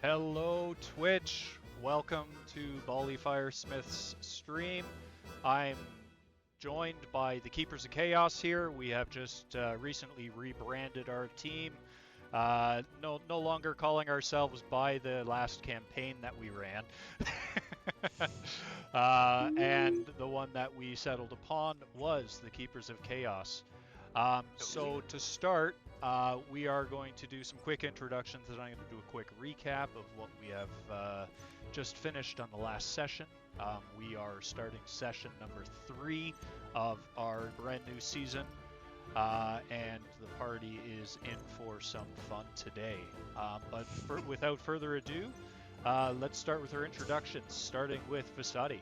Hello, Twitch. Welcome to Bally Firesmith's stream. I'm joined by the Keepers of Chaos here. We have just recently rebranded our team. No longer calling ourselves by the last campaign that we ran. And the one that we settled upon was the Keepers of Chaos. So to start, we are going to do some quick introductions, and I'm going to do a quick recap of what we have just finished on the last session. We are starting session number 3 of our brand new season, and the party is in for some fun today. Without further ado, let's start with our introductions, starting with Vasadi.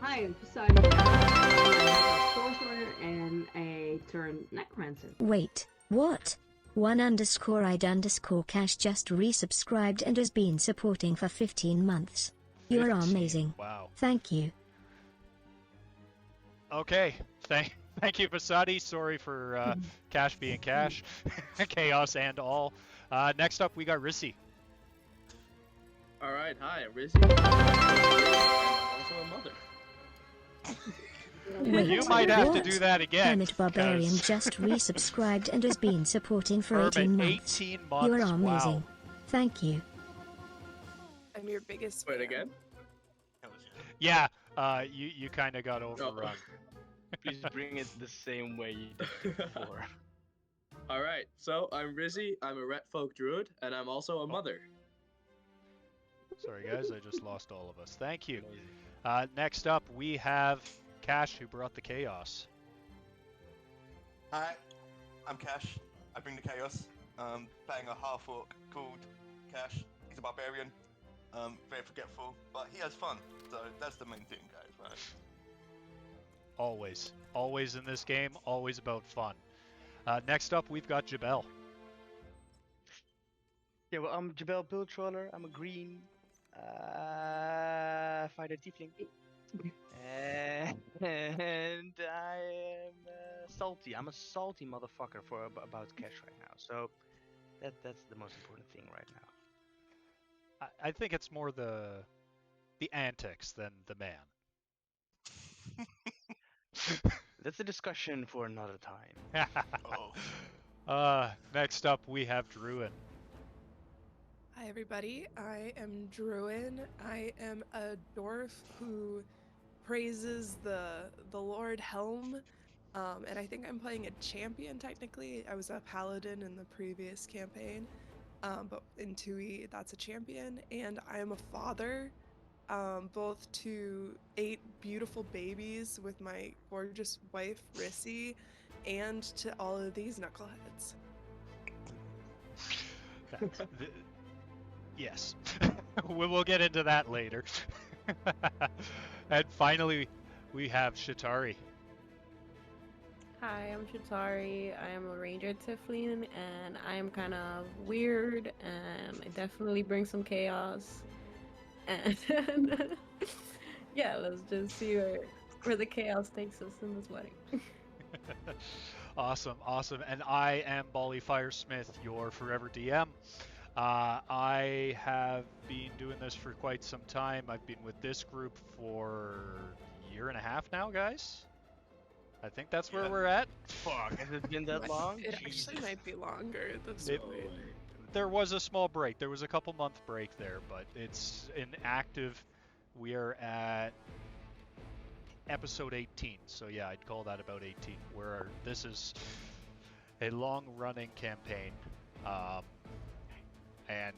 Hi, I'm Poseidon. I'm a sorcerer and a turned necromancer. Wait, what? 1_id_cash just resubscribed and has been supporting for 15 months. You are 15. amazing. Wow. Thank you. Okay, thank you, Vasadi. Sorry for cash being cash, chaos and all. Next up, we got Rissi. All right, hi, I'm Rizzy. I'm also a mother. Wait, You might have what? to do that again. Hermit Barbarian 'cause just resubscribed and has been supporting for Hermit, 18 months. 18 months. You are amazing. Wow. Thank you. I'm your biggest Wait fan. again? Yeah, you kind of got overrun. Please bring it the same way you did it before. All right, so I'm Rizzy. I'm a ret folk druid, and I'm also a mother. Sorry, guys, I just lost all of us. Thank you. Next up, we have Cash, who brought the chaos. Hi, I'm Cash. I bring the chaos. Playing a half orc called Cash. He's a barbarian. Very forgetful, but he has fun. So that's the main thing, guys, right? Always in this game, always about fun. Next up, we've got Jabel. Yeah, well, I'm Jabel Piltroller. I'm a green fighter tiefling. And I am salty. I'm a salty motherfucker for about cash right now. So that's the most important thing right now. I think it's more the antics than the man. That's a discussion for another time. Oh. Next up, we have Druin. Hi everybody, I am Druin. I am a dwarf who praises the Lord Helm, and I think I'm playing a champion technically. I was a paladin in the previous campaign, but in 2e that's a champion, and I am a father, both to 8 beautiful babies with my gorgeous wife Rissy, and to all of these knuckleheads. Yes. We'll get into that later. And finally, we have Shatari. Hi, I'm Shatari. I am a ranger tiefling, and I am kind of weird, and I definitely bring some chaos. And yeah, let's just see where the chaos takes us in this wedding. Awesome. And I am Bally Firesmith, your forever DM. I have been doing this for quite some time. I've been with this group for a year and a half now, guys. I think that's where we're at. Fuck, has it been that long? It actually might be longer at this It- point. There was a small break. There was a couple month break there, but it's an active. We are at episode 18, so yeah, I'd call that about 18. Where this is a long-running campaign, and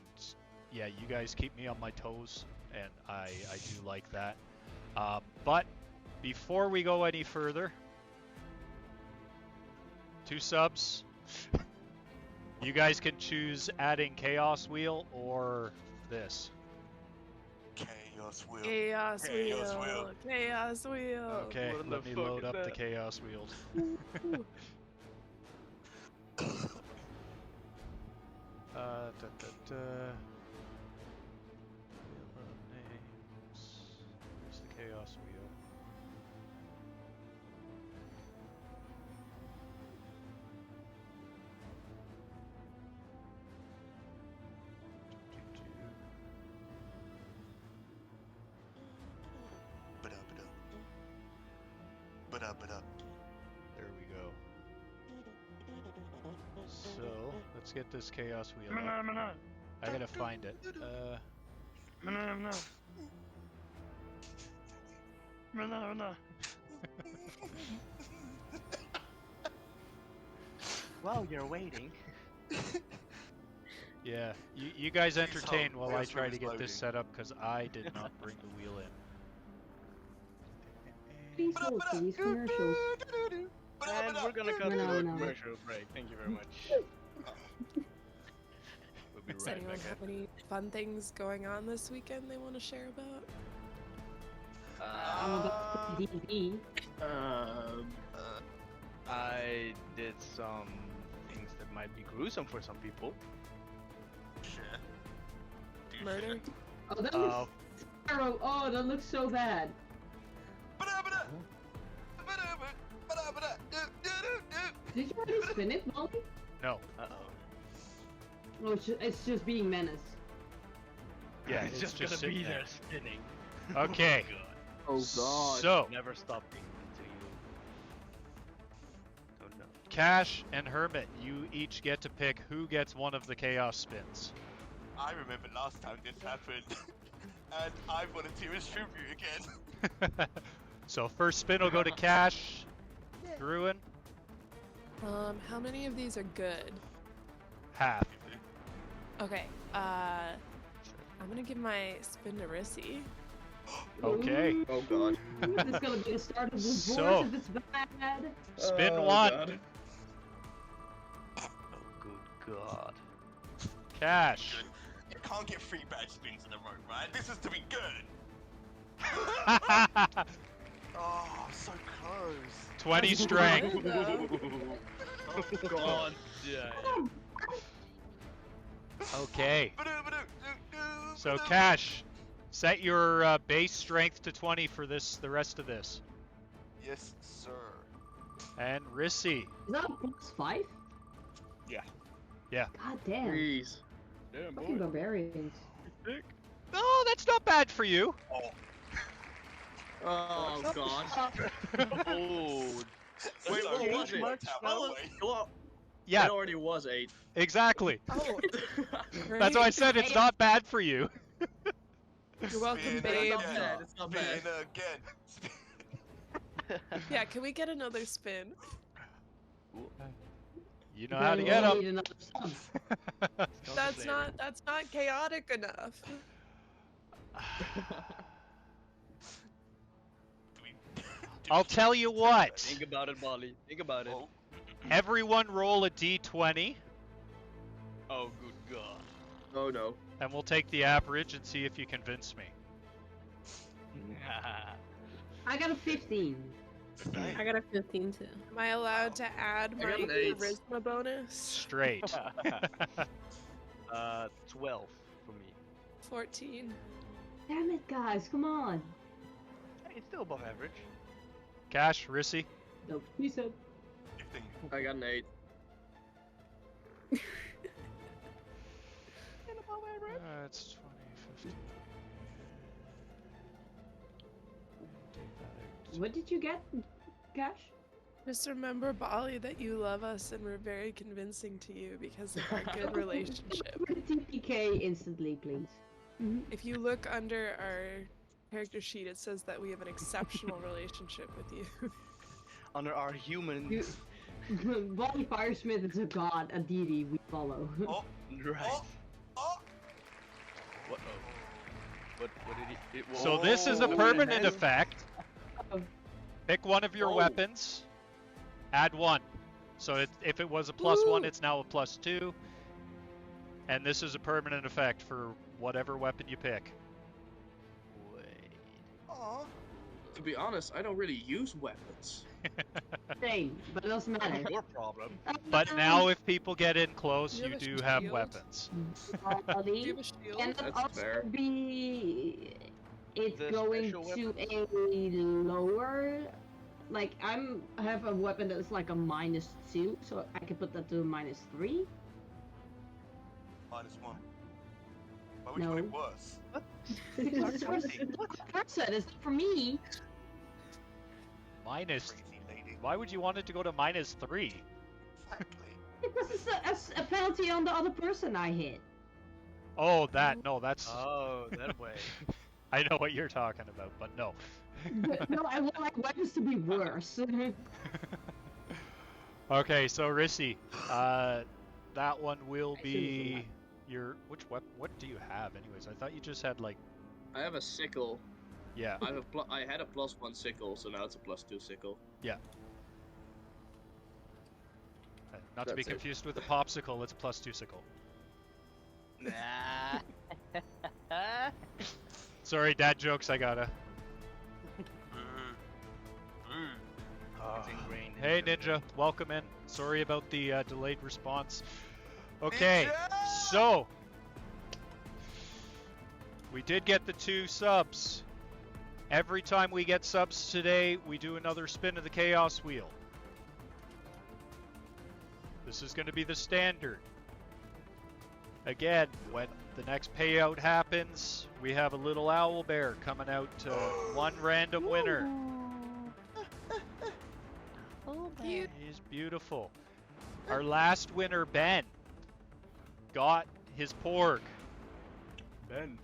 yeah, you guys keep me on my toes, and I do like that. But before we go any further, 2 subs. You guys can choose adding Chaos Wheel or this. Chaos Wheel. Chaos Chaos wheel. wheel. Chaos wheel. Okay, What let the me fuck load is up the that? Chaos Wheel. Wheel of names. Where's the Chaos Wheel? get this chaos wheel. Up. I gotta find it. While you're waiting. Yeah, you guys entertain hope while I Wheels try is to get this loading. set up because I did not bring the wheel in. Please hold for these commercials. And we're gonna cut No, to no, a no. commercial break. Thank you very much. We'll be Does right anyone back. have any fun things going on this weekend they want to share about? I'm about to D&D. I did some things that might be gruesome for some people. Shit. Do Murder? shit. Oh, that looks terrible. Oh, that looks so bad. Did you already spin it, Molly? No. Uh-oh. Oh, it's just being menaced. Yeah, it's just gonna sitting be there. there spinning. Okay. Oh god. So, Never stop until you. Don't know. Cash and Hermit, you each get to pick who gets one of the chaos spins. I remember last time this happened, and I volunteer as tribute again. So first spin will go to Cash. Druin, How many of these are good? half. Okay, I'm gonna give my spin to Rissy. Okay. Oh god. This is gonna be the start of divorce So- if it's bad. Spin Oh, one. God. Oh, good god. Cash. Good. You can't get 3 bad spins in a row, right? This is to be good. Oh, so close. 20 strength. Oh god. Yeah. Okay. So Cash, set your base strength to 20 for this, the rest of this. Yes, sir. And Rissy. Is that a +5? Yeah. Yeah. God damn. Jeez. Damn Fucking barbarians. Oh, that's not bad for you. Oh. Oh god. Oh. Wait, what So was it? much That that was, way. well, Yeah, it already was 8. exactly. Oh, That's why I said it's not bad for you. You're welcome, Spin babe. It's not again. bad, it's not Spin bad. again. Yeah, can we get another spin? You know how to Then get we'll them. need another sub. That's not chaotic enough. I'll tell you what. Think about it, Molly. Think about it. Oh, Everyone roll a d20, Oh, good god. Oh no. and we'll take the average and see if you convince me. I got a 15. I got a 15 too. Am I allowed to add I my got an 8. charisma bonus? Straight. 12 for me. 14. Damn it, guys, come on. It's still above average. Cash, Rissy. No, he said. 15. I got an 8. It's 20, 15. Take that out. What did you get, Cash? Just remember, Bali, that you love us and we're very convincing to you because of our good relationship. TPK instantly, please. If you look under our character sheet, it says that we have an exceptional relationship with you. Under our human. Bonnie Firesmith is a god, a deity we follow. Oh, Right. oh, oh. What? Oh. What did he? So this is a Oh, permanent nice. effect. Pick one of your Oh. weapons. Add 1. So if it was a +1, Woo! it's now a +2. And this is a permanent effect for whatever weapon you pick. Wait. Aw. To be honest, I don't really use weapons. Same, but it doesn't matter. Your problem. But now if people get in close, You you have a do have shield? weapons. Do you Bali, have a shield? can it That's also fair. be it's The going special to a lower, like I have a weapon that's like a -2, so I can put that to a -3. -1. Why would you want it worse? Because person is for me. Minus. Crazy lady. Why would you want it to go to -3? Exactly. Because it's a penalty on the other person I hit. Oh, that no, that's Oh, that way. I know what you're talking about, but no. But no, I want my weapons to be worse. Okay, so Rissy, that one will I shouldn't say be your which what do you have anyways? I thought you just had like I have a sickle. yeah. I had a +1 sickle, so now it's a +2 sickle. Not to be That's it. confused with a popsicle, it's a +2 sickle. Nah. Sorry, dad jokes. I gotta. It's ingrained Hey into Ninja, welcome in. Sorry about the delayed response. Okay, Ninja! so we did get the 2 subs. Every time we get subs today, we do another spin of the Chaos Wheel. This is going to be the standard. Again, when the next payout happens, we have a little owl bear coming out to one random winner. Cute. He's beautiful. Our last winner, Ben, got his porg. Ben.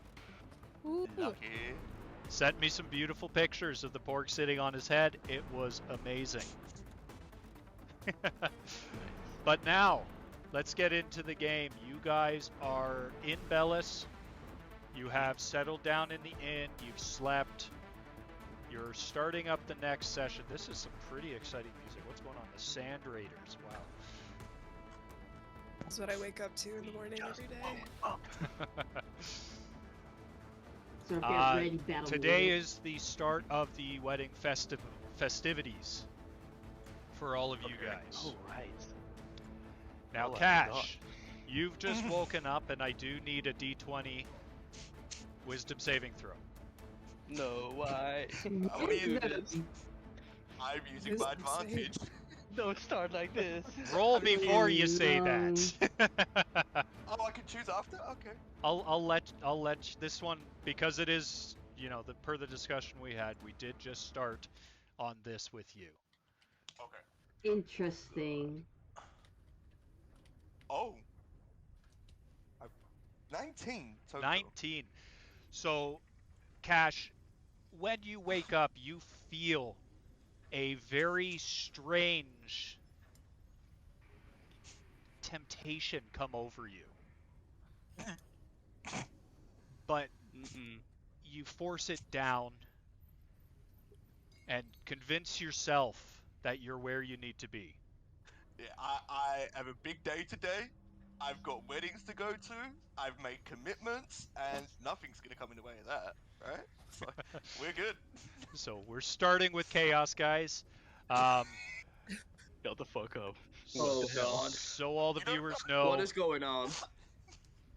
Ooh. Lucky. Sent me some beautiful pictures of the porg sitting on his head. It was amazing. But now, let's get into the game. You guys are in Bellis. You have settled down in the inn. You've slept. You're starting up the next session. This is some pretty exciting music. What's going on? The Sand Raiders. Wow. That's what I wake up to in the morning every day. So get Uh, ready, battle Today warrior. is the start of the wedding festivities for all of you guys. Oh, right. Now, Oh, I Cash, forgot. you've just woken up, and I do need a D20 wisdom saving throw. No, why? What do you do? Wisdom. I'm using Wisdom my advantage. Don't start like this. Roll before you say that. Oh, I can choose after? Okay. I'll let this one, because it is, you know, per the discussion we had, we did just start on this with you. Okay. Interesting. Oh. 19 total. 19. So, Cash, when you wake up, you feel a very strange temptation come over you. But you force it down and convince yourself that you're where you need to be. Yeah, I have a big day today. I've got weddings to go to. I've made commitments, and nothing's gonna come in the way of that, right? So we're good. So we're starting with chaos, guys. Shut the fuck up. Oh god. So all the You don't viewers know, What is going on?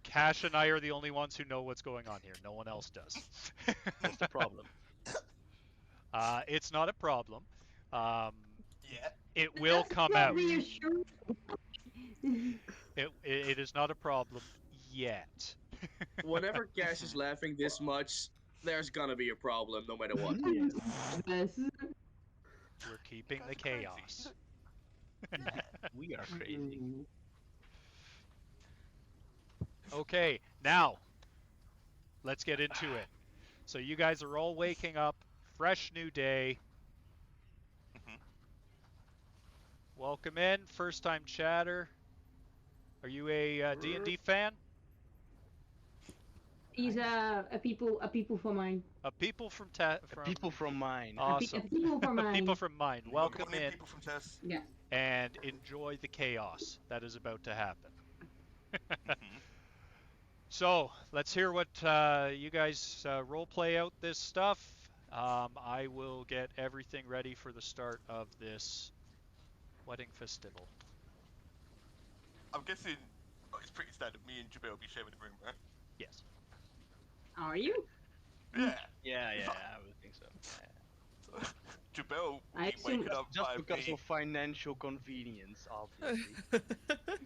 Cash and I are the only ones who know what's going on here. No one else does. That's the problem. It's not a problem. Yeah. It will That's come not out. reassuring. It is not a problem yet. Whenever Cash is laughing this much, there's gonna be a problem, no matter what. Yes. We're keeping the chaos. We are crazy. Okay, now let's get into it. So you guys are all waking up, fresh new day. Mhm. Welcome in, first time chatter. Are you a D&D fan? He's a people for mine. A people from People from mine. A Awesome. people for mine. People from mine. Welcome on in people from Tess. Yeah. and enjoy the chaos that is about to happen. So let's hear what you guys role play out this stuff. I will get everything ready for the start of this wedding festival. I'm guessing it's pretty standard. Me and Jabel will be sharing the room, right? Yes. Are you? Yeah. Yeah, I would think so. Yeah. Jabel I be waking assume- up Just by because me. of financial convenience, obviously.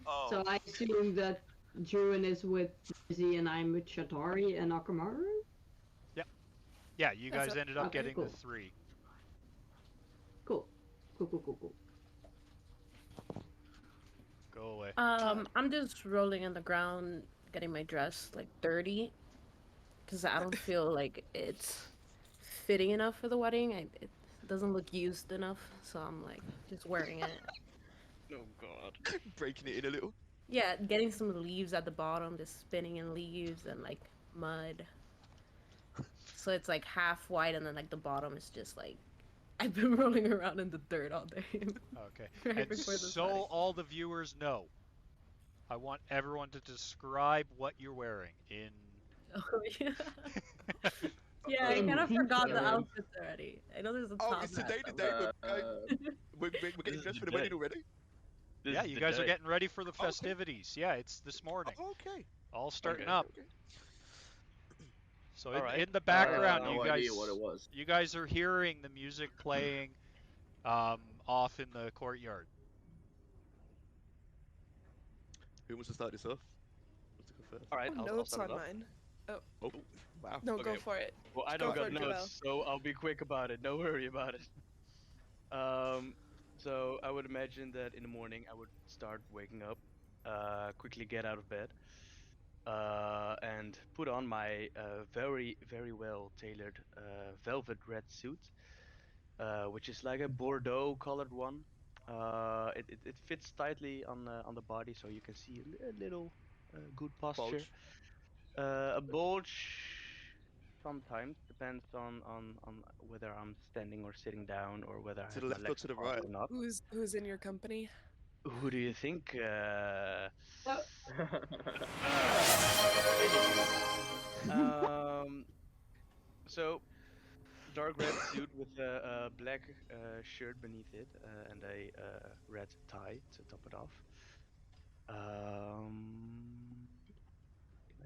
Oh. So I assume that Druin is with Lizzie and I'm with Shatari and Akamaru? Yeah, you That's guys a- ended up okay, getting cool. the 3. Cool. Cool. Go away. I'm just rolling on the ground, getting my dress like dirty, because I don't feel like it's fitting enough for the wedding. It doesn't look used enough, so I'm like just wearing it. Oh god. Breaking it in a little. Yeah, getting some leaves at the bottom, just spinning in leaves and like mud. So it's like half white, and then like the bottom is just like I've been rolling around in the dirt all day. Okay. Right And before the so wedding. all the viewers know, I want everyone to describe what you're wearing in. Oh yeah. Yeah, I kind of forgot the Um, outfits already. I know there's a Oh, top it's hat. today the somewhere. day uh, we're getting dressed for the wedding already. This Yeah, is you the guys are day. getting ready for the Okay. festivities. Yeah, it's this morning. Oh, okay. All starting Okay. up. Okay. So Alright. in the I had background, no you idea guys what it was. you guys are hearing the music playing off in the courtyard. Who wants to start this off? What's to go first? Alright, Oh, I'll notes start on it off. mine. Oh, wow. No, go Okay. for it. Well, I Go don't for got it, Joel. notes, so I'll be quick about it. Don't worry about it. So I would imagine that in the morning I would start waking up, quickly get out of bed, and put on my very, very well tailored velvet red suit, which is like a Bordeaux colored one. It fits tightly on the body, so you can see a little good posture. Bulge. A bulge sometimes depends on whether I'm standing or sitting down or whether I To have the my left or legs to the apart right? or not. Who's in your company? Who do you think? Oh, So dark red suit with a black shirt beneath it and a red tie to top it off.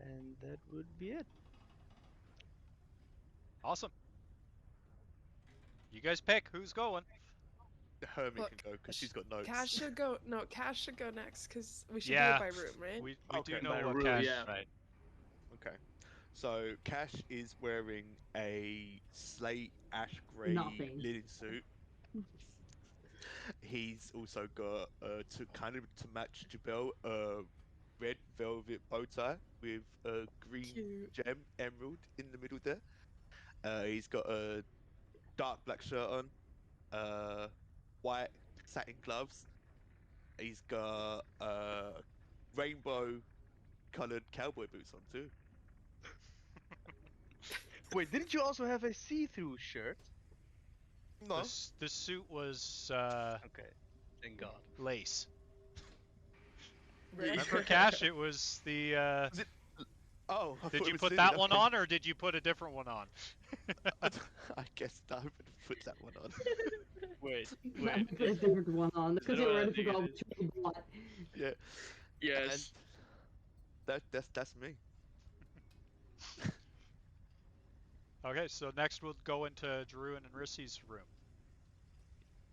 And that would be it. Awesome. You guys pick who's going. Hermie Look, can go because she's got notes. Cash should go. No, Cash should go next because we should Yeah, do it by room, right? We Okay. do know By what room, Cash. yeah. Right. Okay. So Cash is wearing a slate ash grey Nothing. linen suit. He's also got to kind of to match Jabel a red velvet bow tie with a green Cute. gem emerald in the middle there. He's got a dark black shirt on, white satin gloves. He's got rainbow coloured cowboy boots on too. Wait, didn't you also have a see-through shirt? No, The suit was Okay, thank God. lace. Yeah. Remember, Cash? It was the. oh, I Did thought you it was put linen, that one okay. on, or did you put a different one on? I guess I would put that one on. Wait, I wait. put a different one on because No, you I already think forgot it which one you bought. Yeah, Yes. and that's me. Okay, so next we'll go into Druin and Rissy's room.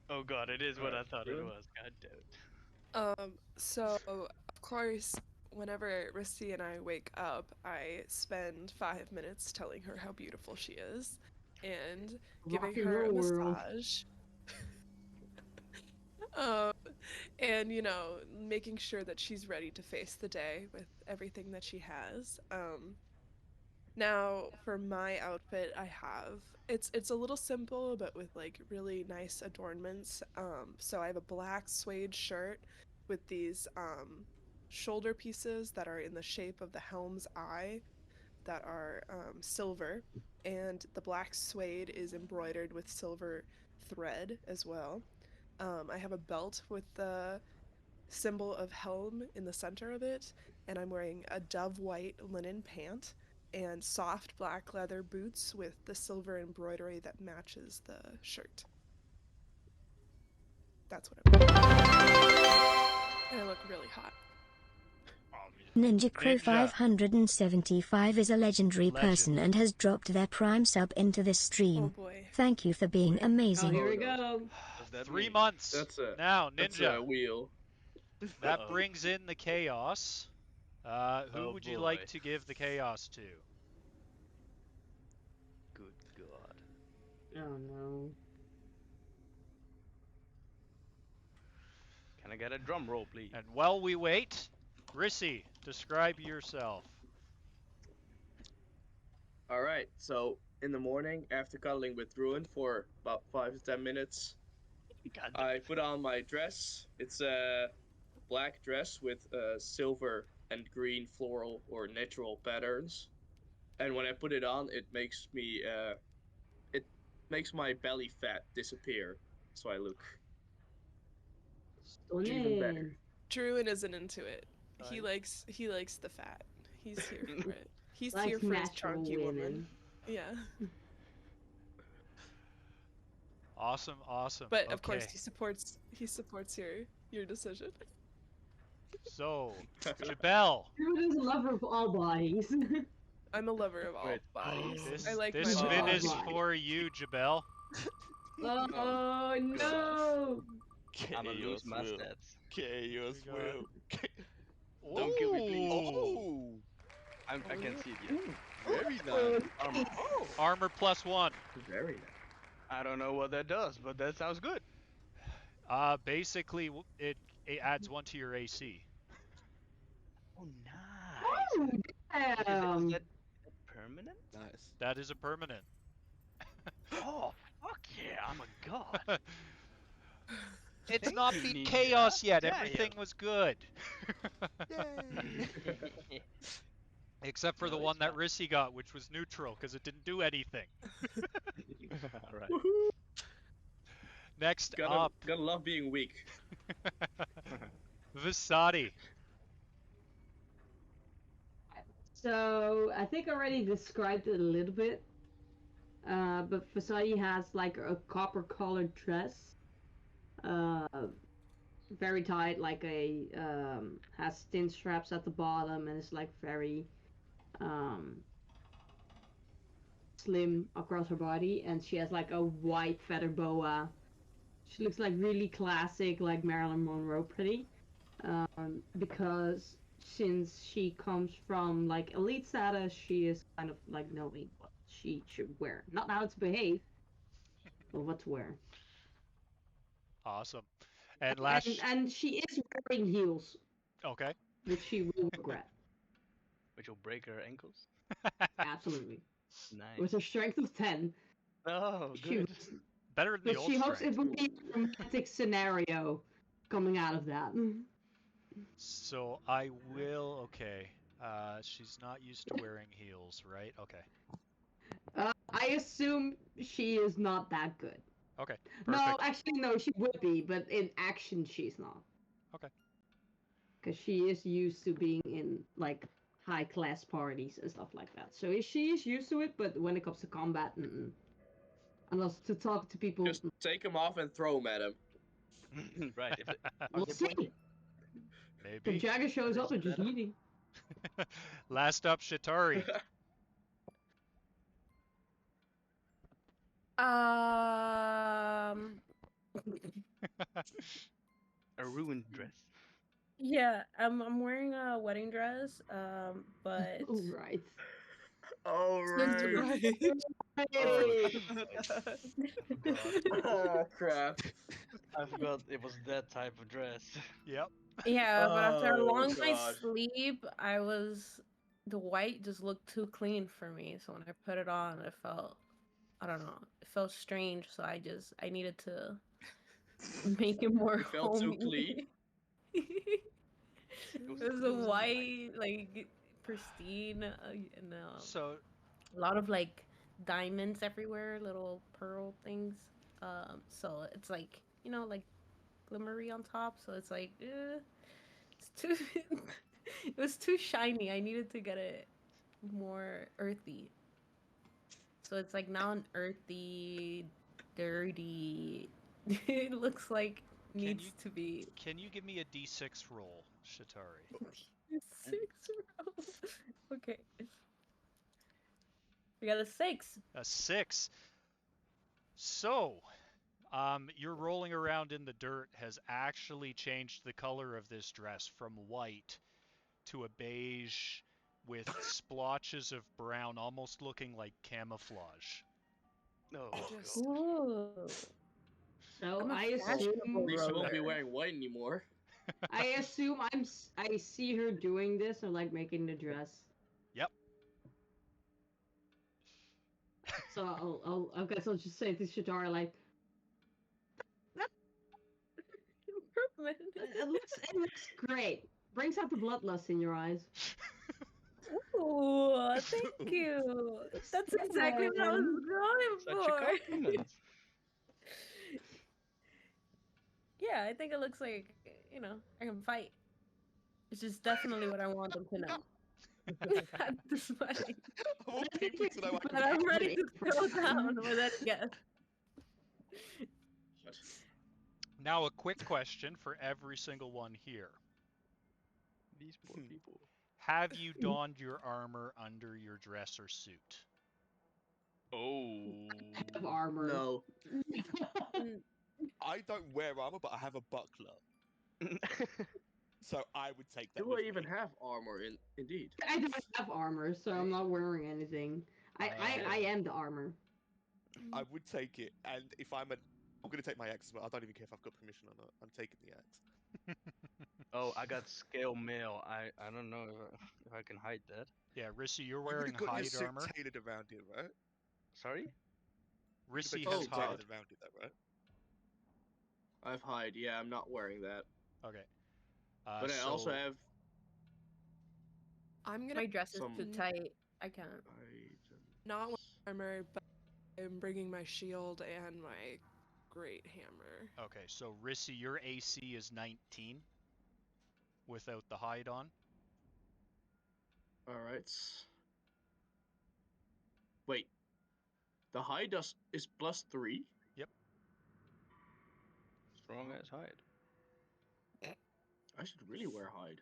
Oh God, it is what I Alright, thought it Druin? was. God damn it. So of course, whenever Risty and I wake up, I spend 5 minutes telling her how beautiful she is, and giving Rocking her a your world. massage. And making sure that she's ready to face the day with everything that she has. Now for my outfit, it's a little simple, but with like really nice adornments. So I have a black suede shirt with these shoulder pieces that are in the shape of the helm's eye, that are silver, and the black suede is embroidered with silver thread as well. I have a belt with the symbol of helm in the center of it, and I'm wearing a dove white linen pant and soft black leather boots with the silver embroidery that matches the shirt. That's what I'm wearing. And I look really hot. Ninja Crow Ninja. 575 is a legendary person Legend. and has dropped their Prime sub into this Oh stream. boy. Thank you for being Oh, amazing. here we go. Does that 3 mean- months. That's a Now, that's Ninja. a wheel. That Uh-oh. brings in the chaos. Who Oh, would you boy. like to give the chaos to? Good God. Oh no. Can I get a drum roll, please? And while we wait, Rissy, describe yourself. All right. So in the morning, after cuddling with Ruin for about 5 to 10 minutes, God, I put on my dress. It's a black dress with silver and green floral or natural patterns. And when I put it on, it makes my belly fat disappear. So I look even better. Stunning. Druin isn't into it. He Right. likes the fat. He's here for it. He's Likes here for his natural chunky women. woman. Yeah. Awesome, awesome. But of course Okay. he supports your decision. So, Jabel, Druid is a lover of all bodies. I'm a lover of all Wait. bodies. this, I like this my spin spin body. is body. for you, Jabel. Oh no! I'm gonna lose my will. stats. Chaos We got- will. Don't kill me, please. Oh, I can't see it yet. very nice. Armor. Armor +1. Very nice. I don't know what that does, but that sounds good. Basically, it adds 1 to your AC. Oh, nice. Oh, Is damn. that permanent? Nice. That is a permanent. Oh, fuck yeah, I'm a god. It's Thank not you, beat Ninja. chaos yet. Damn. Everything was good. Yay. Except for the No, one it's that fine. Rissy got, which was neutral, because it didn't do anything. Alright. Next Gotta up, love being weak. Visati. So I think I already described it a little bit. But Fasadi has like a copper colored dress. Very tight, like has thin straps at the bottom and it's like very slim across her body, and she has like a white feather boa. She looks like really classic, like Marilyn Monroe pretty. Because since she comes from like elite status, she is kind of like knowing what she should wear. Not how to behave, but what to wear. Awesome. And last. And she is wearing heels, Okay. which she will regret. Which will break her ankles? Absolutely. Nice. With a strength of 10. Oh, She good. Better than But the old she hopes it strength. will be a romantic scenario coming out of that. So I will. Okay. She's not used to wearing heels, right? Okay. I assume she is not that good. Okay. No, Perfect. actually, no, she would be, but in action, she's not. Okay. Because she is used to being in, like, high-class parties and stuff like that. So she is used to it, but when it comes to combat, unless to talk to people, Just take him off and throw him at him. Right. If it, we'll they see. pointing? If Maybe. Jagger shows up, it's just eating. Last up, Shatari. A ruined dress. Yeah, I'm wearing a wedding dress, but Oh, right. Oh, right. Hey! Oh, crap. I forgot it was that type of dress. Yep. yeah, but after a Oh, long night's God. sleep, the white just looked too clean for me. So when I put it on, it felt, I don't know, it felt strange. So I needed to make it more It felt so homey. clean? It was a white, like pristine, and So a lot of like diamonds everywhere, little pearl things. So it's like, you know, like glimmery on top. So it's like, it's too. It was too shiny. I needed to get it more earthy. So it's like now an earthy, dirty. It looks like needs you- to be. Can you give me a D6 roll, Shatari? 6 rolls. Okay. We got a 6. A 6. So, your rolling around in the dirt has actually changed the color of this dress from white to a beige with splotches of brown, almost looking like camouflage. No. Just- Ooh. So I'm a I fashionable assume At least you won't be roller. wearing white anymore. I assume I see her doing this or like making the dress. Yep. So I guess I'll just say to Shadara like, Improvement. it looks great. Brings out the bloodlust in your eyes. Ooh, thank you. That's exactly what I was going Such a for. compliment. Yeah, I think it looks like, I can fight. Which is definitely what I want them to know. At this point. I want people to know I But can I'm fight. ready to throw down with any guess. Now, a quick question for every single one here. These poor people. Have you donned your armor under your dress or suit? Oh. Of armor. No. I don't wear armor, but I have a buckler. So I would take that. Do with I even me. have armor? Indeed. I don't have armor, so I'm not wearing anything. I am the armor. I would take it, and if I'm gonna take my axe as well. I don't even care if I've got permission or not. I'm taking the axe. Oh, I got scale mail. I don't know if I can hide that. Yeah, Rissy, you're You would wearing have got your hide suit armor. tailored around it, right? Sorry? Rissy You would has have got hide. tailored around it, though, right? I've hide. Yeah, I'm not wearing that. Okay. But I also have I'm gonna My dress is Some- too tight. I can't. not wear armor, but I'm bringing my shield and my great hammer. Okay, so Rissy, your AC is 19 without the hide on. All right. Wait. The hide is +3. Strong as hide. I should really wear hide.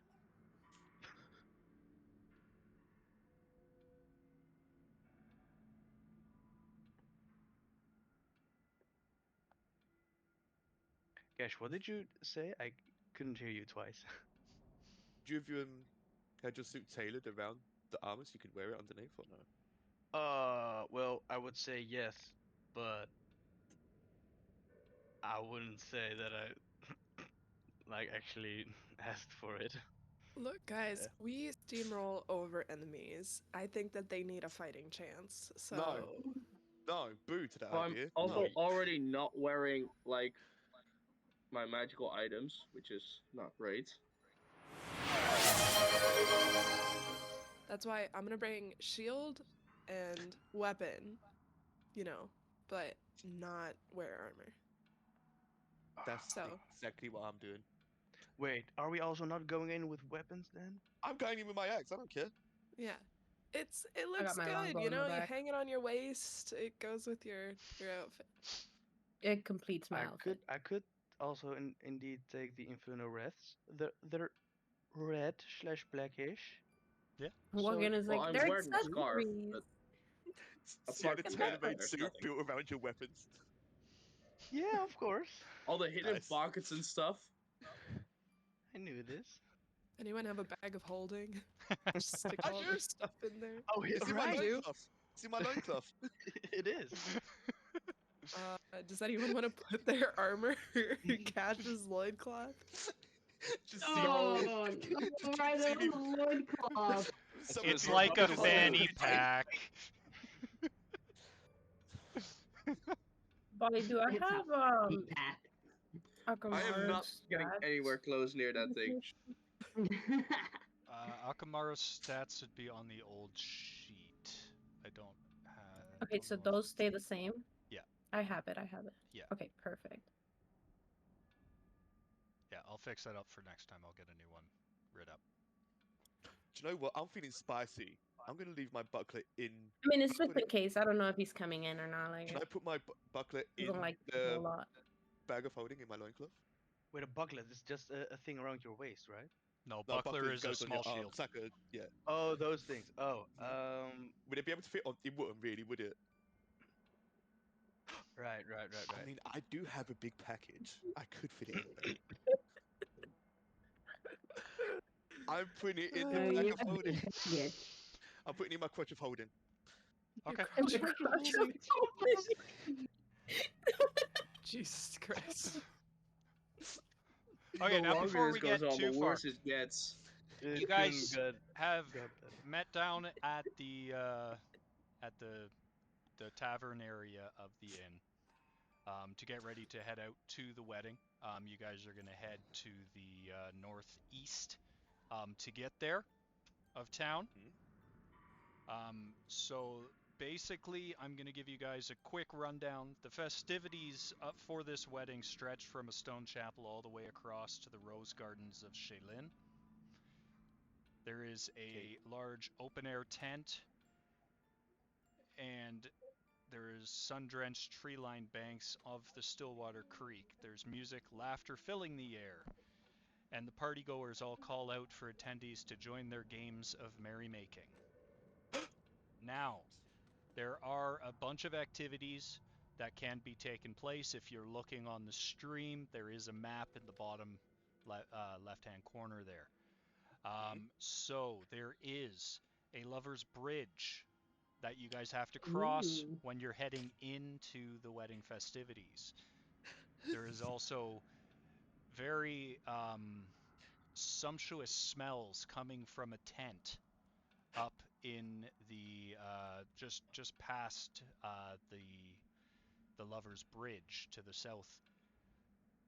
Gosh, what did you say? I couldn't hear you twice. Do you have had your suit tailored around the armor so you could wear it underneath or no? Well, I would say yes, but I wouldn't say that I like actually asked for it. Look, guys, Yeah. we steamroll over enemies. I think that they need a fighting chance. So No, boo to that I'm idea. also No. already not wearing like my magical items, which is not great. that's why I'm gonna bring shield and weapon, but not wear armor. That's So- exactly what I'm doing. Wait, are we also not going in with weapons then? I'm going in with my axe. I don't care. Yeah. It got looks my good, longbow you in the know, you back. hang it on your waist, it goes with your outfit. It completes my I outfit. could also indeed take the Inferno Wraiths. They're red/blackish. Morgan is well, like, I'm they're wearing a scarf, accessories. but So you had a apart from that, tailor-made there's suit nothing. built around your weapons. Yeah, of course. all the hidden Nice. pockets and stuff. I knew this. Anyone have a bag of holding? Just stick all their stuff in there. Oh, It's in my right. loincloth. It's in my loincloth. It is. Does anyone want to put their armor in Cash's loincloth? Just Oh, no, right there on the loincloth. someone It's drop like a it in the fanny wall. pack. Buddy, do I It's a have Pack. I am not Akamaru's getting stats? anywhere close near that thing. Akamaru's stats would be on the old sheet. I don't have. Okay, so those stay the same? Yeah. I have it. Yeah. Okay, perfect. Yeah, I'll fix that up for next time. I'll get a new one rid up. Do you know what? I'm feeling spicy. I'm gonna leave my buckler in. I mean, it's Can I just put in case. I don't know if he's coming in or not. Like, Can I put my buckler I in don't like people a the lot. bag of holding in my loincloth? Wait, a buckler is just a thing around your waist, right? No, No, buckler is a goes on small your arm. shield. It's like a, yeah. Oh, those things. Oh, Would it be able to fit on? It wouldn't really, would it? right. I mean, I do have a big package. I could fit it in there. I'm putting it in the Oh, bag you of holding. Yes. I'm putting it in my crutch of holding. Okay. Jesus Christ. Okay, the now longer before this we goes get on, too the far, worse it gets. It's you been guys good. have God, that- met down at the tavern area of the inn to get ready to head out to the wedding. You guys are gonna head to the northeast to get there of town. So basically, I'm gonna give you guys a quick rundown. The festivities for this wedding stretch from a stone chapel all the way across to the rose gardens of Shaylin. There is a large open-air tent, and there is sun-drenched tree-lined banks of the Stillwater Creek. There's music, laughter filling the air, and the partygoers all call out for attendees to join their games of merrymaking. Now, there are a bunch of activities that can be taken place. If you're looking on the stream, there is a map in the bottom left-hand corner there. So there is a lover's bridge that you guys have to cross Ooh. when you're heading into the wedding festivities. There is also very sumptuous smells coming from a tent up in the just past the Lover's Bridge to the south.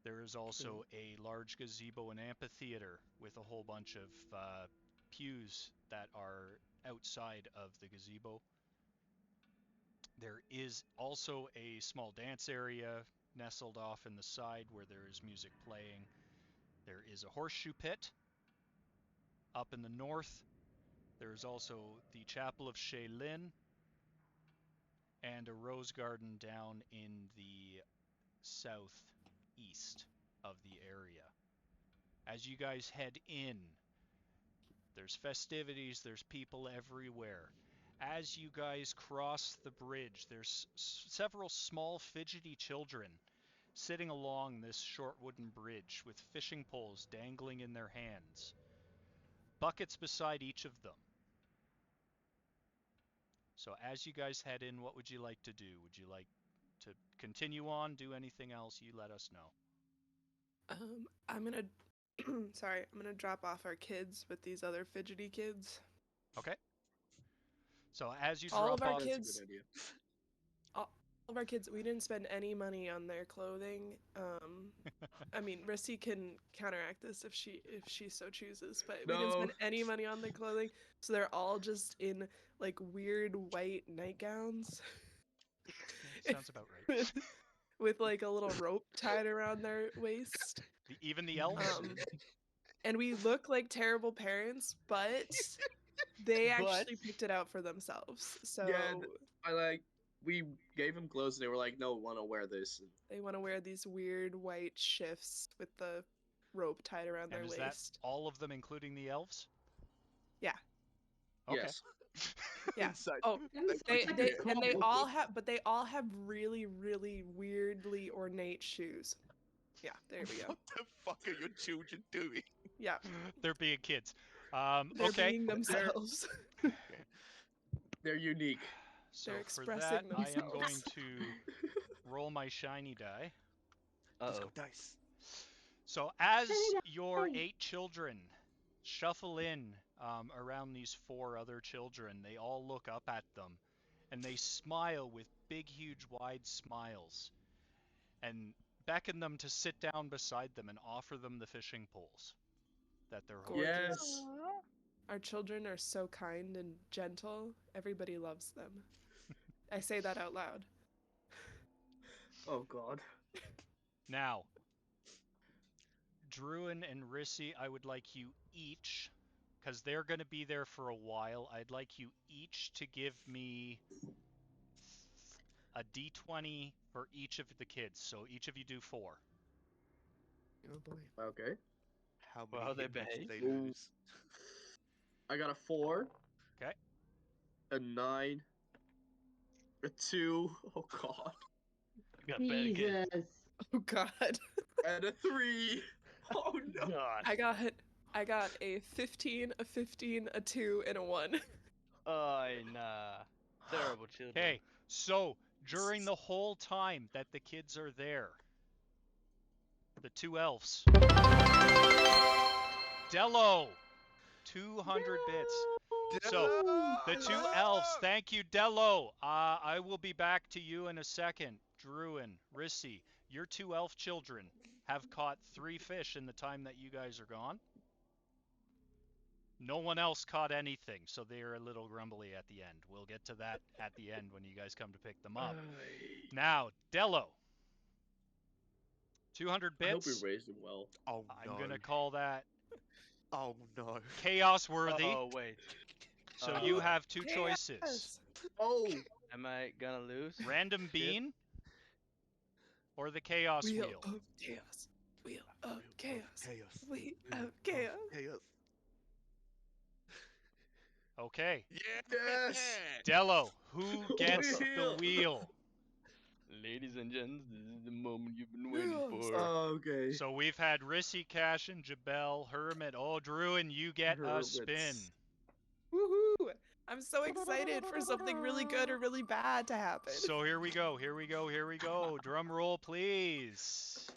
There is also a large gazebo and amphitheater with a whole bunch of pews that are outside of the gazebo. There is also a small dance area nestled off in the side where there is music playing. There is a horseshoe pit up in the north. There is also the Chapel of Shaylin and a rose garden down in the southeast of the area. As you guys head in, there's festivities, there's people everywhere. As you guys cross the bridge, there's several small fidgety children sitting along this short wooden bridge with fishing poles dangling in their hands. Buckets beside each of them. So as you guys head in, what would you like to do? Would you like to continue on, do anything else? You let us know. I'm gonna sorry, I'm gonna drop off our kids with these other fidgety kids. Okay. So as you All drop of our off, That's a kids, good idea. all of our kids, we didn't spend any money on their clothing. I mean, Rissy can counteract this if she so chooses, but we didn't No. spend any money on their clothing, so they're all just in like weird white nightgowns sounds about right. with like a little rope tied around their waist. Even the elves? And we look like terrible parents, but they actually picked it out for themselves. So Yeah, we gave them clothes and they were like, no, we want to wear this. And they want to wear these weird white shifts with the rope tied around their And is waist. that all of them, including the elves? Yeah. Okay. Yes. Yeah. Inside. Oh, It's they like a and they combo. all have, but they all have really, really weirdly ornate shoes. Yeah, there we go. What the fuck are your children doing? Yeah, They're being kids. they're Okay. being themselves. They're unique. So They're for expressing that, I am themselves. going to roll my shiny die. Let's Uh-oh. go dice. So as Shiny die. your 8 children shuffle in around these 4 other children, they all look up at them, and they smile with big, huge, wide smiles, and beckon them to sit down beside them and offer them the fishing poles that they're holding. Yes. Our children are so kind and gentle. Everybody loves them. I say that out loud. Oh God. Now, Druin and Rissy, I would like you each, because they're going to be there for a while, I'd like you each to give me a d20 for each of the kids. So each of you do 4. Oh boy. Okay. How Well, many how they hit points did behave? they Ooh. lose? I got a 4. Okay. A 9. A 2. Oh God. You got better kids. Jesus. Oh God. And a 3. Oh no. God. I got a 15, a 15, a 2, and a 1. Oh, nah. Terrible children. Okay, so during the whole time that the kids are there, the 2 elves Dello, 200 bits. So, the two elves, thank you, Dello. I will be back to you in a second. Druin, Rissy, your two elf children have caught 3 fish in the time that you guys are gone. No one else caught anything, so they're a little grumbly at the end. We'll get to that at the end when you guys come to pick them up. Now, Dello. 200 I hope we bits. raised him well. Oh I'm no. going to call that Oh no. chaos worthy. Oh wait. So you have 2 choices. Yes. Oh, Am I gonna lose? Random Shit. bean or the chaos Wheel wheel. of chaos. Wheel of chaos. Chaos. Wheel of chaos. Chaos. Okay. yes. Dello, who gets the Wheel. wheel? Ladies and gents, this is the moment you've been waiting Yes. for. Okay. So we've had Rissy, Cash, and Jabel, Hermit. Oh, Druin, you get a spin. Hermits. Woohoo! I'm so excited for something really good or really bad to happen. So here we go, here we go, here we go. Drum roll, please.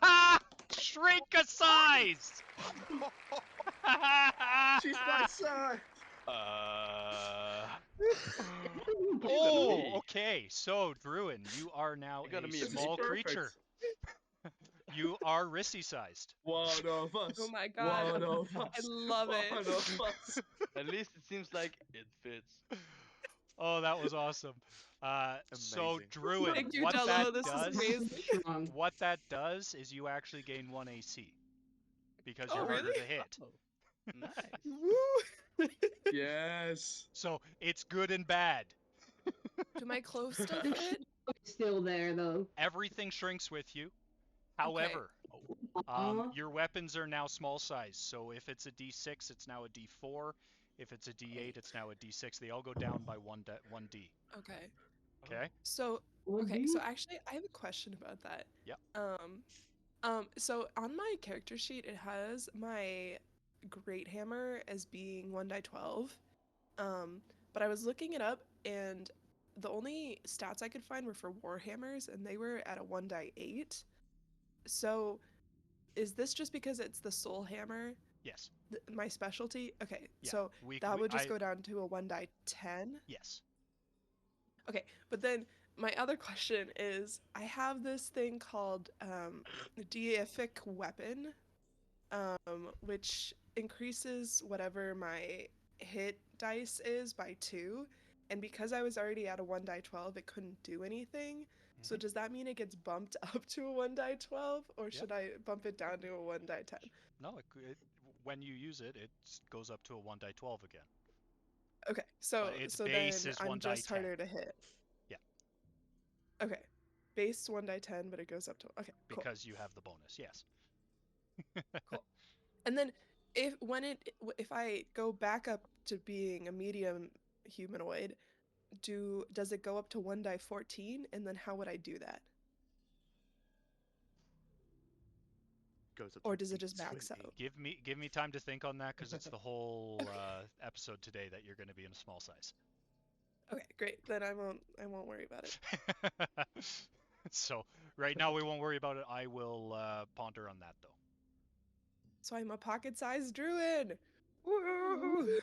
Ha! Shrink-a-size! She's my son. Oh, okay. So, Druin, you are now You gotta a be small perfect. creature. You are Rissy-sized. One of us. Oh my god. One of us. I love One it. of us. At least it seems like it fits. Oh, that was awesome. So, Amazing. Druid, Thank you, what Dello. that This is does, amazing. Strong. what that does is you actually gain 1 AC because Oh, you're harder really? to hit. Nice. Woo! Yes. So it's good and bad. Do my clothes still fit? Still there though. Everything shrinks with you. However, your weapons are now small size. So if it's a D6, it's now a D4. If it's a D8, it's now a D6. They all go down by 1D. Okay. Okay. So okay, so actually I have a question about that. Yep. So on my character sheet it has my Great Hammer as being 1d12. But I was looking it up and the only stats I could find were for Warhammers and they were at a 1d8. So is this just because it's the Soul Hammer, Yes. my specialty? Okay, Yeah, so we- that we- would just I- go down to a 1d10. Yes. Okay, but then my other question is I have this thing called Deific Weapon, which increases whatever my hit dice is by 2. And because I was already at a 1d12, it couldn't do anything. So does that mean it gets bumped up to a 1d12, or should I bump it down to a 1d10? No, when you use it, it goes up to a 1d12 again. Okay, so But its so base then is I'm just 1d10. harder to hit. Yeah. Okay, base 1d10, but it goes up to cool. Because you have the bonus, yes. Cool. And then if I go back up to being a medium humanoid, does it go up to 1d14? And then how would I do that? Goes up Or to does it just max 20. out? Give me time to think on that because it's the whole episode today that you're going to be in a small size. Okay, great. Then I won't worry about it. So right now we won't worry about it. I will ponder on that though. So I'm a pocket-sized druid. Woo!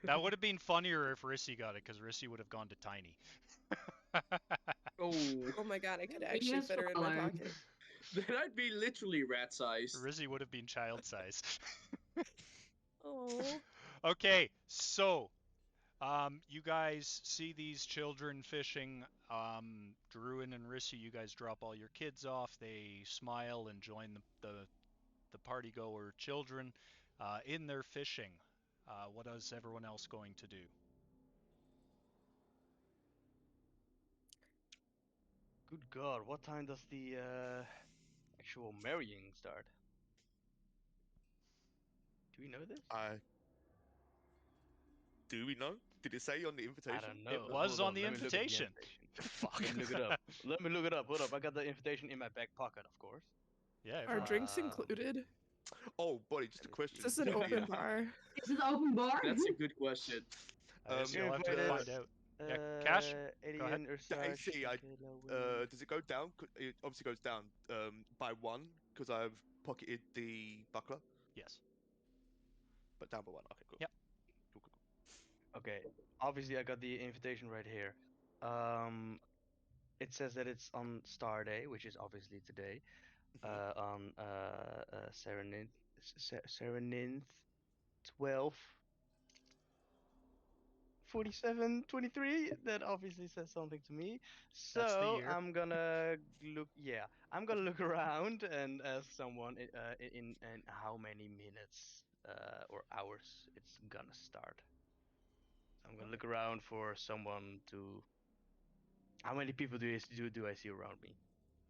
That would have been funnier if Rissy got it because Rissy would have gone to tiny. Oh. Oh my god, I could Yes, actually fit her in my Fowler. pocket. Then I'd be literally rat sized. Rissy would have been child size. Oh. Okay, so you guys see these children fishing. Druin and Rissy, you guys drop all your kids off. They smile and join the party goer children in their fishing. What is everyone else going to do? Good God, what time does the actual marrying start? Do we know this? Do we know? Did it say on the invitation? I don't know. It was Hold on the let me look at invitation. Fuck. Let me look it up. Let me look it up. Hold up. I got the invitation in my back pocket, of course. Yeah. Are drinks Um, included? Oh, buddy, just a question. Is this an open bar? Is it open bar? That's a good question. I guess Um, you'll have to Invite find us. out. Yeah, Cash, go ahead. Alien, The Ursarge, AC, Kayla, Will. does it go down? It obviously goes down by 1 because I've pocketed the buckler, Yes. but down by one. Okay, cool. Yep. Cool. Okay, obviously I got the invitation right here. It says that it's on Star Day, which is obviously today. On Sereninth 12 47 23. That obviously says something to me. That's the So year. I'm gonna look. Yeah, I'm gonna look around and ask someone in how many minutes or hours it's gonna start. I'm gonna look around for someone to. How many people do I see around me?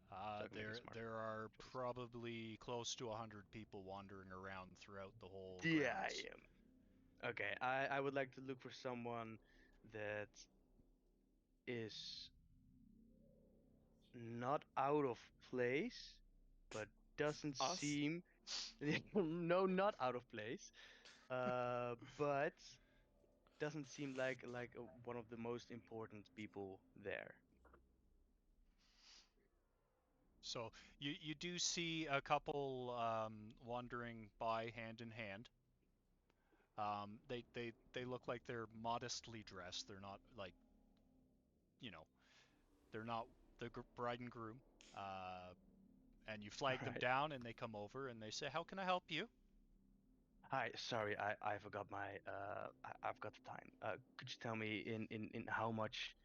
So I can make a smart There are choice. probably close to 100 people wandering around throughout the whole Yeah, grounds. I am. Okay, I would like to look for someone that is not out of place, but doesn't Us? seem no, not out of place, but doesn't seem like one of the most important people there. So you do see a couple wandering by hand in hand. They look like they're modestly dressed. They're not like, you know, they're not the bride and groom. And you flag them Right. down, and they come over and they say, "How can I help you?" Hi, sorry, I forgot my I've got the time. Could you tell me in how much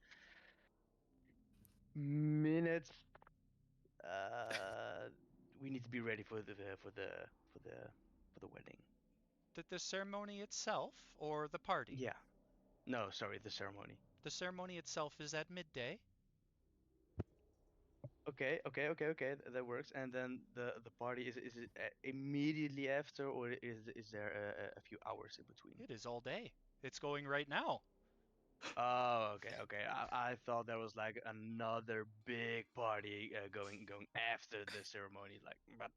minutes we need to be ready for the wedding? The ceremony itself or the party? Yeah. No, sorry, the ceremony. The ceremony itself is at midday. Okay, that works. And then the party is it immediately after, or is there a few hours in between? It is all day. It's going right now. Oh, okay. I thought there was like another big party going after the ceremony, like, but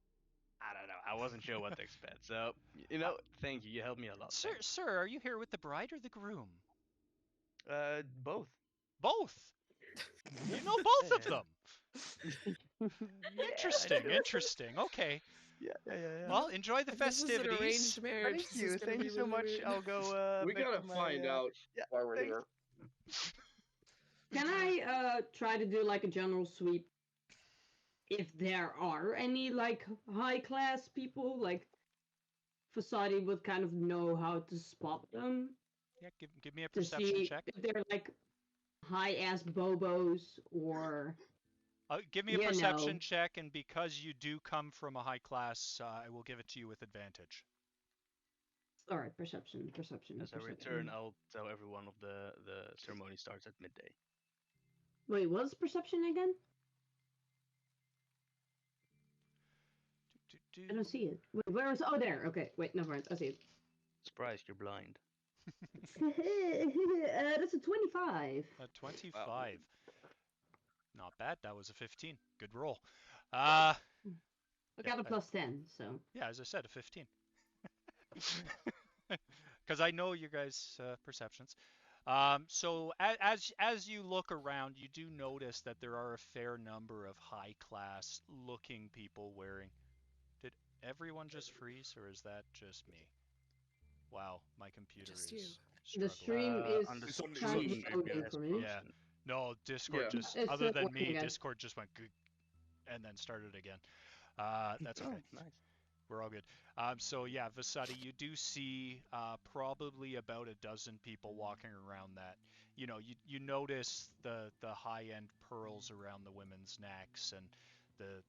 I don't know. I wasn't sure what to expect. So, thank you. You helped me a lot. Sir, Thanks. sir, are you here with the bride or the groom? Both. Both. You know both of Yeah. them. Yeah, Interesting, sure. interesting. Okay. Yeah. Well, enjoy the If this is an festivities. arranged marriage, Thank this you. is gonna Thank be you so really much. weird. I'll go. We back gotta to my, find out yeah, while we're thanks. here. Can I try to do like a general sweep if there are any like high class people? Like Fasadi would kind of know how to spot them Yeah, give me a to perception see check. if they're like high ass bobos or Give me a you perception know. check, and because you do come from a high class, I will give it to you with advantage. All right, perception. As I return, I'll tell everyone of the ceremony starts at midday. Wait, what's perception again? I don't see it. Wait, where is? Oh, there. Okay, wait, never mind. I see it. Surprise, you're blind. That's a 25. A 25. Not bad. That was a 15. Good roll. I got a plus 10, so. Yeah, as I said, a 15. Because I know your guys' perceptions. So as you look around, you do notice that there are a fair number of high class looking people wearing. Did everyone just freeze, or is that just me? Wow, my computer Just is The struggling. stream is on the kind of stream, loading yes, for me. Yeah. No, Discord Yeah. just, It's other than working me, again. Discord just went good and then started again. That's okay. Oh, nice. We're all good. So yeah, Vasadi, you do see probably about a dozen people walking around that. You notice the high-end pearls around the women's necks and the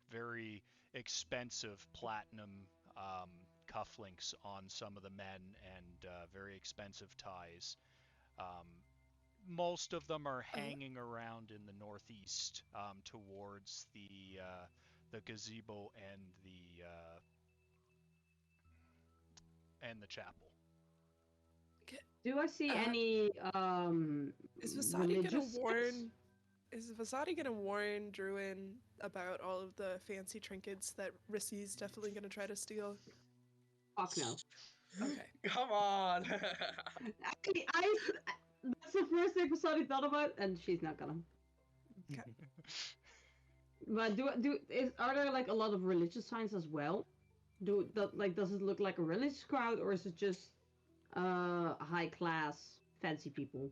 very expensive platinum cufflinks on some of the men and very expensive ties. Most of them are hanging around in the northeast towards the gazebo and the chapel. Do I see any Is Vasadi gonna religious sects? warn? Is Vasadi gonna warn Druin about all of the fancy trinkets that Rissy's definitely gonna try to steal? Fuck no. Okay. Come on. Actually, that's the first thing Fasadi thought about, and she's not gonna. But are there like a lot of religious signs as well? Does it look like a religious crowd, or is it just high class fancy people?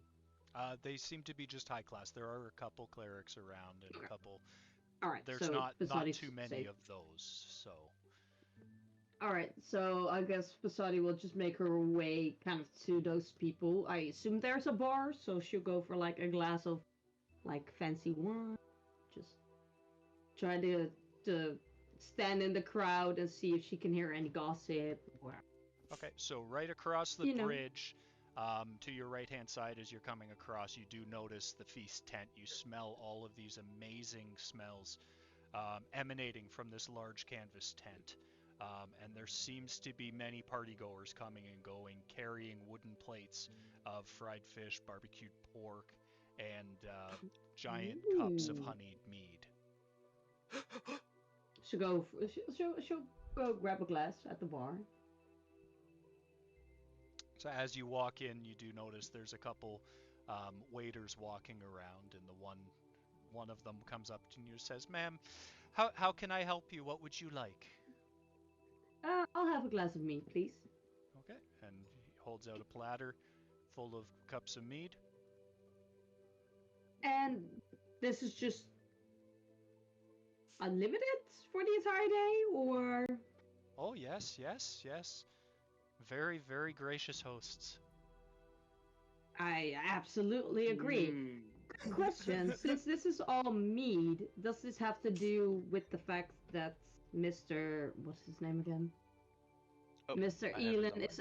They seem to be just high class. There are a couple clerics around and a couple. All right, There's so not Basadi's too many safe. of those, so. All right, so I guess Basadi will just make her way kind of to those people. I assume there's a bar, so she'll go for like a glass of like fancy wine. Just try to stand in the crowd and see if she can hear any gossip. Okay, so right across the You know. bridge, to your right-hand side as you're coming across, you do notice the feast tent. You smell all of these amazing smells emanating from this large canvas tent. And there seems to be many partygoers coming and going, carrying wooden plates of fried fish, barbecued pork, and giant cups of Ooh. honeyed mead. She'll go grab a glass at the bar. So as you walk in, you do notice there's a couple waiters walking around, and one of them comes up to you and says, "Ma'am, how can I help you? What would you like?" I'll have a glass of mead, please. Okay, and he holds out a platter full of cups of mead. And this is just unlimited for the entire day, or? Oh, yes. Very, very gracious hosts. I absolutely agree. Good question. Since this is all mead, does this have to do with the fact that Mr. What's his name again? Oh, Mr. I have it Elin somewhere. is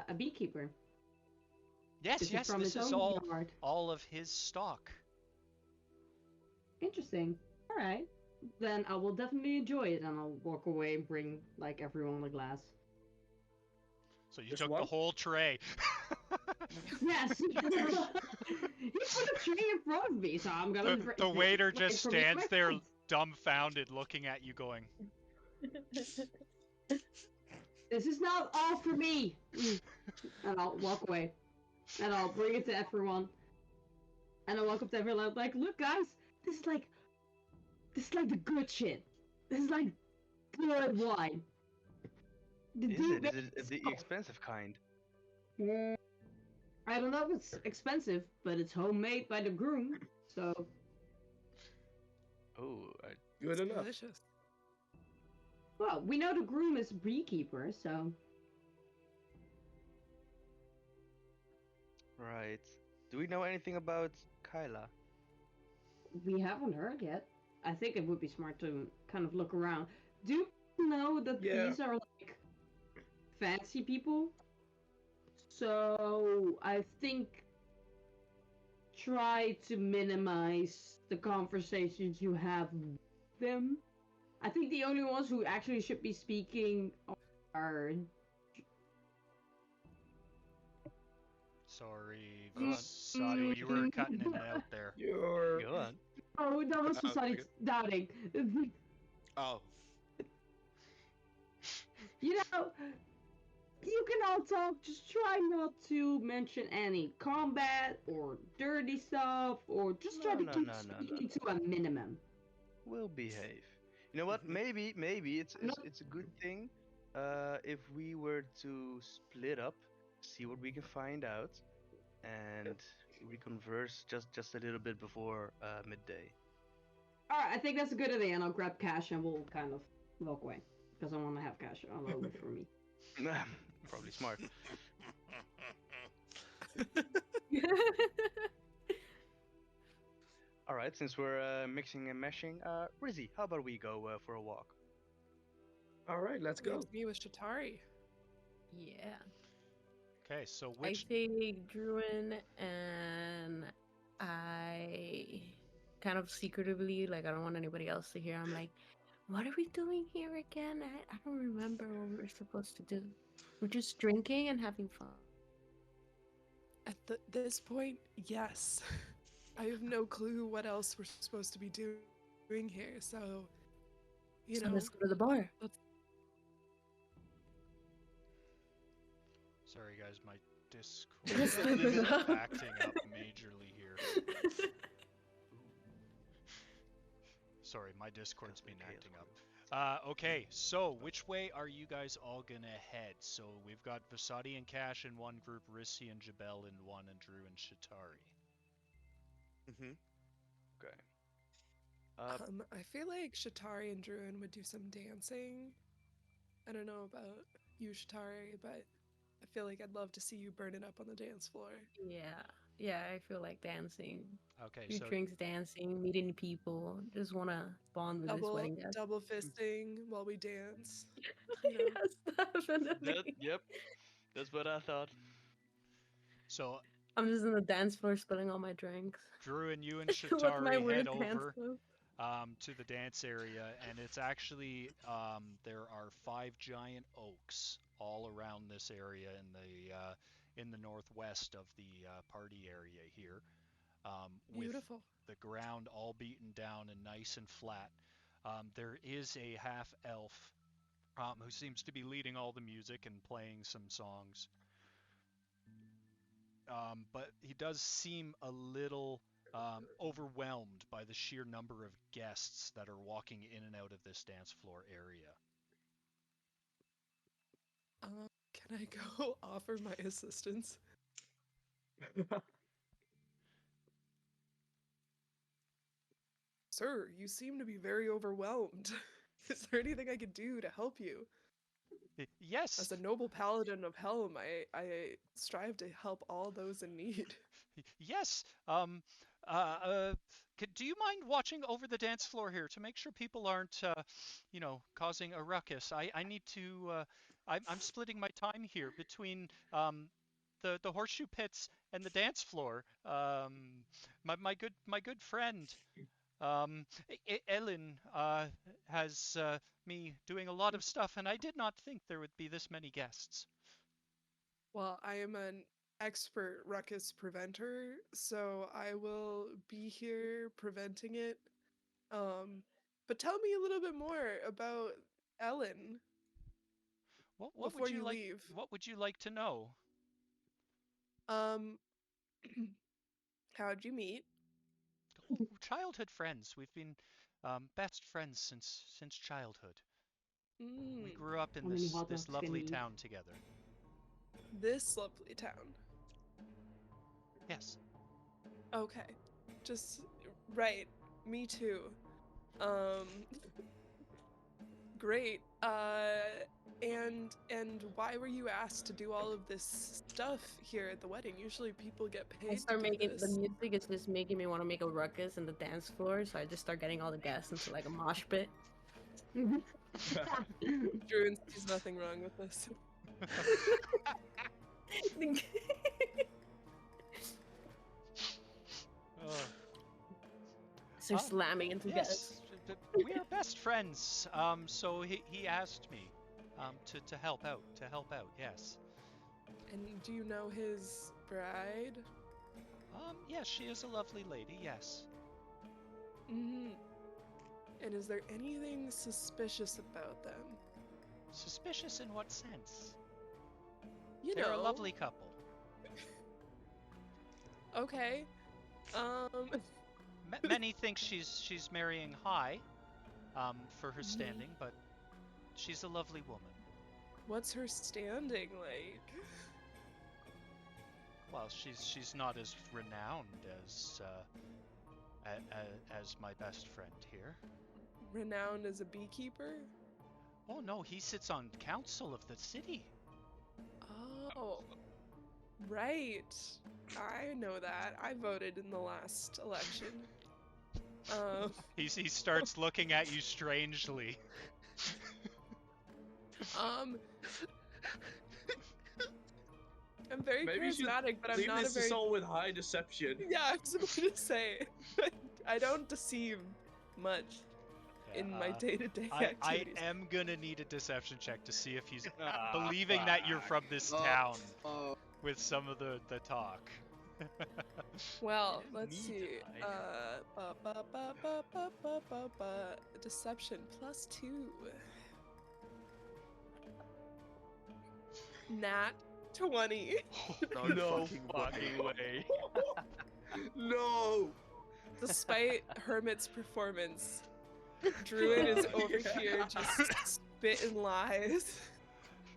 a beekeeper. Yes, From this his is own yard. all of his stock. Interesting. All right. Then I will definitely enjoy it, and I'll walk away and bring like everyone a glass. So you Just took one? the whole tray. Yes. He put a tray in front of me, so I'm gonna. The waiter wait just for me and stands my there friends. dumbfounded, looking at you, going, This is not all for me. And I'll walk away, and I'll bring it to everyone. And I walk up to everyone like, "Look, guys, this is like the good shit. This is like good wine." The Is dude it? Is makes it the stuff. expensive kind? I don't know if it's expensive, but it's homemade by the groom, so Oh, Good enough. Delicious. well, we know the groom is a beekeeper, so right. Do we know anything about Kyla? we haven't heard yet. I think it would be smart to kind of look around. Do you know that Yeah. these are like fancy people? So I think try to minimize the conversations you have with them. I think the only ones who actually should be speaking are "Sorry, Go on. Sadi, you were cutting in and out there." You're. Go on. oh, that was okay. Basadi's doubting. Oh, You know, you can all talk, just try not to mention any combat or dirty stuff, or just try to No, keep no. speaking to a minimum. We'll behave. You know what? Maybe it's a good thing if we were to split up, see what we can find out, and we converse just a little bit before midday. Alright, I think that's a good idea, and I'll grab cash and we'll kind of walk away. Because I want to have cash all over for me. Probably smart. All right, since we're mixing and mashing, Rizzy, how about we go for a walk? All right, let's go. Leaves me with Shatari. Yeah. Okay, so I which take Druin and I kind of secretively, like I don't want anybody else to hear. I'm like, what are we doing here again? I don't remember what we're supposed to do. We're just drinking and having fun. At this point, yes. I have no clue what else we're supposed to be doing here, so So let's go to the bar. Sorry, guys, my Discord is acting up majorly here. Sorry, my Discord's been Okay, acting that's up. Okay, so which way are you guys all gonna head? So we've got Vasadi and Cash in one group, Rissi and Jabel in one, and Drew and Shatari. Mm-hmm. Okay. I feel like Shatari and Druin would do some dancing. I don't know about you, Shatari, but I feel like I'd love to see you burn it up on the dance floor. Yeah, I feel like dancing. Okay, Few so drinks, dancing, meeting people. Just wanna bond with this wedding guest. Double fisting while we dance. You know. Yes, definitely. Yep. That's what I thought. so I'm just on the dance floor spilling all my drinks. Drew and you and With my Shatari head weird dance over move. to the dance area, and it's actually there are 5 giant oaks all around this area in the northwest of the party area here, with Beautiful. the ground all beaten down and nice and flat. There is a half elf who seems to be leading all the music and playing some songs. But he does seem a little overwhelmed by the sheer number of guests that are walking in and out of this dance floor area. Can I go offer my assistance? Sir, you seem to be very overwhelmed. Is there anything I could do to help you? Yes. As a noble paladin of Helm, I strive to help all those in need. Yes. Do you mind watching over the dance floor here to make sure people aren't, causing a ruckus? I need to. I'm splitting my time here between the horseshoe pits and the dance floor. My good friend. Ellen has me doing a lot of stuff, and I did not think there would be this many guests. Well, I am an expert ruckus preventer, so I will be here preventing it. But tell me a little bit more about Ellen. What before would you like? leave. What would you like to know? How'd you meet? Childhood friends. We've been best friends since childhood. We grew up in How many this hot dogs lovely can you eat? town together. This lovely town. Yes. Okay. Just right. Me too. Great. And why were you asked to do all of this stuff here at the wedding? Usually people get paid. I start to do making this. the music is just making me want to make a ruckus in the dance floor, so I just start getting all the guests into like a mosh pit. Druin sees nothing wrong with this. So slamming into guests. Yes, we are best friends. So he asked me to help out. Yes. And do you know his bride? Yes, she is a lovely lady. Yes. Mm-hmm. And is there anything suspicious about them? Suspicious in what sense? They're a lovely couple. Okay. Many think she's marrying high, for her standing, but she's a lovely woman. What's her standing like? Well, she's not as renowned as my best friend here. Renowned as a beekeeper? Oh no, he sits on council of the city. Oh, right. I know that. I voted in the last election. He starts looking at you strangely. I'm very charismatic, but I'm leave not this a very. to someone with high deception. Yeah, I was about to say. I don't deceive much in my day-to-day I activities. am gonna need a deception check to see if he's believing that you're from this town with some of the talk. Well, let's Need see. I? Deception +2. Nat 20. No fucking way. No! Despite Hermit's performance, Druid is over here just spitting lies.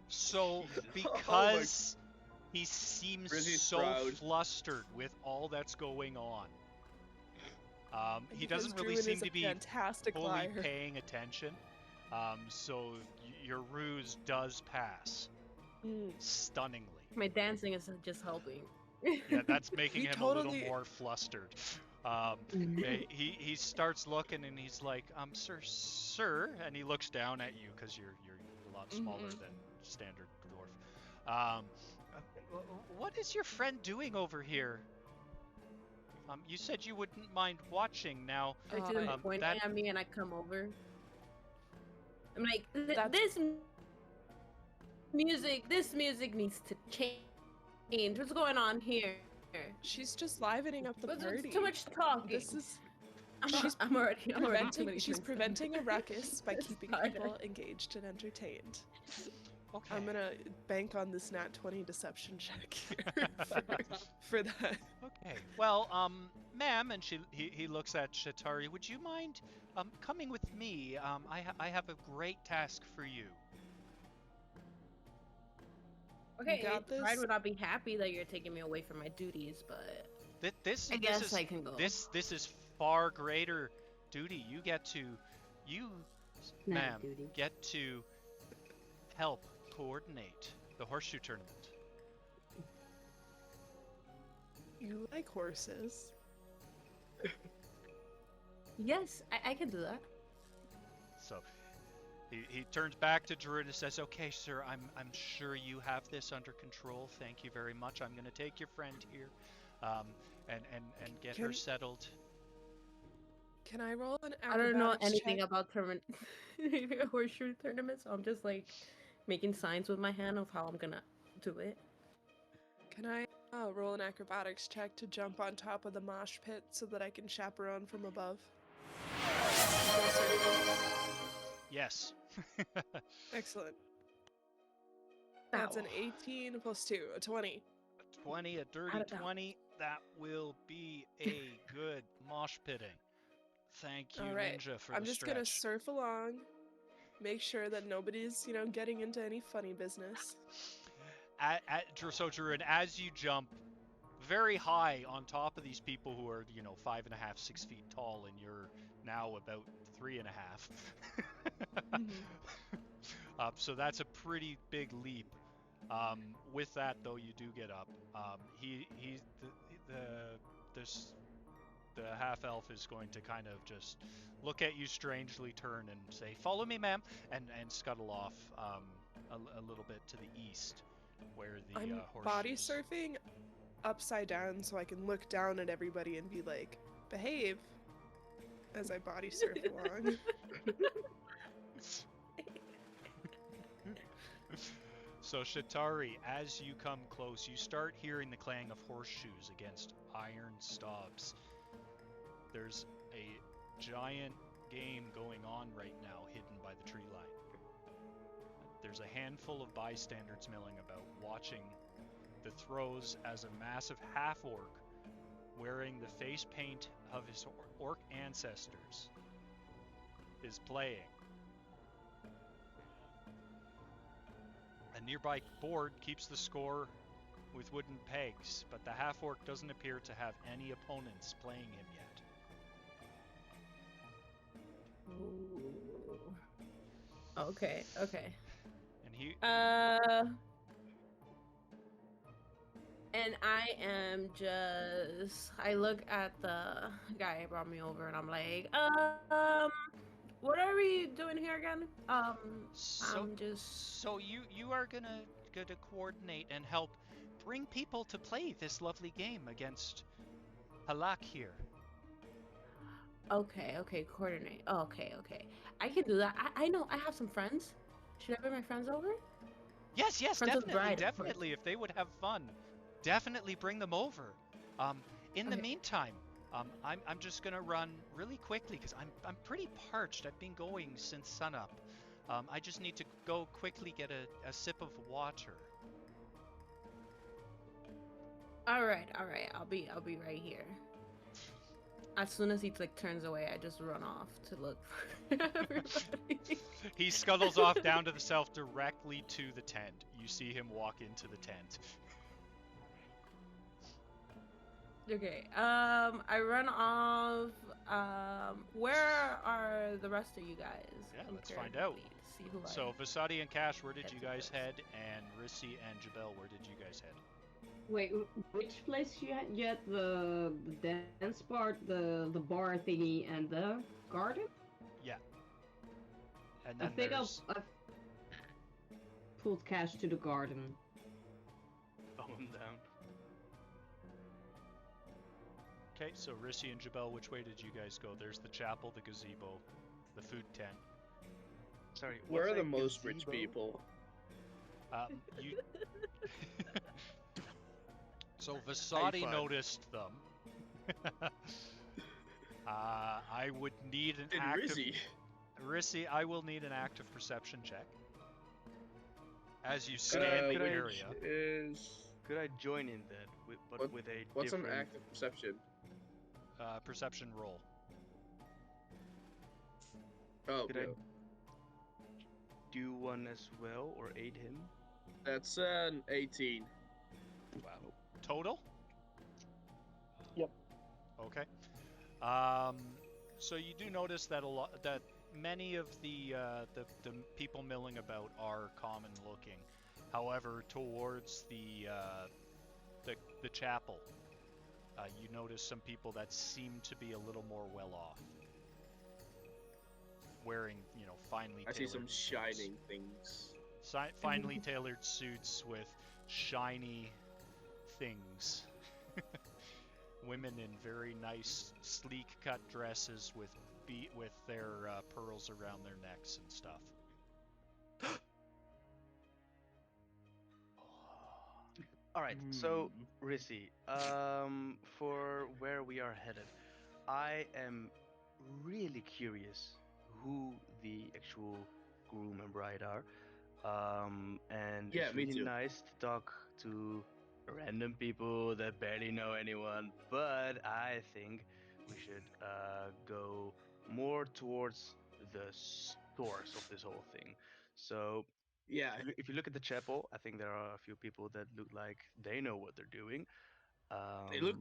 So, Jesus. because he seems Rizzy's so proud. flustered with all that's going on, he Because doesn't really Druid seem is a to be fantastic fully liar. paying attention. So your ruse does pass Mm. stunningly. My dancing is just helping. Yeah, that's making We him a totally- little more flustered. He starts looking and he's like, sir, and he looks down at you because you're a lot smaller Mhm. than standard dwarf. What is your friend doing over here? You said you wouldn't mind watching now. Or to the point that- at me and I come over. I'm like, That's- this music needs to change. What's going on here? She's just livening up the What's party. too much talking? This is I'm already too preventing. many She's drinks in. preventing a ruckus by It's keeping harder. people engaged and entertained. Okay. I'm gonna bank on this nat 20 deception check here for that. Okay. Well, ma'am, and he looks at Shatari. Would you mind coming with me? I have a great task for you. Okay, got Pride this. would not be happy that you're taking me away from my duties, but This I this guess is, I can go. This is far greater duty. You, Not ma'am, duty. get to help coordinate the horseshoe tournament. You like horses? yes, I can do that. So he turns back to Druid and says, "Okay, sir, I'm sure you have this under control. Thank you very much. I'm going to take your friend here, and get her Can- settled." Can I roll an I don't know acrobatics anything check? about horseshoe tournaments, so I'm just like making signs with my hand of how I'm gonna do it. Can I roll an acrobatics check to jump on top of the mosh pit so that I can chaperone from above? Yes. Excellent. That's an Ow. 18 plus 2, a 20. 20, a dirty Out of 20. That will be a good mosh pitting. Thank you, All right, Ninja, for I'm the just gonna stretch. surf along, make sure that nobody's, getting into any funny business. So, Druid, as you jump very high on top of these people who are, 5.5, 6 feet tall, and you're now about 3.5. So that's a pretty big leap. With that, though, you do get up. The half elf is going to kind of just look at you strangely, turn and say, "Follow me, ma'am," and scuttle off a little bit to the east, where the I'm body horseshoes- surfing upside down so I can look down at everybody and be like, behave, as I body surf along. So Shatari, as you come close, you start hearing the clang of horseshoes against iron stobs. There's a giant game going on right now, hidden by the tree line. There's a handful of bystanders milling about, watching the throws as a massive half-orc, wearing the face paint of his orc ancestors, is playing. A nearby board keeps the score with wooden pegs, but the half-orc doesn't appear to have any opponents playing him yet. Ooh. Okay, okay. And he And I am just I look at the guy who brought me over and I'm like, what are we doing here again? So you are gonna coordinate and help bring people to play this lovely game against Halak here. Okay, coordinate. Okay. I can do that. I know I have some friends. Should I bring my friends over? Yes, Friends of the bride, of course. definitely. If they would have fun, definitely bring them over. In the Okay. meantime, I'm just gonna run really quickly because I'm pretty parched. I've been going since sunup. I just need to go quickly get a sip of water. All right. I'll be right here. as soon as he like turns away, I just run off to look for everybody. He scuttles off down to the south directly to the tent. You see him walk into the tent. Okay. I run off. Where are the rest of you guys? Yeah, I'm let's curious find out. to see who So Vasadi and Cash, where did head you to guys first. head? And Rissy and Jabel, where did you guys head? Wait, which place you had? You had the dance part, the bar thingy, and the garden? Yeah. And I then think there's... I've pulled Cash to the garden. Follow him down. Okay, so Rissy and Jabel, which way did you guys go? There's the chapel, the gazebo, the food tent. Sorry, Where what's are the a most rich gazebo? people? You... So Vasadi fun. noticed them. I would need an And active... Rizzy. Rissy, I will need an active perception check. As you Could scan I- the could I- area. Is Could I join in that, but What- with a what's an different... active perception? Perception roll. Oh, Could no. I do one as well, or aid him? That's an 18. Wow. Total? Yep. Okay. So you do notice that that many of the people milling about are common looking. However, towards the chapel, you notice some people that seem to be a little more well off, wearing finely I tailored see some suits. shining things. Finely tailored suits with shiny things. Women in very nice, sleek cut dresses with their pearls around their necks and stuff. All right, so Rissy, for where we are headed, I am really curious who the actual groom and bride are. And Yeah, it's me really too. nice to talk to random people that barely know anyone, but I think we should go more towards the source of this whole thing. So Yeah, if you look at the chapel, I think there are a few people that look like they know what they're doing.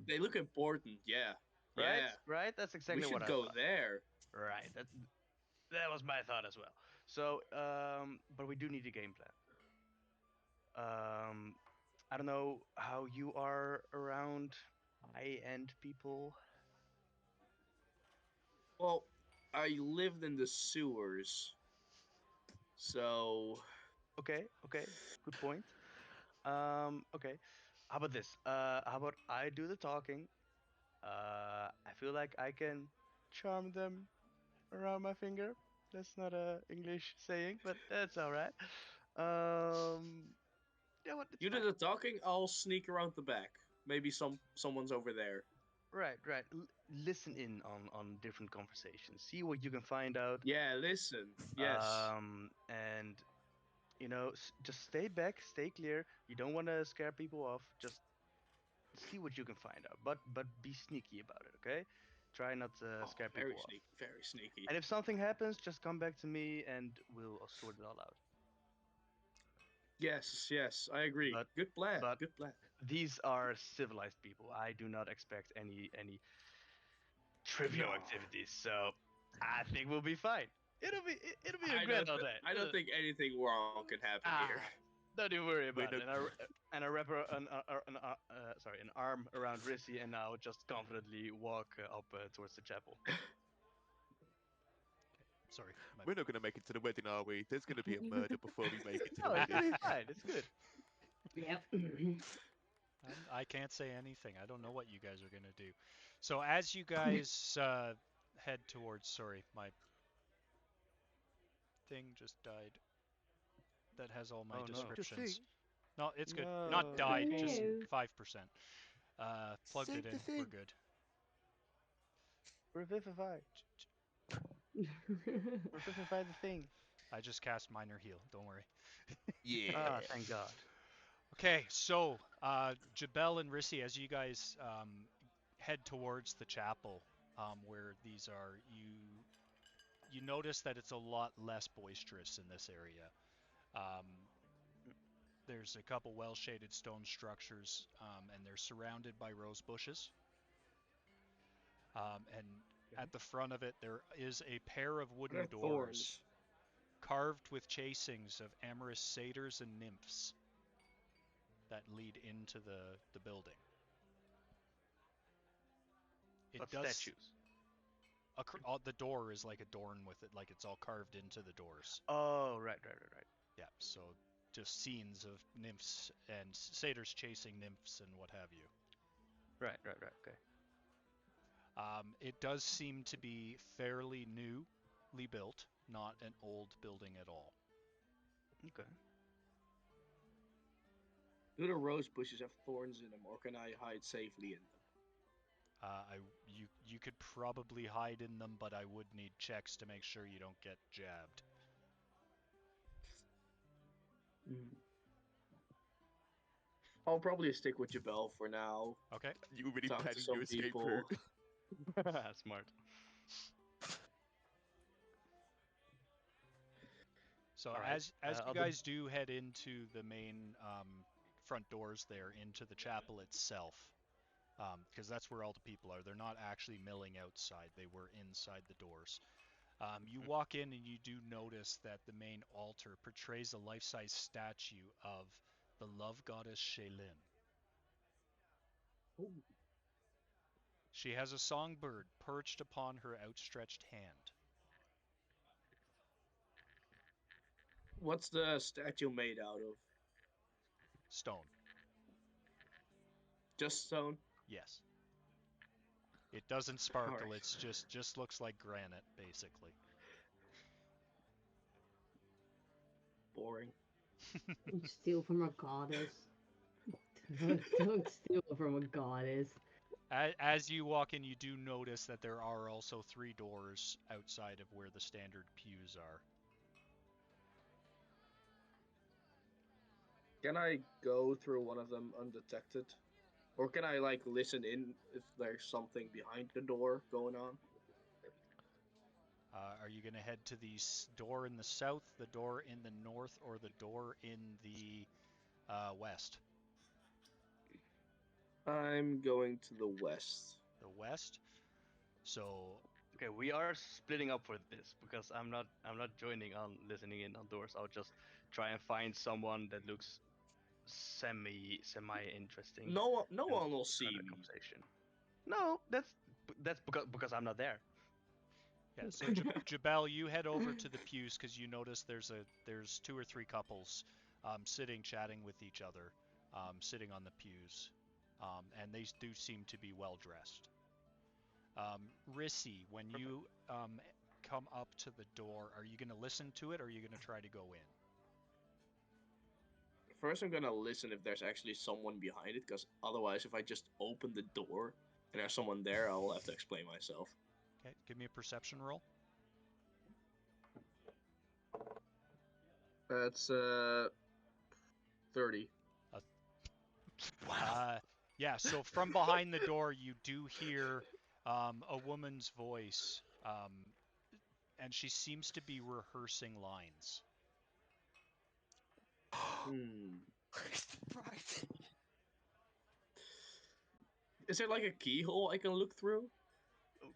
they look important. Yeah, Right, yeah. right. That's We exactly should what I go thought. there. Right, that was my thought as well. So, but we do need a game plan. I don't know how you are around high-end people. Well, I lived in the sewers, so Okay, good point. Okay. How about this? How about I do the talking? I feel like I can charm them around my finger. That's not a English saying, but that's all right. Yeah, what? It's you fine. do the talking. I'll sneak around the back. Maybe someone's over there. Right. Listen in on different conversations. See what you can find out. Yeah, listen. Yes. And just stay back, stay clear. You don't want to scare people off. Just see what you can find out. But be sneaky about it, okay? Try not to scare people very off. sneaky. Very sneaky. And if something happens, just come back to me and we'll sort it all out. Yes, I agree. But- Good plan. but- Good plan. These are civilized people. I do not expect any trivial No. activities. So I think we'll be fine. It'll be a I great don't, all day. I don't think anything wrong could happen here. Don't you worry about Wait, it. And I wrap an arm around Rissy, and I'll just confidently walk up towards the chapel. Sorry. We're not going to make it to the wedding, are we? There's going to be a murder before we make it to the No, wedding. it's fine. It's good. Yep. I can't say anything. I don't know what you guys are gonna do. So as you guys head towards, sorry, my thing just died. That has all my Oh, no. descriptions. No, it's good. No. Not died, just No. 5%. Plugged Save it the in. We're thing. good. Revivify. Revivify the thing. I just cast Minor Heal. Don't worry. Yeah. Ah, thank God. Okay, so Jabel and Rissy, as you guys head towards the chapel, where these are. You notice that it's a lot less boisterous in this area. There's a couple well-shaded stone structures, and they're surrounded by rose bushes. And at the front of it, there is a pair of wooden They're doors thorns. carved with chasings of amorous satyrs and nymphs that lead into the building. It But does. statues. The door is like adorned with it, like it's all carved into the doors. Oh, right. Yeah, so just scenes of nymphs and satyrs chasing nymphs and what have you. Right. Okay. It does seem to be fairly newly built, not an old building at all. Okay. Do the rose bushes have thorns in them, or can I hide safely in them? You could probably hide in them, but I would need checks to make sure you don't get jabbed. I'll probably stick with Jabel for now. Okay. You really Talk to planning some your escape people. route? Smart. So All right. as you other- guys do head into the main front doors there, into the chapel itself, because that's where all the people are. They're not actually milling outside. They were inside the doors. You walk in and you do notice that the main altar portrays a life-size statue of the love goddess Shaylin. Ooh. She has a songbird perched upon her outstretched hand. What's the statue made out of? Stone. Just stone? Yes. It doesn't sparkle. Alright. It's just looks like granite, basically. Boring. Don't steal from a goddess. Don't steal from a goddess. As you walk in, you do notice that there are also 3 doors outside of where the standard pews are. Can I go through one of them undetected? Or can I, like, listen in if there's something behind the door going on? Are you going to head to the door in the south, the door in the north, or the door in the west? I'm going to the west. The west? So Okay, we are splitting up for this because I'm not joining on listening in on doors. I'll just try and find someone that looks semi interesting. No one and will start see a me. conversation. No, that's because I'm not there. yeah, so Jabel, you head over to the pews because you notice there's 2 or 3 couples sitting chatting with each other, sitting on the pews, and they do seem to be well dressed. Rissy, when you come up to the door, are you going to listen to it or are you going to try to go in? First, I'm gonna listen if there's actually someone behind it, because otherwise, if I just open the door and there's someone there, I'll have to explain myself. Okay, give me a perception roll. That's 30. Yeah, so from behind the door, you do hear a woman's voice, and she seems to be rehearsing lines. Right. Is there like a keyhole I can look through? Oh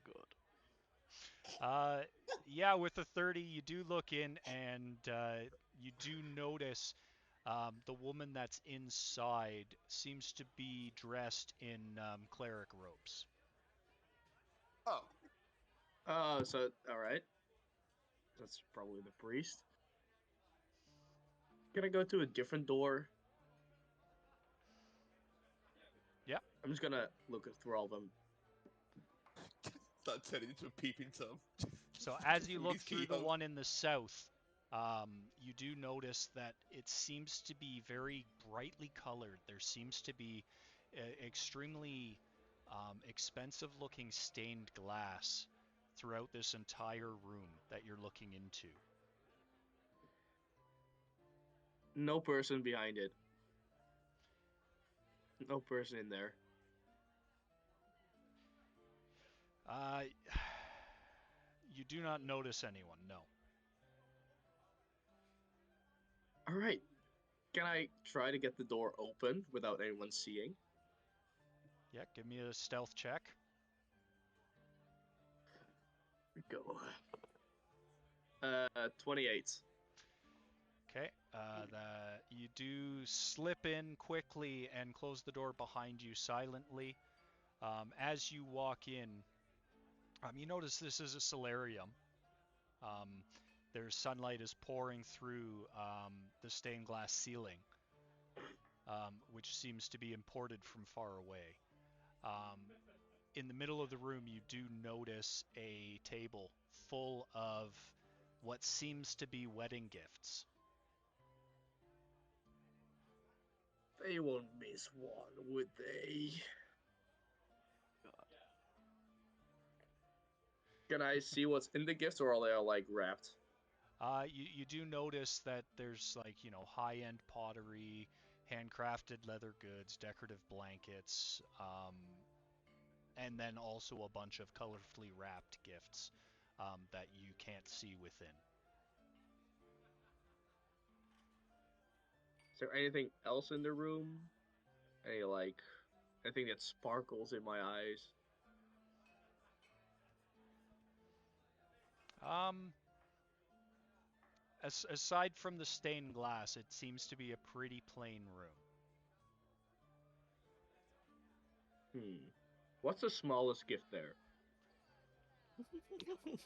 god. Yeah, with the 30, you do look in, and you do notice the woman that's inside seems to be dressed in cleric robes. Oh, Oh, so alright. That's probably the priest. Can I go to a different door? Yeah. I'm just gonna look through all of them. Start turning into a peeping tom. So as you Through look these through the keyholes. one in the south, you do notice that it seems to be very brightly colored. There seems to be extremely expensive-looking stained glass throughout this entire room that you're looking into. No person behind it. No person in there. Uh, you do not notice anyone, no. All right. Can I try to get the door open without anyone seeing? Yeah, give me a stealth check. Here we go. 28. Okay, you do slip in quickly and close the door behind you silently. As you walk in, you notice this is a solarium. There's sunlight is pouring through the stained glass ceiling, which seems to be imported from far away. In the middle of the room, you do notice a table full of what seems to be wedding gifts. They won't miss one, would they? Can I see what's in the gifts, or are they all like wrapped? You do notice that there's like, you know, high-end pottery, handcrafted leather goods, decorative blankets, and then also a bunch of colorfully wrapped gifts that you can't see within. Is there anything else in the room? Anything that sparkles in my eyes? Aside from the stained glass, it seems to be a pretty plain room. What's the smallest gift there? Making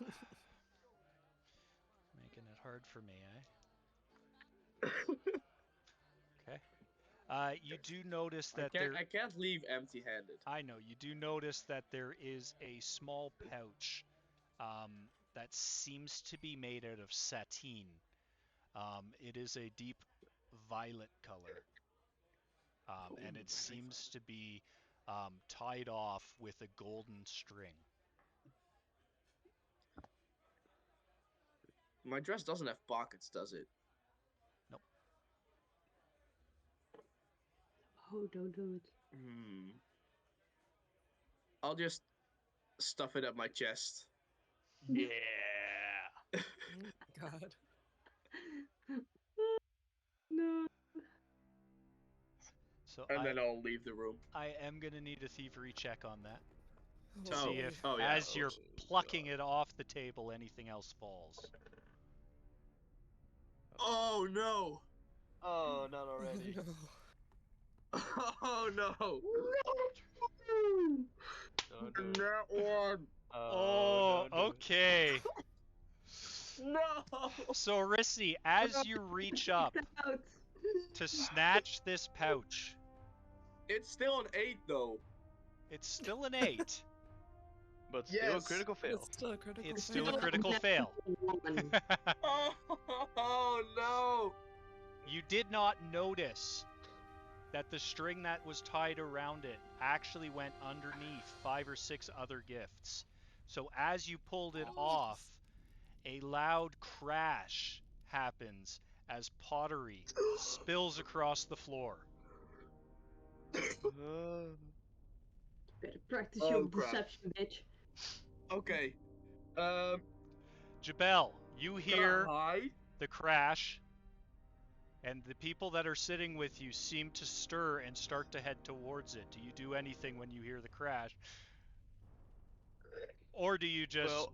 it hard for me, eh? Okay. You do notice that I can't leave empty-handed. I know. You do notice that there is a small pouch that seems to be made out of sateen. It is a deep violet color, and it seems to be tied off with a golden string. My dress doesn't have pockets, does it? Nope. Oh, don't do it. I'll just stuff it up my chest. Yeah. God. No. So then I'll leave the room. I am gonna need a thievery check on that to Oh, see if, boy. as you're plucking it off the table, anything else falls. Oh no! Oh, not already. No. Oh no! Don't do it. That one! Oh, don't do it. okay. No! So Rissy, as you reach up Out. to snatch this pouch, It's still an 8 though. it's still an 8. But still a Yes. critical fail. It's still a critical It's fail. still a critical fail. Oh no! You did not notice that the string that was tied around it actually went underneath 5 or 6 other gifts. So as you pulled it off, a loud crash happens as pottery spills across the floor. Better practice Oh, your crap. deception, bitch. Okay. Jabel, you Can hear I hide? the crash, and the people that are sitting with you seem to stir and start to head towards it. Do you do anything when you hear the crash? Or do you just... Well,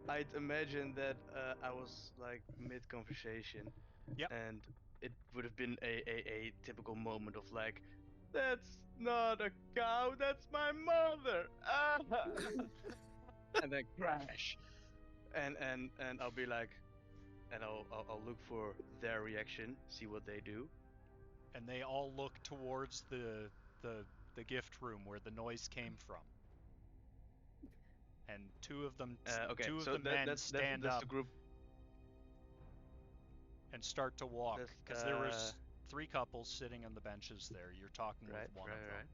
I'd imagine that I was like mid-conversation. Yep. And it would have been a typical moment of like, that's not a cow, that's my mother. Ah! And then crash. And I'll be like, and I'll look for their reaction, see what they do. And they all look towards the gift room where the noise came from. And two of them, Okay, two of so the men that's stand the up group. and start to walk. That's, Because there was 3 couples sitting on the benches there. You're talking Right, with one of them.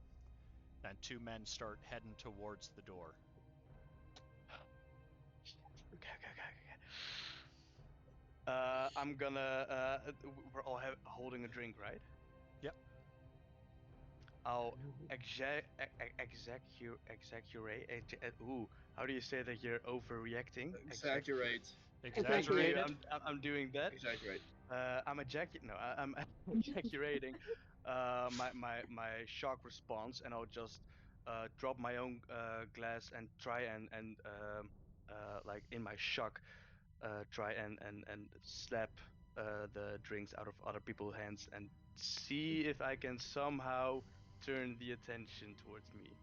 And 2 men start heading towards the door. Okay. I'm gonna. We're all holding a drink, right? Yep. I'll ooh, how do you say that you're overreacting? Exaggerate. Exaggerate. I'm doing that. Exaggerate. I'm exaggerating my shock response, and I'll just drop my own glass and try and like in my shock try and slap the drinks out of other people's hands and see if I can somehow turn the attention towards me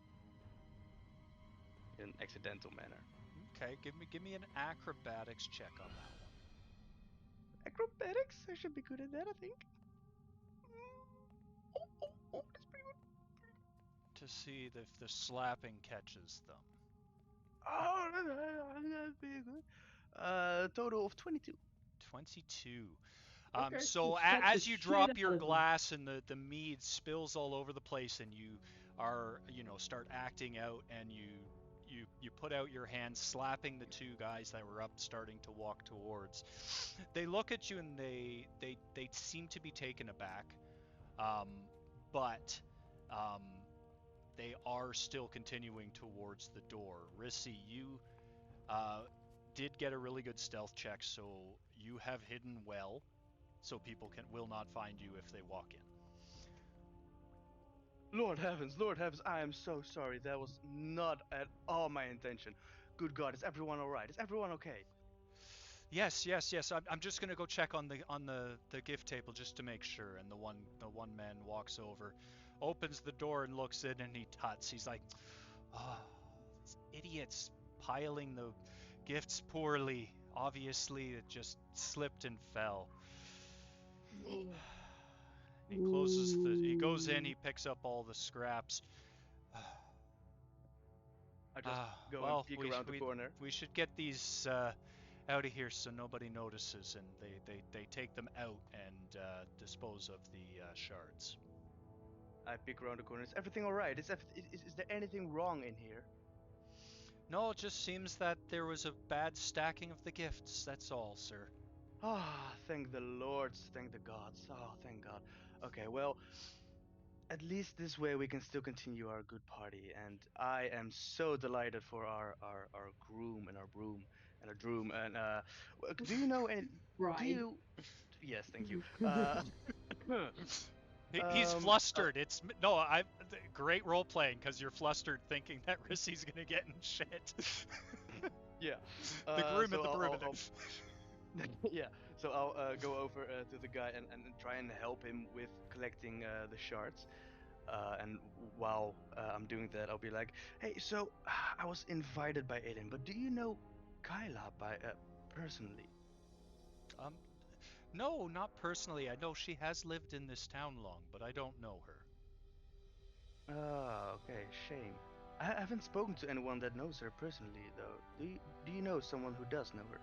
in an accidental manner. Okay, give me an acrobatics check on that one. Acrobatics? I should be good at that, I think. That's pretty good. To see if the slapping catches them. Oh, that's pretty good. Total of 22. 22. Okay, So slap the as you shit drop out your of them. glass and the mead spills all over the place, and you are, start acting out, and you put out your hand, slapping the two guys that were up, starting to walk towards. They look at you and they seem to be taken aback, but they are still continuing towards the door. Rissy, you did get a really good stealth check, so you have hidden well, so people will not find you if they walk in. Lord heavens, I am so sorry. That was not at all my intention. Good God, is everyone alright? Is everyone okay? Yes. I'm just gonna go check on the gift table just to make sure. And the one man walks over, opens the door and looks in, and he tuts. He's like, "Oh, these idiots piling the gifts poorly. Obviously, it just slipped and fell." He closes he goes in, he picks up all the scraps. I just go and peek around the corner. We should get these out of here so nobody notices, and they take them out and dispose of the shards. I peek around the corner. Is everything alright? Is there anything wrong in here? No, it just seems that there was a bad stacking of the gifts, that's all, sir. Ah, thank the lords, thank the gods. Oh, thank God. Okay, well, at least this way we can still continue our good party, and I am so delighted for our groom and our broom and our droom. And do you know any? Right. Yes, thank you. He's flustered. Great role playing because you're flustered, thinking that Rissy's gonna get in shit. Yeah. The groom and the broom. Yeah, so I'll go over to the guy and try and help him with collecting the shards. And while I'm doing that, I'll be like, "Hey, so I was invited by Aiden, but do you know Kyla personally?" No, not personally. I know she has lived in this town long, but I don't know her. Oh, okay, shame. I haven't spoken to anyone that knows her personally, though. Do you know someone who does know her?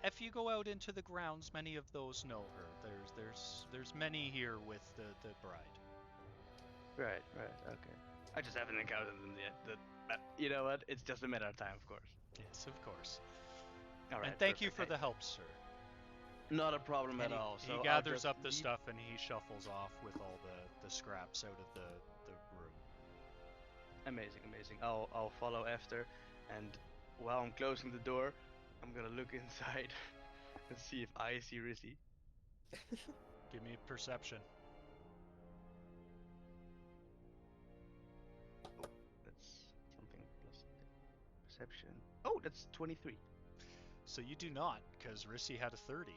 If you go out into the grounds, many of those know her. There's many here with the bride. Right, okay. I just haven't encountered them yet. But you know what? It's just a matter of time, of course. Yes, of course. All right. And thank you for the help, sir. Not a problem at all. So he gathers up the stuff and he shuffles off with all the scraps out of the room. Amazing. I'll follow after, and while I'm closing the door, I'm gonna look inside and see if I see Rissy. Give me perception. Oh, that's something plus perception. Oh, that's 23. So you do not, because Rissy had a 30.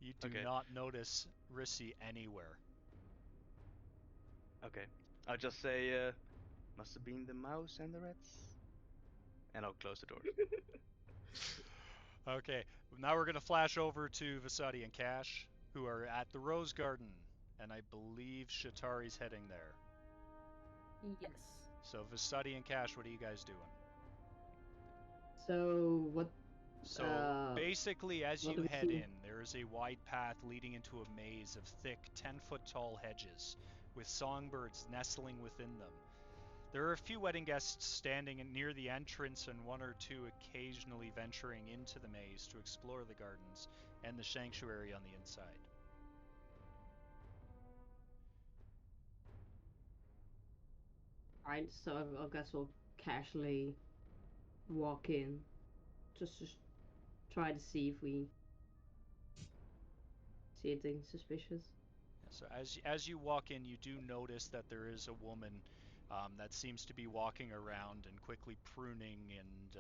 You do not notice Rissy anywhere. Okay. I'll just say, must have been the mouse and the rats. And I'll close the door. Okay, now we're going to flash over to Vasadi and Cash, who are at the Rose Garden. And I believe Shatari's heading there. Yes. So Vasadi and Cash, what are you guys doing? So what? So basically, as what you do we head see? in, there is a wide path leading into a maze of thick, 10-foot tall hedges, with songbirds nestling within them. There are a few wedding guests standing near the entrance, and one or two occasionally venturing into the maze to explore the gardens and the sanctuary on the inside. Alright, so I guess we'll casually walk in. Just to try to see if we see anything suspicious. So as you walk in, you do notice that there is a woman that seems to be walking around and quickly pruning and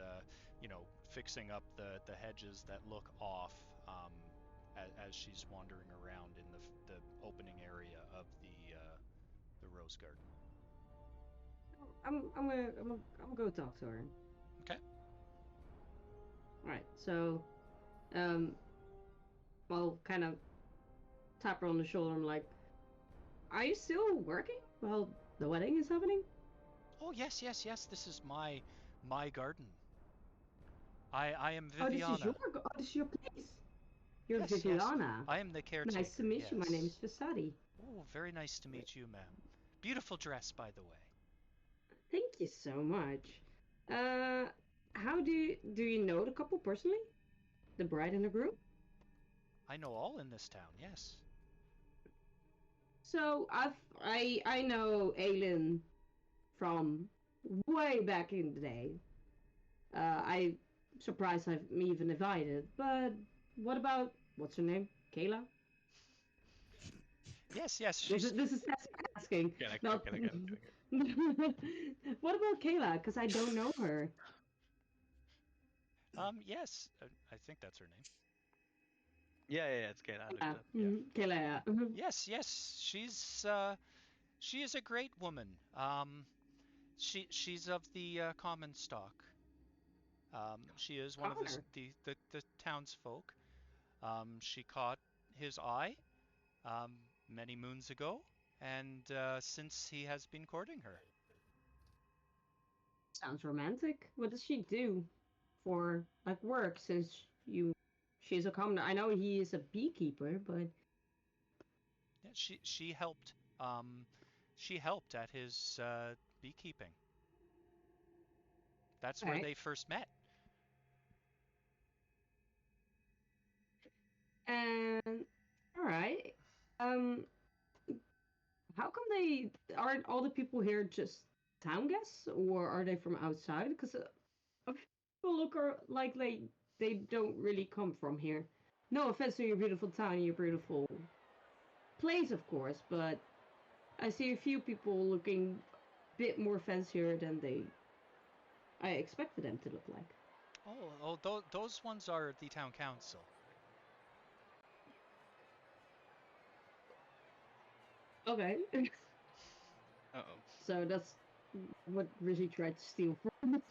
fixing up the hedges that look off as she's wandering around in the opening area of the rose garden. I'm gonna go talk to her. Okay. Alright, so I'll kind of tap her on the shoulder. I'm like, "Are you still working while the wedding is happening?" Oh yes. This is my garden. I am Oh, Viviana. this is your place. You're Yes. Viviana. I am the caretaker. Nice to meet you. My name is Fasadi. Oh, very nice to meet you, ma'am. Beautiful dress, by the way. Thank you so much. How do you know the couple personally? The bride and the groom? I know all in this town. Yes. So I know Aelin from way back in the day. I'm surprised I'm even invited. But what about what's her name? Kayla? Yes. This is asking. Not- What about Kayla? Because I don't know her. Yes. I think that's her name. Yeah, it's good. I looked Yeah. it up. Yeah. Kayla. Yeah. Mhm. Yes. She is a great woman. She's of the common stock. She is one of Connor. the townsfolk. She caught his eye many moons ago, and since he has been courting her. Sounds romantic. What does she do for like work? Since she's a commoner. I know he is a beekeeper, but Yeah, she helped. She helped at his beekeeping. That's where Alright. they first met. And all right. Um, how come they aren't all the people here just town guests, or are they from outside? Because people look like they don't really come from here. No offense to your beautiful town, your beautiful place, of course, but I see a few people looking a bit more fancier than I expected them to look like. Those ones are the town council. Okay. Uh-oh. So that's what Rizzy tried to steal from.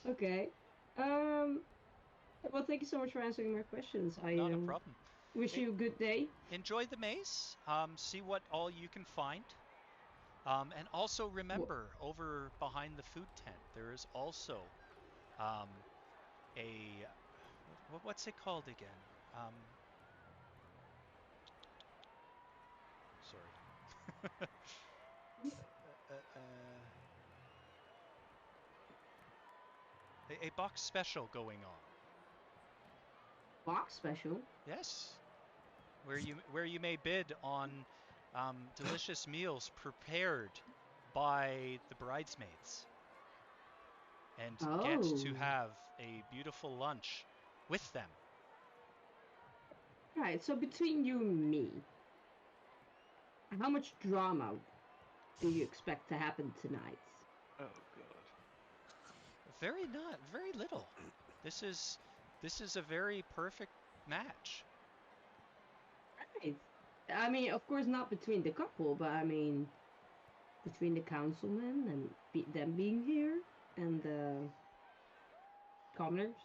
Okay. Well, thank you so much for answering my questions. I Not a problem. wish Hey. you a good day. Enjoy the maze. See what all you can find. And also remember, over behind the food tent, there is also a what's it called again? Sorry. A box special going on. Box special. Yes, where you may bid on delicious meals prepared by the bridesmaids, and get to Oh. have a beautiful lunch with them. Right. So between you and me, how much drama do you expect to happen tonight? Oh god. Very little. This is a very perfect match. Right. I mean, of course, not between the couple, but I mean, between the councilmen and them being here and the commoners.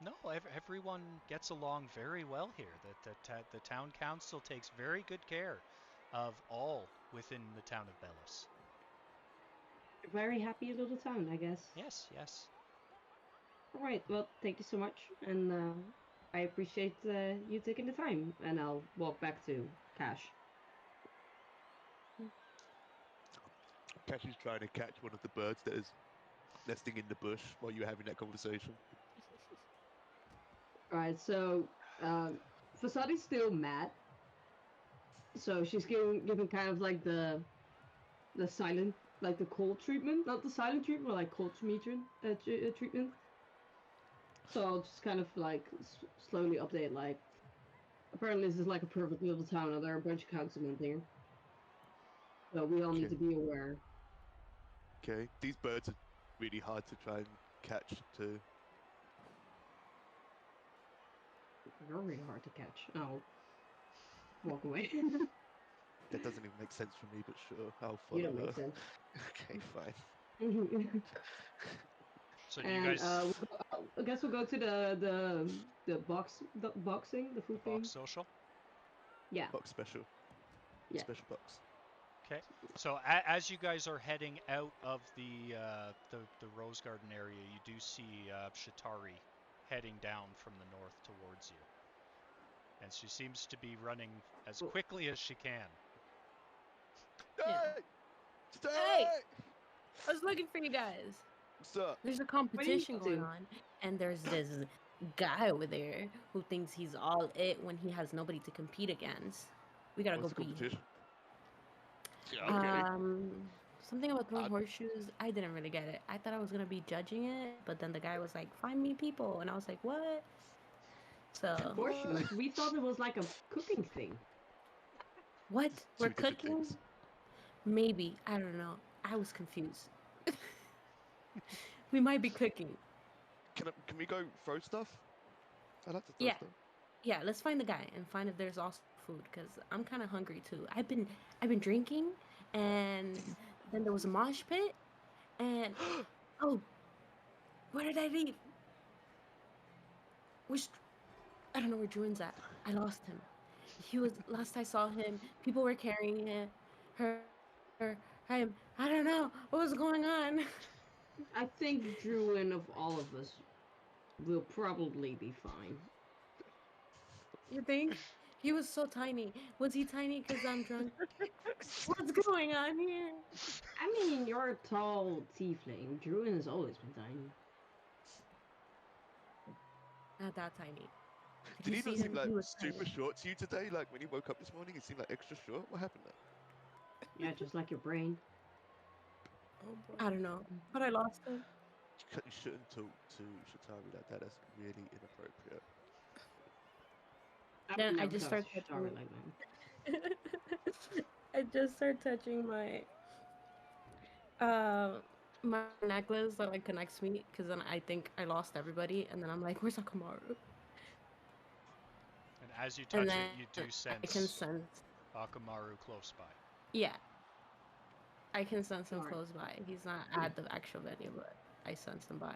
No, everyone gets along very well here. The town council takes very good care of all within the town of Bellis. Very happy little town, I guess. Yes. All right. Well, thank you so much, and I appreciate you taking the time. And I'll walk back to Cash. Cash is trying to catch one of the birds that is nesting in the bush while you're having that conversation. All right. So, Fasadi's still mad. So she's giving kind of like the the silent, like the cold treatment, not the silent treatment, but like cold treatment. So I'll just kind of like slowly update. Like, apparently this is like a perfect little town, and there are a bunch of councilmen here. So we all need to be aware. Okay, these birds are really hard to try and catch too. They're really hard to catch. I'll walk away. That doesn't even make sense for me, but sure, I'll follow You don't her. make sense. Okay, fine. So do you And guys I guess we'll go to the boxing, the food thing. box social? Yeah. Box special. Yeah. Special box. Okay. So as you guys are heading out of the Rose Garden area, you do see Shatari heading down from the north towards you, and she seems to be running as quickly as she can. Yeah. Stay! Hey! I was looking for you guys. What's up? There's a competition up to? going on, and there's this guy over there who thinks he's all it when he has nobody to compete against. We gotta What's the go beat him. competition? Yeah, okay. Something about throwing horseshoes. I didn't really get it. I thought I was gonna be judging it, but then the guy was like, "Find me people," and I was like, "What?" So Horseshoes. We thought it was like a cooking thing. what? We're Two different cooking? things. Maybe. I don't know. I was confused. We might be cooking. Can we go throw stuff? I like to throw Yeah. stuff. Yeah, let's find the guy and find if there's also food because I'm kind of hungry too. I've been drinking, and then there was a mosh pit, and oh, where did I leave? I don't know where Druin's at. I lost him. He was last I saw him. People were carrying him, him. I don't know what was going on. I think Druin of all of us will probably be fine. You think? He was so tiny. Was he tiny because I'm drunk? What's going on here? I mean, you're a tall tiefling. Druin has always been tiny. Not that tiny. Did he you not see seem him? like He was super tiny. short to you today? Like when you woke up this morning, he seemed like extra short. What happened there? Yeah, just like your brain. Oh boy. I don't know, but I lost him. You shouldn't talk to Shatari like that. That's really inappropriate. I Then would I never just touch start Shari touching. like that. I just start touching my my necklace that like connects me because then I think I lost everybody and then I'm like, where's Akamaru? And as you And touch then it, you do I can sense sense. Akamaru close by. Yeah, I can sense him Alright. close by. He's not at the actual venue, but I sense him by.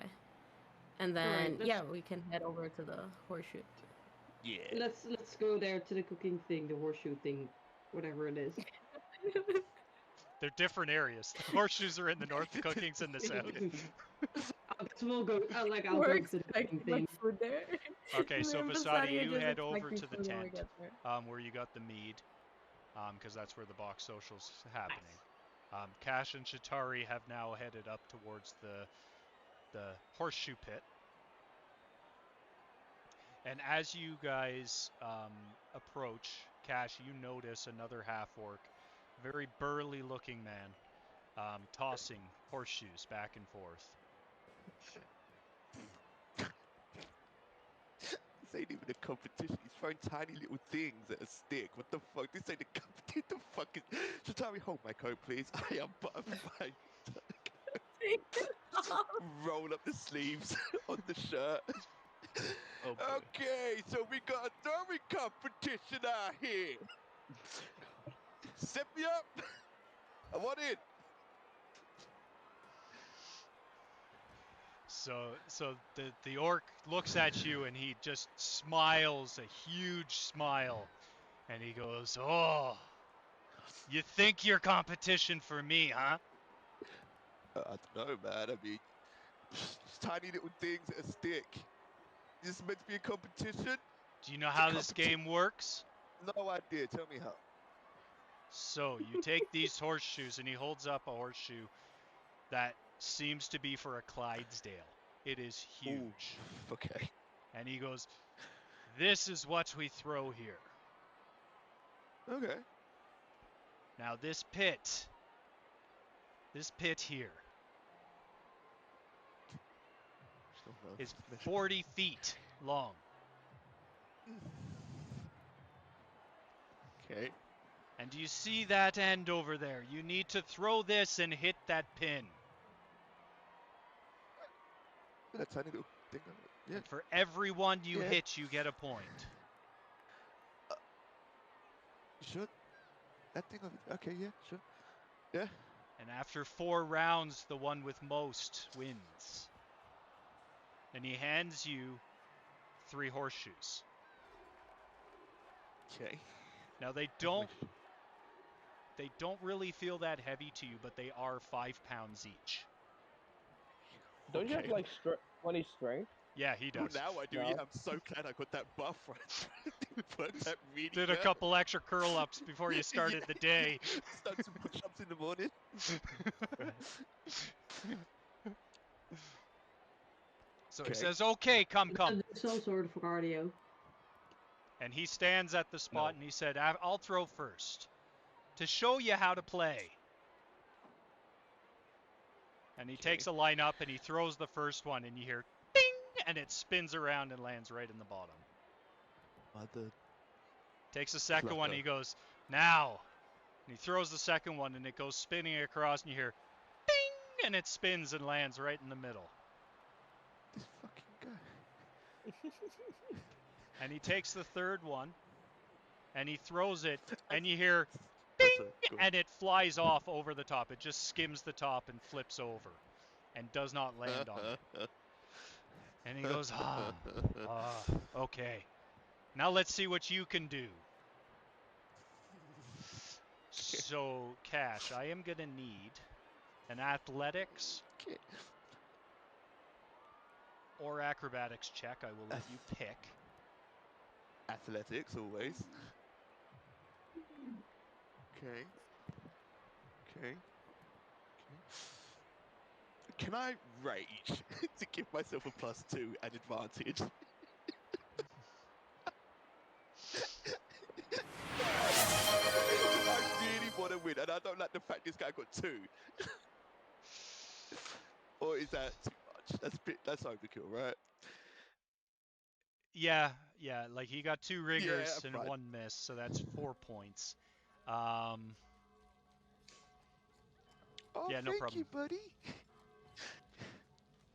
And then Alright, let's- yeah, we can head over to the horseshoe. Yeah. Let's go there to the cooking thing, the horseshoe thing, whatever it is. They're different areas. The horseshoes are in the north, the cooking's in the south. I guess we'll go. I'll We're go to the expecting cooking thing. like food there. Okay, so Me and Vasadi, are you just head over expecting to the food when we tent, get there. where you got the mead, because that's where the box social's happening. Cash and Shatari have now headed up towards the horseshoe pit. And as you guys approach, Cash, you notice another half-orc, very burly-looking man, tossing horseshoes back and forth. This ain't even a competition. He's throwing tiny little things at a stick. What the fuck? This ain't a competition. The fuck is... Shatari, hold my coat, please. I am butterfly. Roll up the sleeves on the shirt. Oh boy. Okay, so we got a throwing competition out here. Set me up. I want in. So the orc looks at you and he just smiles a huge smile, and he goes, "Oh, you think you're competition for me, huh?" I don't know, man. I mean, just tiny little things at a stick. This is meant to be a competition? Do you know how this game works? No idea. Tell me how. So you take these horseshoes, and he holds up a horseshoe that seems to be for a Clydesdale. It is huge. Ooh, okay. And he goes, "This is what we throw here. Okay. Now this pit This pit here Oh, no. is 40 feet long. Okay. And do you see that end over there? You need to throw this and hit that pin. That tiny little thing. Yeah. And for every one you Yeah. hit, you get a point. Sure. That thing. Okay. Yeah. Sure. Yeah. And after 4 rounds, the one with most wins. And he hands you 3 horseshoes. Okay. Now they don't really feel that heavy to you, but they are 5 pounds each. Don't you have Okay. like 20 strength? Yeah, he Well, does. now I do. No. Yeah, I'm so glad I got that buff right. Worked that really Did a well. couple extra curl ups before you started the day. Done some push-ups in the morning. So he Okay. says, "Okay, come." Do some sort of cardio. And he stands at the spot and he said, "I'll throw first to show you how to play." And he takes a line up and he throws the first one and you hear ding, and it spins around and lands right in the bottom. Mother. Takes the second one and Fluffer. he goes, "Now." And he throws the second one and it goes spinning across and you hear ding, and it spins and lands right in the middle. This fucking guy. And he takes the third one and he throws it and you hear Ding! and it flies off over the top. It just skims the top and flips over and does not land on it. And he goes, okay. Now let's see what you can do. So, Cash, I am going to need an athletics Okay. or acrobatics check. I will let you pick. Athletics, always. Okay. Okay. Can I rage to give myself a +2 and advantage? I really want to win, and I don't like the fact this guy got 2. Or is that too much? That's overkill, right? Yeah, like he got 2 riggers Yeah, and fine. 1 miss, so that's 4 points. Oh, Yeah, no thank problem. you, buddy.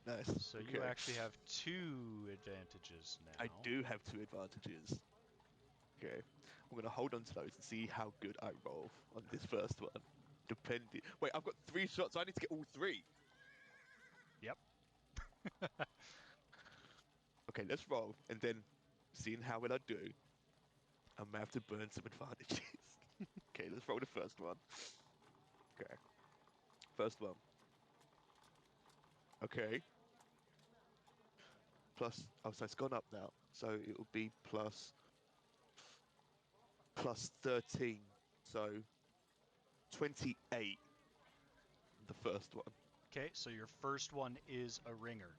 Nice. So okay. you actually have 2 advantages now. I do have 2 advantages. Okay. I'm going to hold on to those and see how good I roll on this first one. Depending. Wait, I've got 3 shots, so I need to get all 3. Yep. Okay, let's roll. And then, seeing how well I do, I'm going to have to burn some advantages. Okay, let's roll the first one. Okay. First one. Okay. Plus, oh, so it's gone up now. So it will be plus 13. So 28. The first one. Okay, so your first one is a ringer.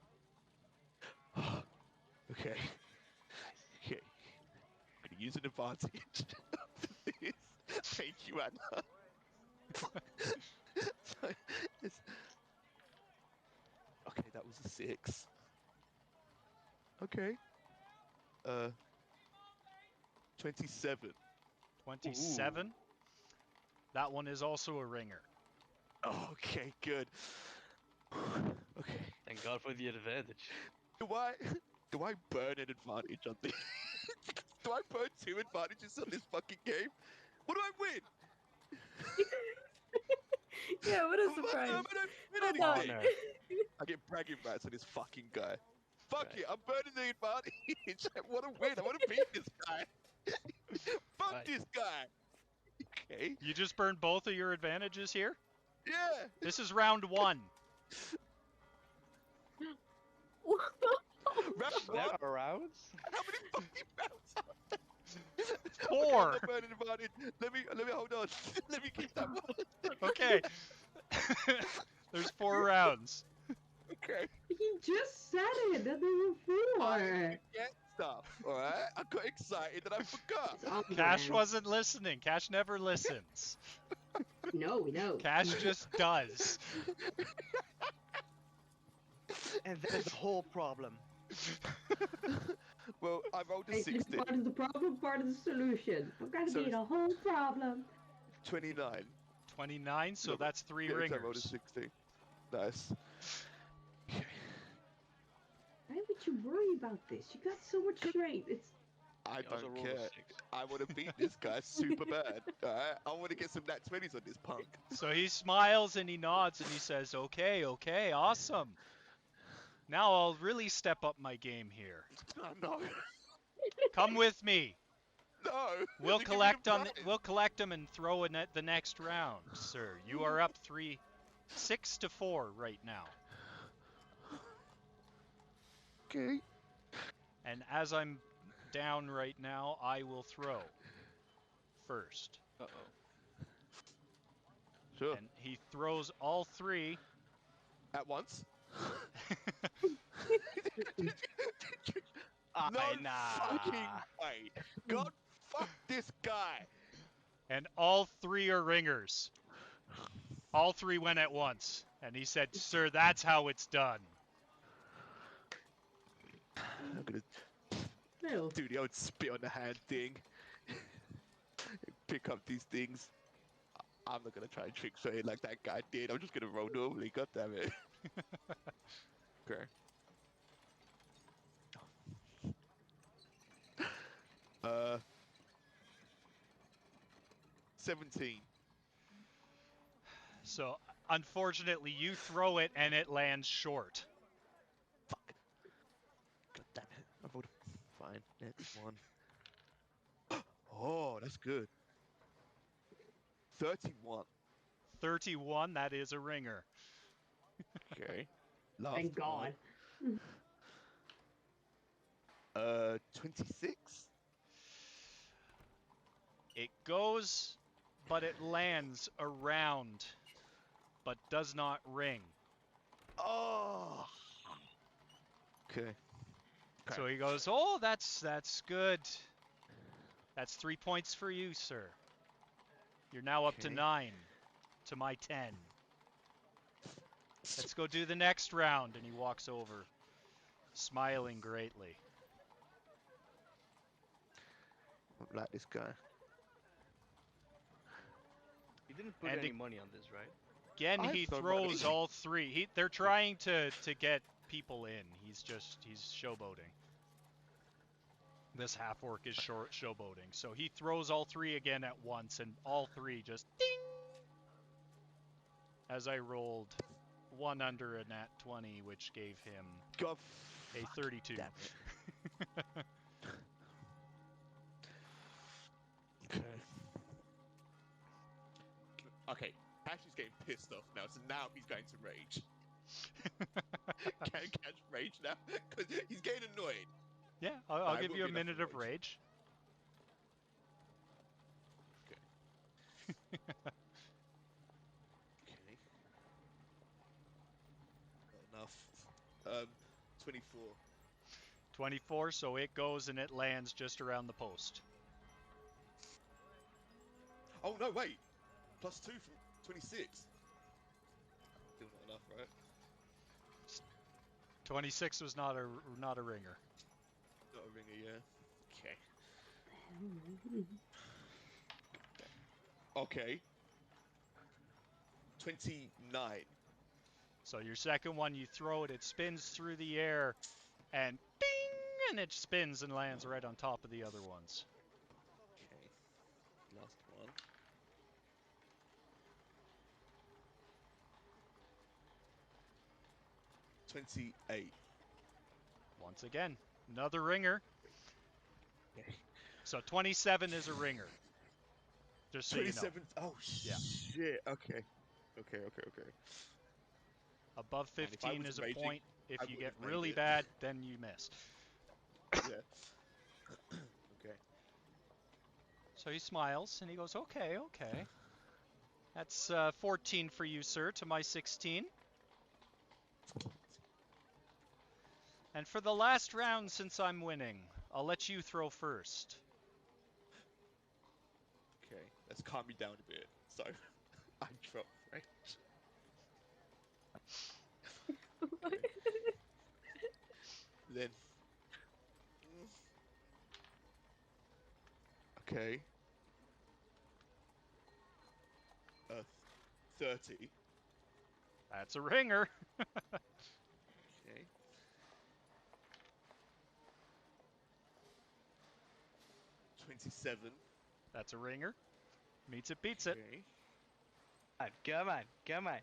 Okay. Okay. I'm gonna use an advantage. Please. Thank you, Anna. So, okay, that was a 6. Okay. 27. 27. That one is also a ringer. Okay, good. Okay. Thank God for the advantage. Do I burn an advantage on this? Do I burn 2 advantages on this fucking game? What do I win? Yeah, what a What- surprise. I don't win Hold on. anything. I get bragging rights on this fucking guy. Fuck Right. it, I'm burning the advantage. I want to win. I want to beat this guy. Fuck Right. this guy. Okay. You just burned both of your advantages here? Yeah. This is round 1. Round There one. are rounds? How many fucking rounds are there? 4. Okay, I'm burning advantage. Let me hold on. Let me keep that one. Okay. There's 4 rounds. Okay. He just said it that there were 4. I forget stuff. All right. I got excited and I forgot. It's on Cash brand. wasn't listening. Cash never listens. No, we know. Cash just does. And that's the whole problem. Well, I rolled a It's 60. part of the problem, part of the solution. I've got to So be it's- the whole problem. 29. 29, so No, but- that's 3 Yeah, 'cause I rolled a ringers. 60. Nice. Why would you worry about this? You got so much strength. It's I He also don't rolled a care. 6. I want to beat this guy super bad. Alright? I want to get some nat 20s on this punk. So he smiles and he nods and he says, okay, okay, awesome. Now I'll really step up my game here. Oh, no. Come with me. No. We'll Give me the collect them. prize. We'll collect them and throw in the next round, sir. You are up 6 to 4 right now. Okay. And as I'm down right now, I will throw first. Uh-oh. Sure. And he throws all 3. At once. No fucking way. God, fuck this guy. And all 3 are ringers. All 3 went at once. And he said, sir, that's how it's done. I'm gonna no. do the old spit on the hand thing. Pick up these things. I'm not gonna try and trick shot it like that guy did. I'm just gonna roll normally. God damn it. Okay. 17. So, unfortunately, you throw it and it lands short. Fuck. God damn it. I rolled a fine. Next one. Oh, that's good. 31. 31, that is a ringer. Okay. Last Thank God. one. 26. It goes, but it lands around, but does not ring. Oh. Okay. So he goes, oh, that's good. That's 3 points for you, sir. You're now up to Okay. 9 to my 10. Let's go do the next round. And he walks over, smiling greatly. I like this guy. You didn't put And any it- money on this, right? Again, I he have no throws money. all 3. They're trying to get people in. He's showboating. This half orc is showboating. So he throws all 3 again at once, and all 3 just ding. As I rolled 1 under a nat 20, which gave him God. a 32. Damn it. Okay. Okay. Cash is getting pissed off now, so now he's going to rage. Can Cash rage now? Because he's getting annoyed. Yeah, I'll I give will you a be enough minute for of rage. Okay. Not enough. 24. 24, so it goes and it lands just around the post. Oh no, wait. +2 from 26. Still not enough, right? 26 was not a ringer. Not a ringer, yeah. Okay. Okay. 29. So your second one, you throw it, it spins through the air, and ding, and it spins and lands right on top of the other ones. Okay. Last one. $28. Once again, another ringer. Okay. So 27 is a ringer. Just so you know. 27. Oh Yeah. shit. Okay. Okay. Above And if I 15 was is a raging, point. If I you would get have made really it. bad, then you miss. Yeah. Okay. So he smiles and he goes, okay, okay. That's 14 for you, sir, to my 16. And for the last round, since I'm winning, I'll let you throw first. Okay. Let's calm me down a bit. So, I drop French. Then. Okay. 30. That's a ringer. Okay. $27. That's a ringer. Meets it, beats it. Okay. Come on, come on.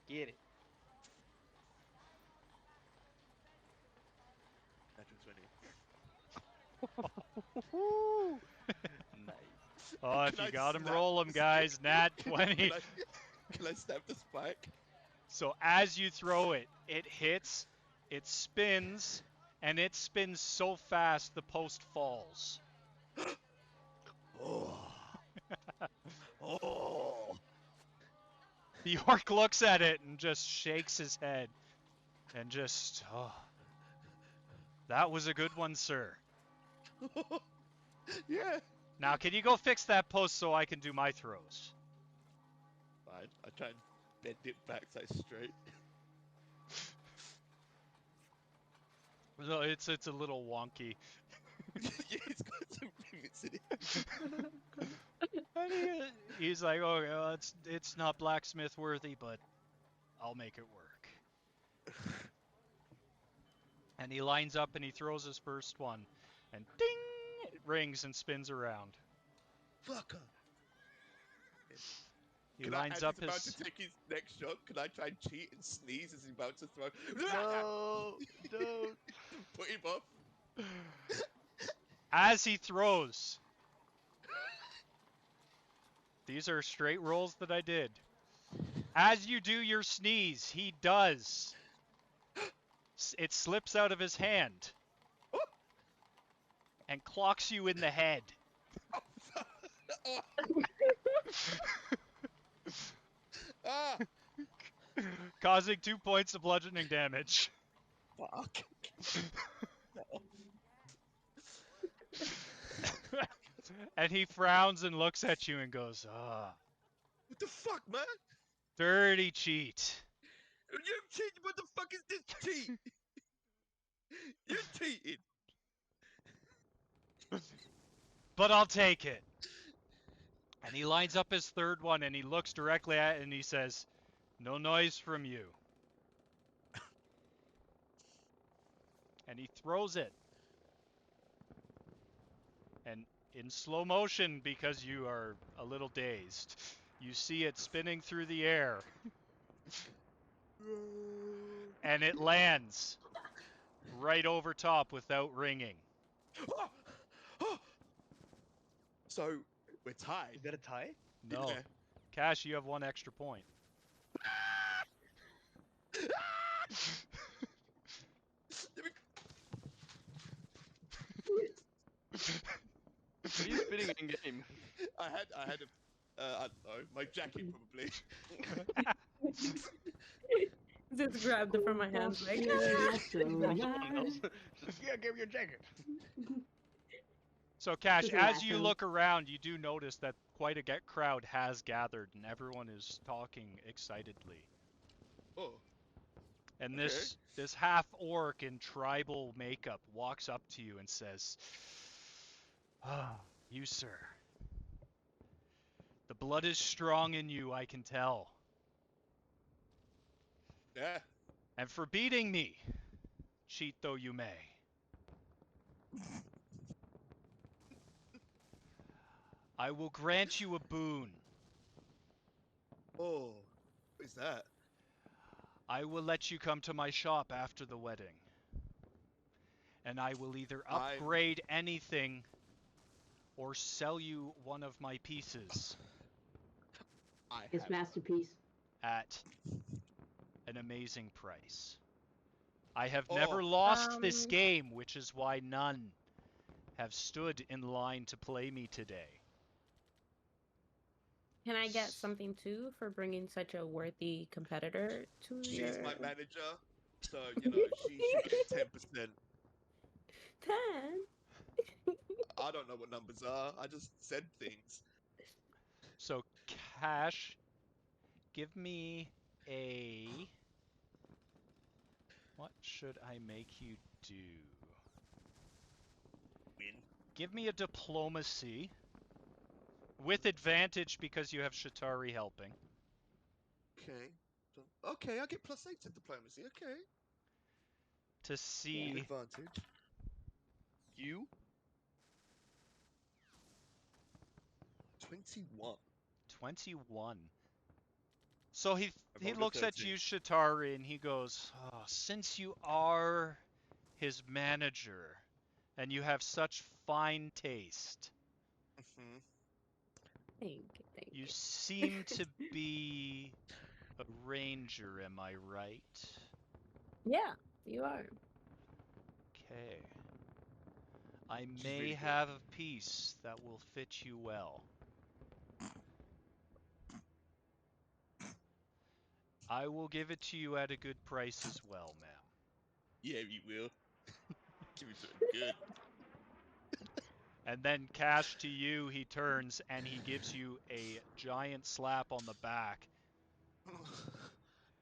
Get it. Natural 20. Nice. Oh, if Can you I got him, snap roll him, the guys. stick? Nat 20. Can I snap the spike? So as you throw it, it hits, it spins, and it spins so fast the post falls. Oh. Oh. The orc looks at it and just shakes his head and just, oh, that was a good one, sir. Yeah. Now, can you go fix that post so I can do my throws? Fine. I try and bend it back so it's straight. No, it's a little wonky. Yeah, it's got some pivots in it. And he's like, oh, well, it's not blacksmith worthy, but I'll make it work. And he lines up and he throws his first one, and ding, it rings and spins around. Fucker. He lines up as he's about his. to take his next shot, can I try and cheat and sneeze as he's about to throw? No, don't. Put him off. As he throws. These are straight rolls that I did. As you do your sneeze, he does. It slips out of his hand and clocks you in the head. Ah! Causing 2 points of bludgeoning damage. Fuck. And he frowns and looks at you and goes, ah. What the fuck, man? Dirty cheat. You cheated? What the fuck is this cheat? You cheated. But I'll take it. And he lines up his third one and he looks directly at it and he says, no noise from you. And he throws it. And in slow motion, because you are a little dazed, you see it spinning through the air. And it lands right over top without ringing. So, we're tied. Is that a tie? No. Yeah. Cash, you have 1 extra point. What are you spinning in game? I had I don't know, my jacket probably. Just grabbed it from my hands like, Yeah, give me your jacket. So, Cash, Just as you laughing. look around, you do notice that quite a crowd has gathered and everyone is talking excitedly. Oh. And Okay. this half-orc in tribal makeup walks up to you and says, ah, you, sir. The blood is strong in you, I can tell. Yeah. And for beating me, cheat though you may, I will grant you a boon. Oh. What is that? I will let you come to my shop after the wedding. And I will either upgrade anything or sell you one of my pieces His masterpiece. at an amazing price. I have never lost this game, which is why none have stood in line to play me today. can I get something too for bringing such a worthy competitor to She's your... my manager, so you know she should get 10%. 10? I don't know what numbers are. I just said things. So Hash, give me a... What should I make you do? Win. Give me a diplomacy. With advantage because you have Shatari helping. Okay. Okay, I get +8 to diplomacy. Okay. To see... Advantage. You? 21. 21. So he rolled a looks at 13. you, Shatari, and he goes, oh, since you are his manager, and you have such fine taste, Hmm. Thank you. you seem to be a ranger, am I right? Yeah, you are. Okay. I is may really good. have a piece that will fit you well. I will give it to you at a good price as well, ma'am. Yeah, you will. Give me something good. And then Cash, to you, he turns and he gives you a giant slap on the back.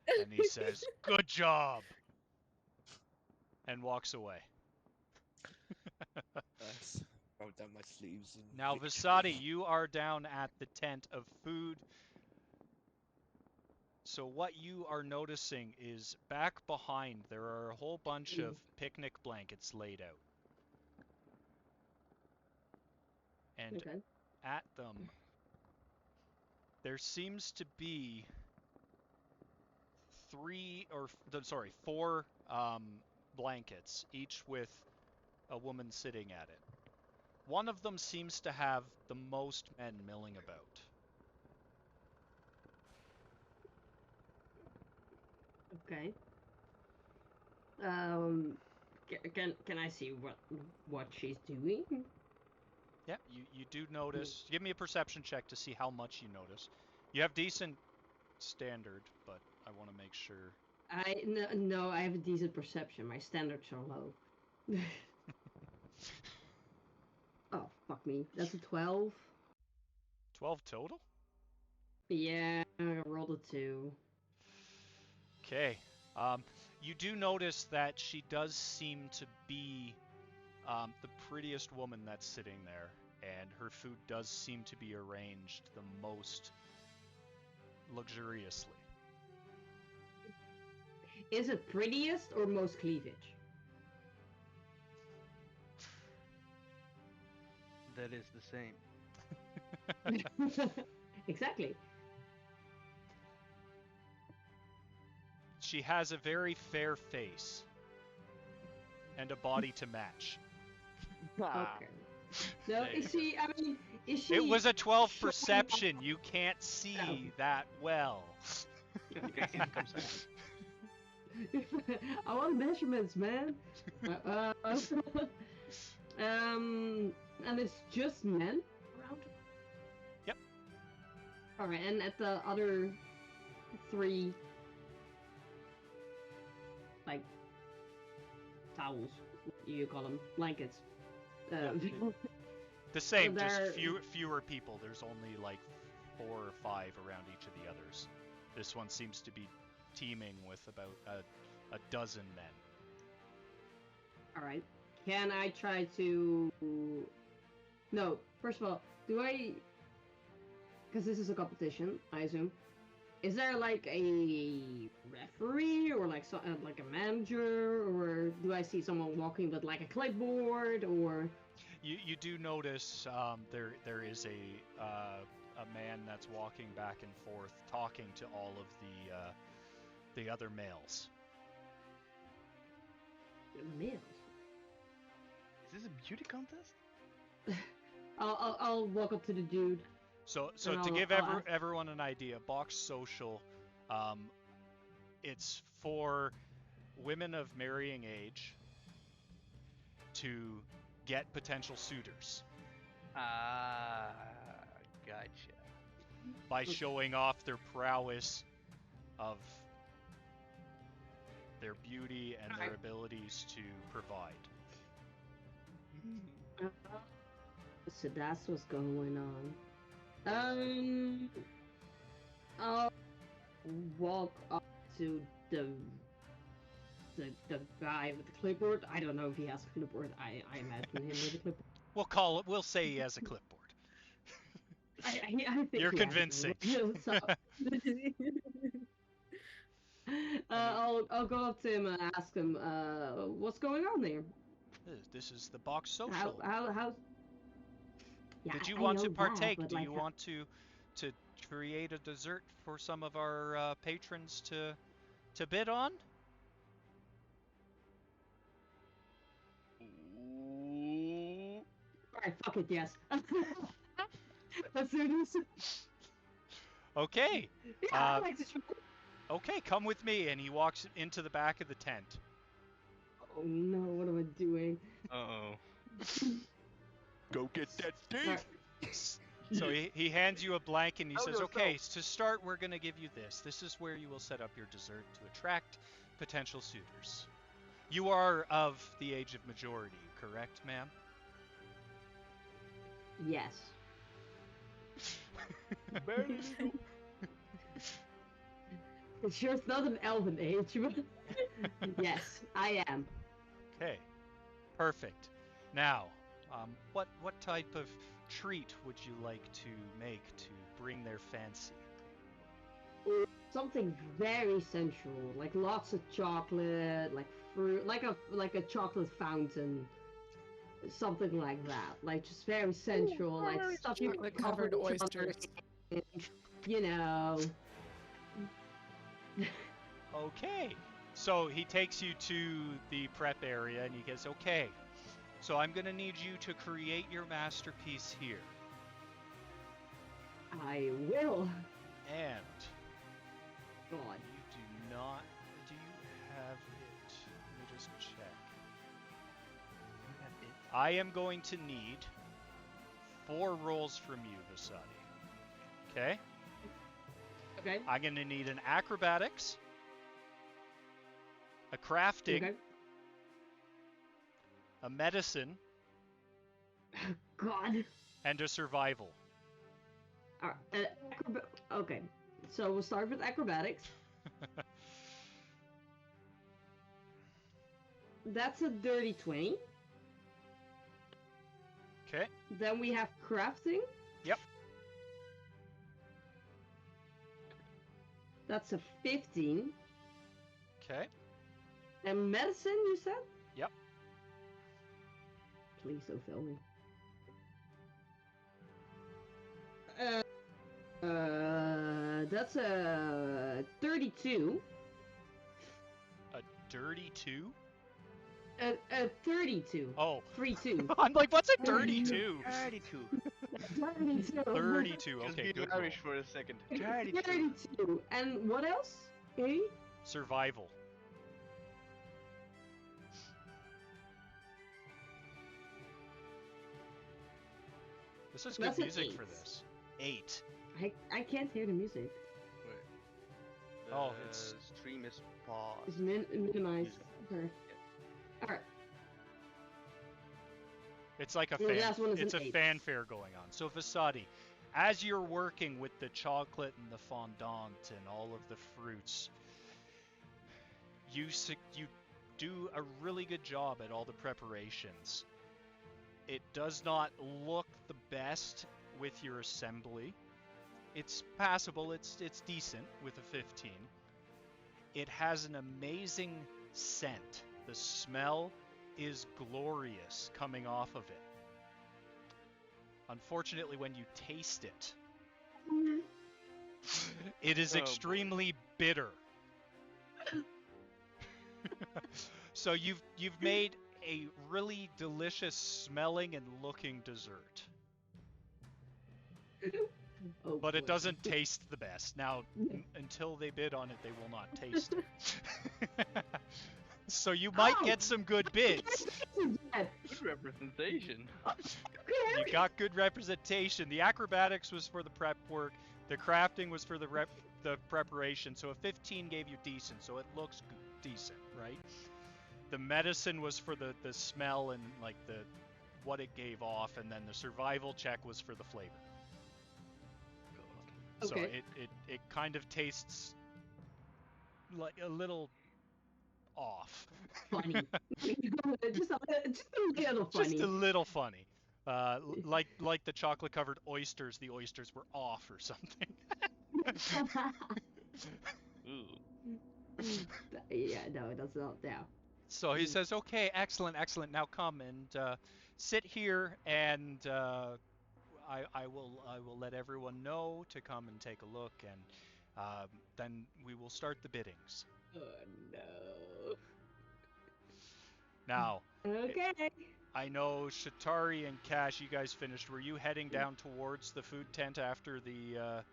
And he says, good job! And walks away. Nice. Roll down my sleeves. And Now, victory. Vasadi, you are down at the tent of food. So what you are noticing is back behind, there are a whole bunch of picnic blankets laid out. And Okay. at them, there seems to be four blankets, each with a woman sitting at it. One of them seems to have the most men milling about. Okay. Can I see what she's doing? Yeah, you do notice. Give me a perception check to see how much you notice. You have decent standard, but I want to make sure. No, I have a decent perception. My standards are low. Oh, fuck me. That's a 12. 12 total? Yeah, I rolled a 2. Okay. You do notice that she does seem to be the prettiest woman that's sitting there, and her food does seem to be arranged the most luxuriously. Is it prettiest or most cleavage? That is the same. Exactly. She has a very fair face and a body to match. Okay. No, There you is she? I mean, is she? It was a 12 showing perception. You can't see that well. I want measurements, man. And it's just men around. Yep. All right, and at the other 3, like towels, you call them blankets. The same, So just there- fewer people. There's only like 4 or 5 around each of the others. This one seems to be teeming with about a dozen men. All right. Can I try to? No. First of all, do I? Because this is a competition, I assume. Is there like a referee or like like a manager, or do I see someone walking with like a clipboard, or? You do notice there is a man that's walking back and forth, talking to all of the other males. Males. Is this a beauty contest? I'll walk up to the dude. So And to I'll- give I'll ask- everyone an idea, Box Social, it's for women of marrying age to get potential suitors Ah, gotcha. by showing off their prowess of their beauty and their abilities to provide. So that's what's going on. I'll walk up to the guy with the clipboard. I don't know if he has a clipboard. I imagine him with a clipboard. We'll say he has a clipboard. I think You're he has a convincing. clipboard, so- I'll go up to him and ask him, what's going on there? This is the box social. How? Yeah, Did you I want know to that, partake? but, Do like, you want to create a dessert for some of our patrons to bid on? Ooh. Alright, fuck it, yes. Let's do this. Okay. Yeah, I like to try. Okay, come with me. And he walks into the back of the tent. Oh no, what am I doing? Uh-oh. Go get that Alright. thief! So he hands you a blank and he Help says, okay, yourself. to start, we're going to give you this. This is where you will set up your dessert to attract potential suitors. You are of the age of majority, correct, ma'am? Yes. Barely legal. It's sure it's not an elven age, but yes, I am. Okay, perfect. Now, what type of treat would you like to make to bring their fancy? Something very sensual, like lots of chocolate, like fruit, like a chocolate fountain, something like that. Like just very sensual, like stuff you Chocolate can covered cover each other oysters. in, you know. Okay, so he takes you to the prep area and he goes, okay, so I'm gonna need you to create your masterpiece here. I will. And God. you do not, do you have it? Let me just check. You have it. I am going to need 4 rolls from you, Vasadi. Okay? Okay. I'm going to need an acrobatics, a crafting, Okay. a medicine, God. and a survival. Okay. So we'll start with acrobatics. That's a dirty 20. Okay? Then we have crafting. Yep. That's a 15. Okay? And medicine, you said? Yep. Please don't fail me. That's a 32. A dirty 2? A 32. Oh. 3-2. I'm like, what's a dirty 2? 32. 32. 32. Just Okay, being good Irish roll. for a second. 32. 32. And what else? Eh? Survival. This is good That's an music for 8. this. 8. I can't hear the music. Wait. Oh, The it's- stream is paused. It's minimized. Okay. Alright. It's like a The last one is it's an a 8. fanfare going on. So Vasadi, as you're working with the chocolate and the fondant and all of the fruits, you do a really good job at all the preparations. It does not look the best with your assembly. It's passable. It's decent with a 15. It has an amazing scent. The smell is glorious coming off of it. Unfortunately, when you taste it, it is Oh, boy. extremely bitter. So you've made a really delicious smelling and looking dessert, Oh, but it boy. doesn't taste the best. Now, until they bid on it, they will not taste it. So you might Oh. get some good bids. Good representation. You got good representation. The acrobatics was for the prep work. The crafting was for the preparation. So a 15 gave you decent. So it looks decent, right? The medicine was for the smell and like what it gave off, and then the survival check was for the flavor. So Okay. it kind of tastes like a little off. Funny. just a little funny. Just a little funny. Like the chocolate covered oysters, the oysters were off or something. Yeah, no, that's not yeah. So he says, "Okay, excellent, excellent. Now come and sit here, and I will let everyone know to come and take a look, and then we will start the biddings." Oh no. Now, Okay. I know Shatari and Cash, you guys finished. Were you heading down towards the food tent after the?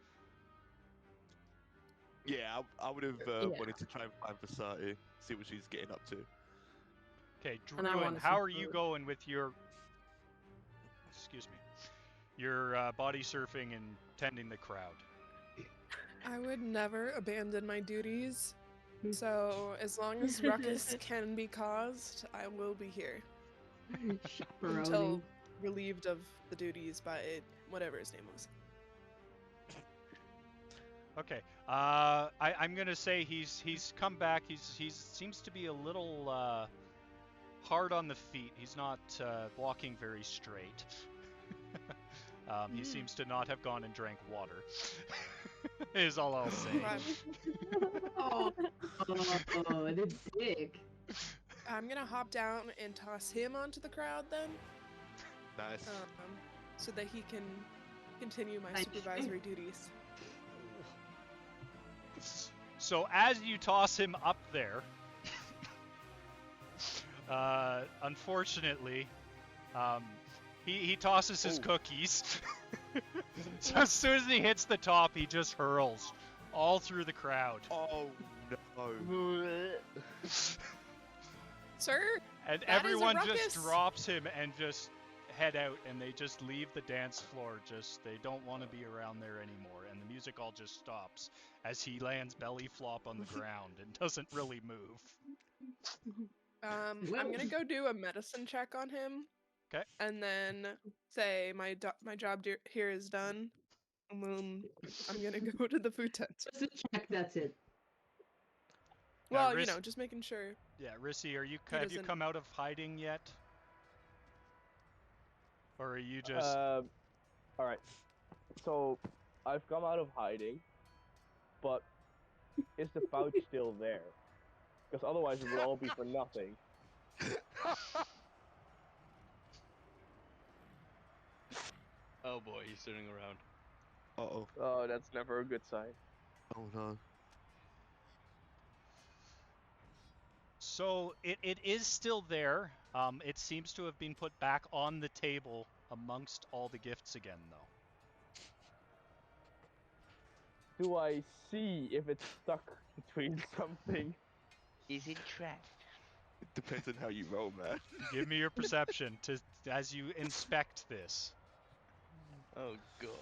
Yeah, I would have Yeah. wanted to try and find Versati, see what she's getting up to. Okay, And I Druin, wanna how see are you food. going with your? Excuse me. Your body surfing and tending the crowd. I would never abandon my duties. So as long as ruckus can be caused, I will be here Chaperoning. until relieved of the duties by whatever his name was. Okay. I'm gonna say he's come back. He's seems to be a little hard on the feet. He's not walking very straight. He seems to not have gone and drank water. Is all I'll say. Oh, the dick. I'm gonna hop down and toss him onto the crowd then, Nice. so that he can continue my Thank you. supervisory duties. So as you toss him up there, unfortunately, he tosses his cookies. So as soon as he hits the top, he just hurls all through the crowd. Oh no. Sir, And that is a everyone just ruckus. drops him and just head out, and they just leave the dance floor. Just they don't want to be around there anymore, and the music all just stops as he lands belly flop on the ground and doesn't really move. I'm Well- gonna go do a medicine check on him. 'Kay. And then say my job here is done, and then I'm gonna go to the food tent. Just a check, that's it. Now, Well, Riss- just making sure. Yeah, Rissy, have you doesn't- come out of hiding yet? Or are you just Alright. So, I've come out of hiding, but is the pouch still there? Because otherwise it will all be for nothing. Oh boy, he's turning around. Uh-oh. Oh, that's never a good sign. Oh no. So it is still there. It seems to have been put back on the table amongst all the gifts again, though. Do I see if it's stuck between something? Is it trapped? It depends on how you roll, man. Give me your perception as you inspect this. Oh god.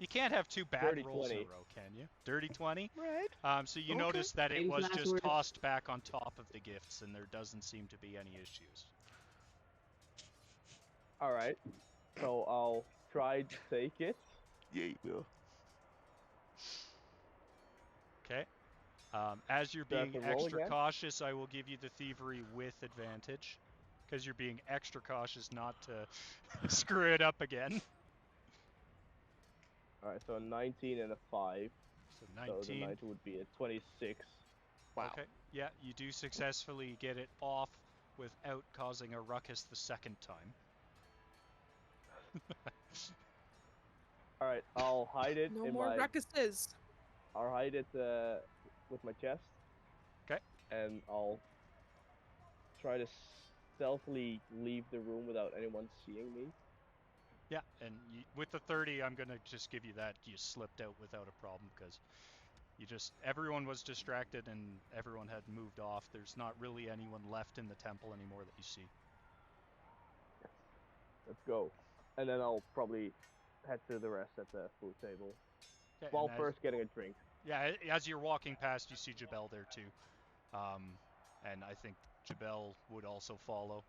You can't have two bad Dirty rolls in a 20. row, can you? Dirty 20? Right. So you Okay. notice that it Same was last just words. tossed back on top of the gifts, and there doesn't seem to be any issues. Alright. So I'll try to take it. Yeah, you will. Okay. As you're Do I have being to roll extra again? cautious, I will give you the thievery with advantage. Because you're being extra cautious not to screw it up again. Alright, so a 19 and a 5. So So the 19. 19 would be a 26. Okay. Yeah, you do successfully get it off without causing a ruckus the second time. Alright, I'll hide it No in more my... ruckuses. I'll hide it with my chest. 'Kay. And I'll try to stealthily leave the room without anyone seeing me. Yeah, and with the 30, I'm gonna just give you that. You slipped out without a problem because everyone was distracted and everyone had moved off. There's not really anyone left in the temple anymore that you see. Let's go. And then I'll probably head to the rest at the food table. Okay, While and first getting a drink. Yeah, as you're walking past, you see Jabel there too. And I think Jabel would also follow.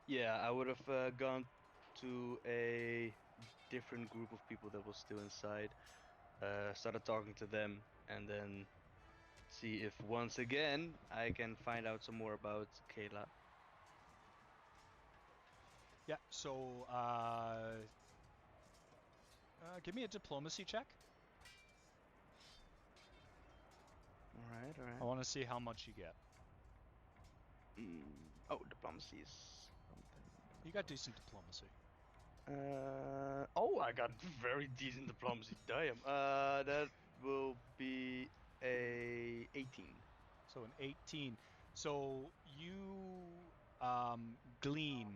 Yeah, I would have gone to a different group of people that was still inside. Started talking to them, and then see if once again I can find out some more about Kayla. Yeah. So give me a diplomacy check. All right, all right. I want to see how much you get. Oh, diplomacy is something. You got decent diplomacy. Oh, I got very decent diplomacy. Damn. That will be a 18. So an 18. So you glean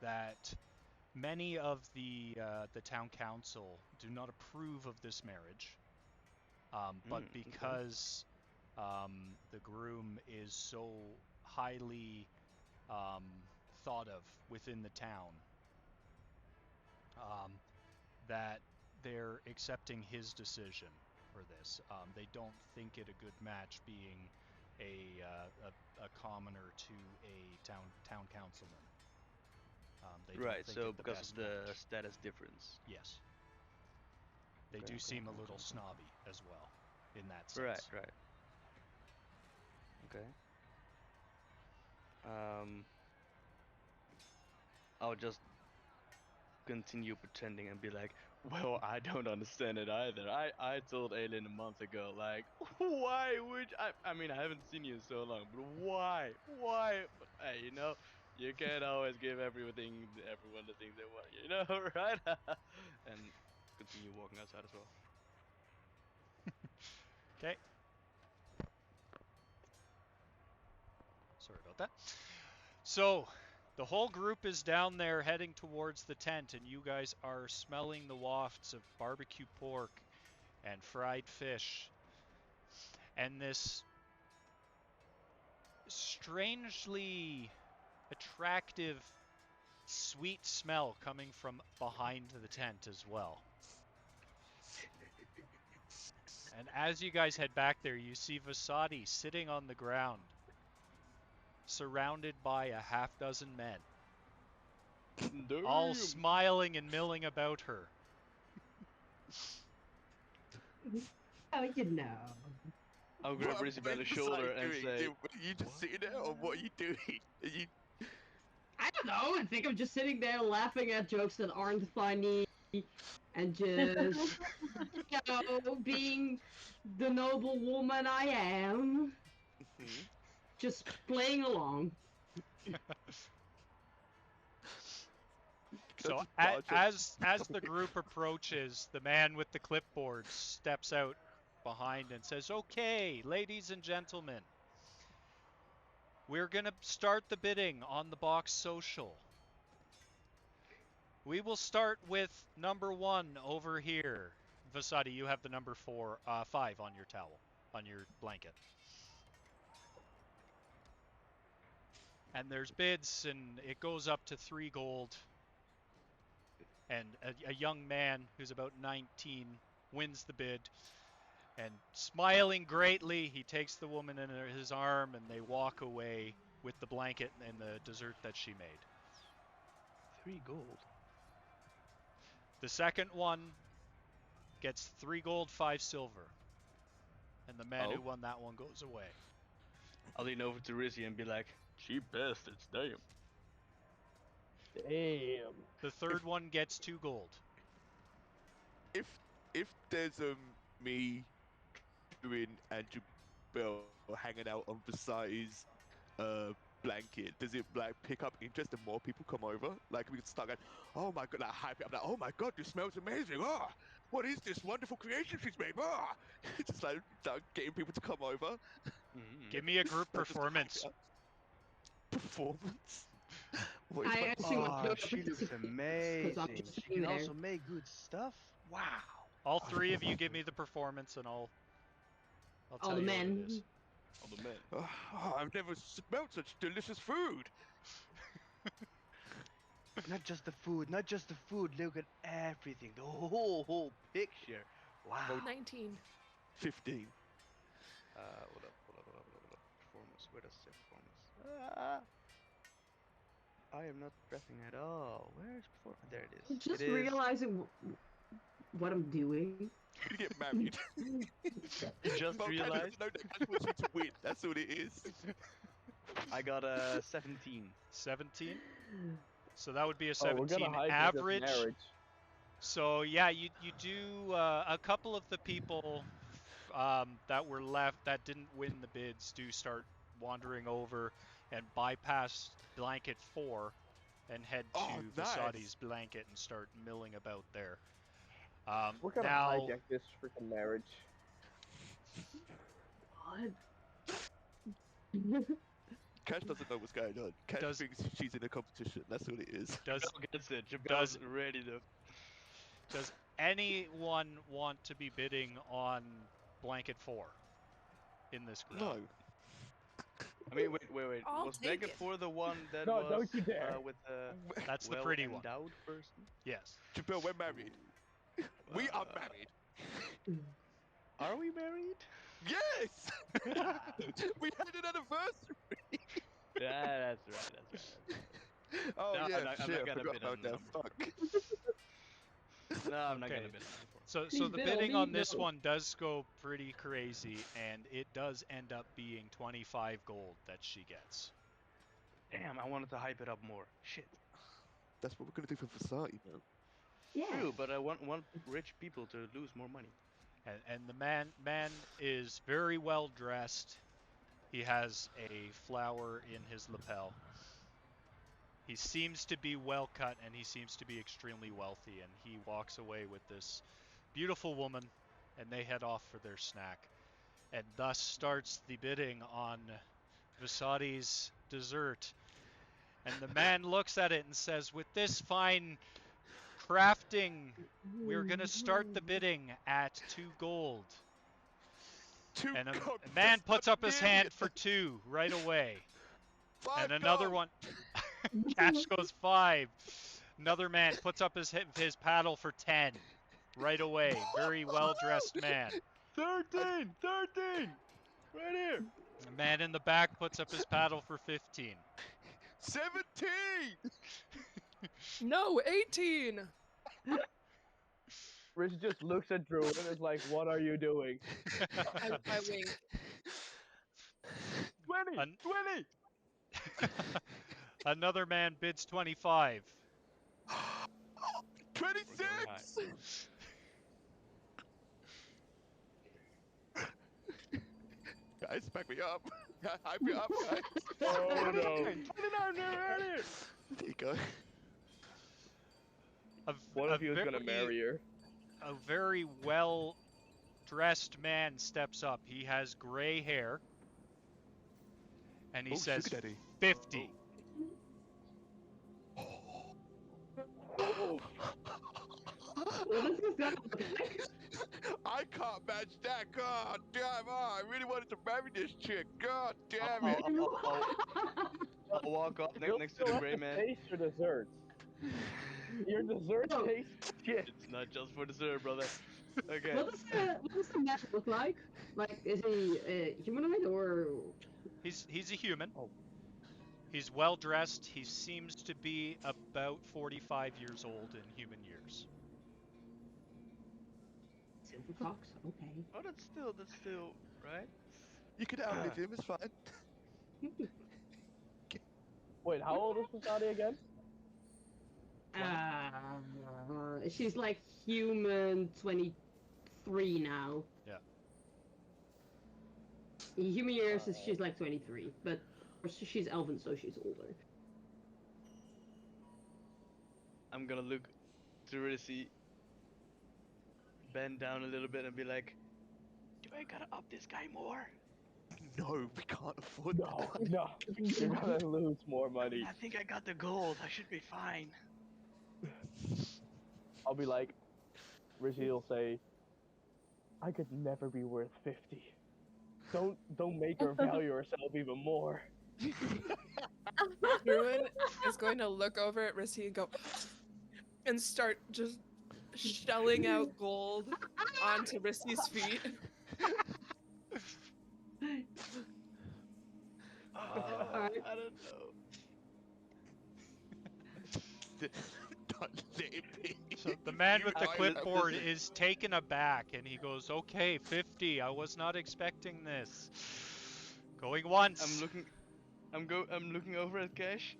that many of the town council do not approve of this marriage, but okay. because the groom is so highly thought of within the town, that they're accepting his decision for this. They don't think it a good match being a commoner to a town councilman. They don't Right, think so it the because best of the match. status difference. Yes. They Okay, do okay, seem a okay, little okay. snobby as well, in that sense. Right. Okay. I'll just continue pretending and be like, well, I don't understand it either. I told Aelin a month ago, like, why would I mean, I haven't seen you in so long, but why? But hey, you can't always give everyone the things they want, right? And continue walking outside as well. Okay. Sorry about that. So, the whole group is down there heading towards the tent, and you guys are smelling the wafts of barbecue pork and fried fish. And this strangely attractive, sweet smell coming from behind the tent as well. And as you guys head back there, you see Vasadi sitting on the ground, surrounded by a half dozen men, all smiling and milling about her. Oh, you know. I'll grab Rizzy by the shoulder and say, Are you just sitting there, or what are you doing? Are you... I don't know. I think I'm just sitting there laughing at jokes that aren't funny, and just, being the noble woman I am. Just playing along. So as the group approaches, the man with the clipboard steps out behind and says, "Okay, ladies and gentlemen, we're going to start the bidding on the box social. We will start with number 1 over here." Vasadi, you have the number 5 on your towel, on your blanket. And there's bids, and it goes up to 3 gold. And a young man who's about 19 wins the bid. And smiling greatly, he takes the woman in his arm, and they walk away with the blanket and the dessert that she made. 3 gold. The second one gets 3 gold, 5 silver. And the man who won that one goes away. I'll lean over to Rizzy and be like, cheap bastards, damn. Damn. The third one gets 2 gold. If there's me, Druin, and Jubel hanging out on Vasadi's blanket, does it like pick up interest and more people come over? Like we can start going, oh my god, like hype it up, like, oh my god, this smells amazing. Oh, what is this wonderful creation she's made? Oh, just like getting people to come over. Give me a group performance. Performance? She looks amazing. She can also make good stuff. Wow. All 3 of you give me the performance, and I'll tell you what it is. All the men. Oh, I've never smelled such delicious food. Not just the food. Look at everything. The whole picture. Wow. 19. 15. Hold up. Performance. Where does it say performance? I am not pressing at all. Where is performance? There it is. Just realizing what I'm doing. You get married. You just Well, Cash realized? doesn't know that Cash wants you to win. That's all it is. I got a 17. 17. So that would be a Oh, we're 17 gonna hide average. marriage. So yeah, you do a couple of the people that were left that didn't win the bids do start wandering over and bypass blanket 4 and head to Oh, nice. Vasadi's blanket and start milling about there. We're gonna now, hijack this freaking marriage. What? Cash doesn't know what's going on. Cash Does- thinks she's in a competition. That's all it is. does Jabel gets it. does- Jabel's ready to. does anyone want to be bidding on blanket 4 in this group? No. I mean, wait. I'll Was take Megan it. for the one that No, was don't you dare. with the That's the pretty one. endowed person? Yes. Jabel, we're married. We are married. Are we married? Yes! We had an anniversary! Yeah, that's right. Oh, No, yeah, I'm not shit, gonna I forgot bid about on that. number. Fuck. No, I'm not Okay. gonna bid on it. So Please the bid on bidding me, on this no. one does go pretty crazy, and it does end up being 25 gold that she gets. Damn, I wanted to hype it up more. Shit. That's what we're gonna do for Versailles, man. Yeah. True, but I want rich people to lose more money. And the man is very well dressed. He has a flower in his lapel. He seems to be well cut, and he seems to be extremely wealthy, and he walks away with this beautiful woman, and they head off for their snack. And thus starts the bidding on Vasadi's dessert. And the man looks at it and says, with this fine crafting, we're going to start the bidding at 2 gold. And a man puts up his hand for 2 right away. And another one, Cash goes 5. Another man puts up his paddle for 10 right away. Very well-dressed man. 13! Right here! The man in the back puts up his paddle for 15. 17! No, 18. Rich just looks at Drew and is like, "What are you doing?" I wink. 20! An- 20! Another man bids 25. 26! Guys, back me up. Hype me up, guys. Oh no. 29, right here! There you go. One of you is gonna marry her. A very well-dressed man steps up. He has gray hair. And he Oh, says sugar daddy. 50. What is this gonna look like? I can't match that. God damn! Oh, I really wanted to marry this chick. God damn it! I'll walk up You'll next to still the have gray man. Taste your desserts. Your dessert No. tastes shit. It's not just for dessert, brother. Okay. What does the man look like? Like, is he humanoid or? He's a human. Oh. He's well dressed. He seems to be about 45 years old in human years. Silver fox. Okay. Oh, that's still, right? You can outlive him. It's fine. Wait, how old is Fasadi again? She's like human 23 now. Yeah. In human years, she's like 23, but she's elven, so she's older. I'm gonna look to Rissy, bend down a little bit and be like, do I gotta up this guy more? No, we can't afford No, that. no. You're gonna lose more money. I think I got the gold. I should be fine. I'll be like, Rizzy will say, I could never be worth 50. Don't make her value herself even more. Ruin is going to look over at Rissy and go, and start just shelling out gold onto Rissy's feet. Alright. I don't know. Don't let it be. So the man with the I- clipboard is taken aback, and he goes, "Okay, 50. I was not expecting this." Going once. I'm looking over at Cash.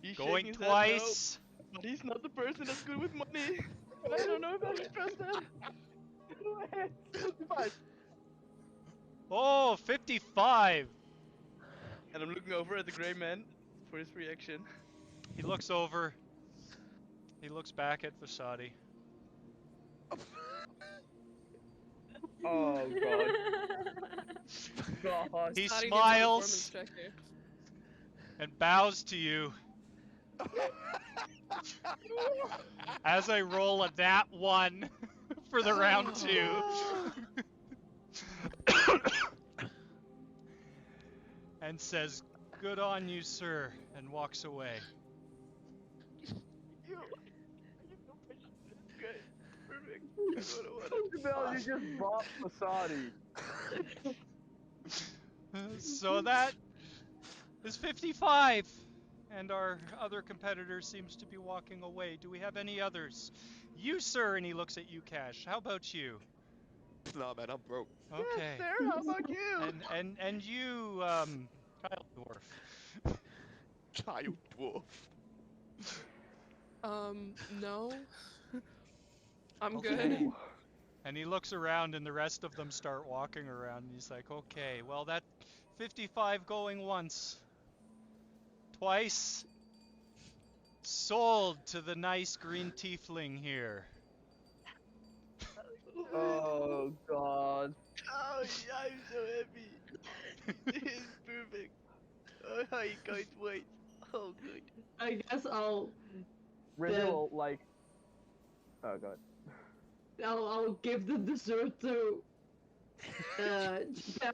He's Going shaking his head no, twice. but he's not the person that's good with money. I don't know if I should trust him. Oh, 55. And I'm looking over at the gray man for his reaction. He looks over. He looks back at Vasadi. Oh god. God. He Scotty needs a smiles performance check here. and bows to you. As I roll a nat 1 for the round 2. And says, "Good on you, sir," and walks away. Okay, perfect. Jabel, you just bought Masadi. So that is 55. And our other competitor seems to be walking away. Do we have any others? You, sir, and he looks at you, Cash. How about you? Nah, man, I'm broke. Okay. Sir, how about you? And you, child dwarf. Child dwarf. No. I'm Okay. good. And he looks around, and the rest of them start walking around. And he's like, "Okay, well, that 55 going once, twice, sold to the nice green tiefling here." Oh god. Oh, I'm so happy. This is perfect. Oh, I can't wait. Oh, good. I guess I'll Rizzo will, like... Oh god. I'll give the dessert to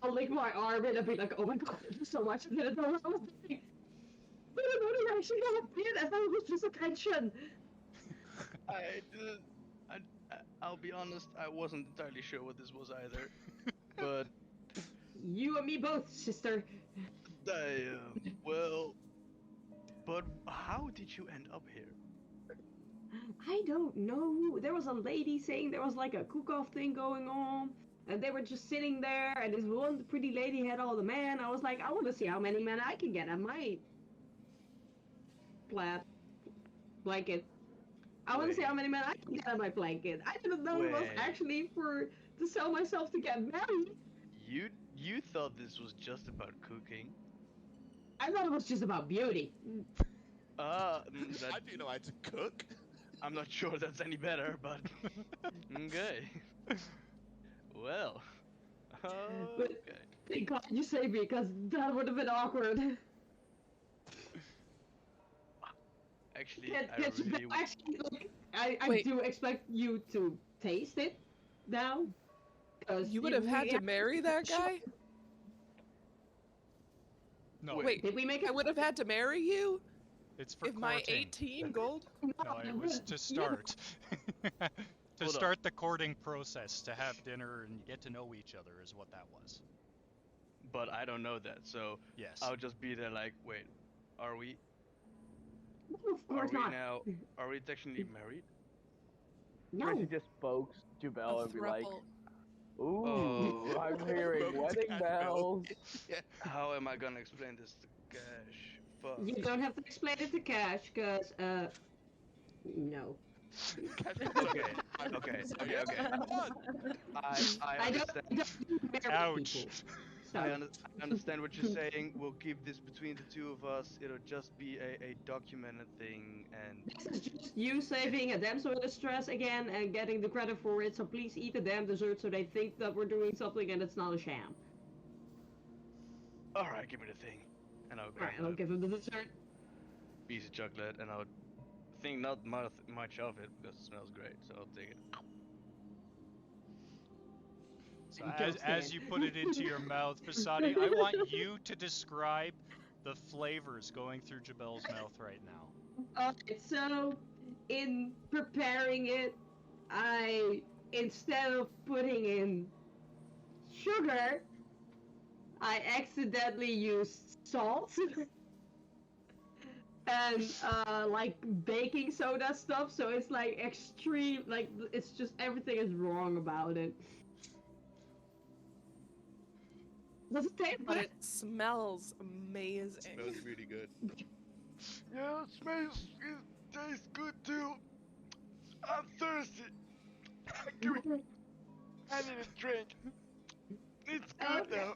I'll lick my arm and I'll be like, "Oh my god, thank you so much." I didn't know what I was doing. I didn't know you actually got a bid. I thought it was just a pension. I'll be honest, I wasn't entirely sure what this was either. But You and me both, sister. well, but how did you end up here? I don't know. There was a lady saying there was like a cook-off thing going on, and they were just sitting there, and this one pretty lady had all the men. I was like, I want to see how many men I can get at my blanket. I want to see how many men I can get at my blanket. I didn't know it was Wait. actually to sell myself to get married. You thought this was just about cooking? I thought it was just about beauty. I do know how to cook. I'm not sure that's any better, but okay. Well, But okay. thank God you saved me, because that would have been awkward. Actually, Actually, look, I Wait. do expect you to taste it now. 'Cause You would have had to marry that guy? No, Wait, Did we make I it? would have had to marry you it's for if my courting. 18 gold? No, it was to start. To Hold on. start the courting process, to have dinner and get to know each other is what that was. But I don't know that, so Yes. I'll just be there like, wait, are we No, of course not. are we technically married? No. Chrissy just spokes Jubel A and be like, throuple. "Ooh, Oh. I'm hearing wedding bells." How am I gonna explain this to Cash? Fuck. You don't have to explain it to Cash, cause no. Okay. I I understand. don't marry Ouch. people. I So, understand what you're saying. We'll keep this between the two of us. It'll just be a documented thing, and this is just you saving a damsel in distress again and getting the credit for it, so please eat the damn dessert so they think that we're doing something and it's not a sham. all right, give me the thing, and I'll grab Alright, I'll a give him the dessert. piece of chocolate, and I'll think not much of it because it smells great, so I'll take it. So And as, just as saying. you put it into your mouth, Vasadi, I want you to describe the flavors going through Jabel's mouth right now. Alright, so in preparing it, instead of putting in sugar, I accidentally used salt. and like baking soda stuff. So it's like extreme. Like it's just everything is wrong about it. Does it taste But good? it smells amazing. Smells really good. Yeah, it smells. It tastes good too. I'm thirsty. Give me. I need a drink. It's good Okay. though.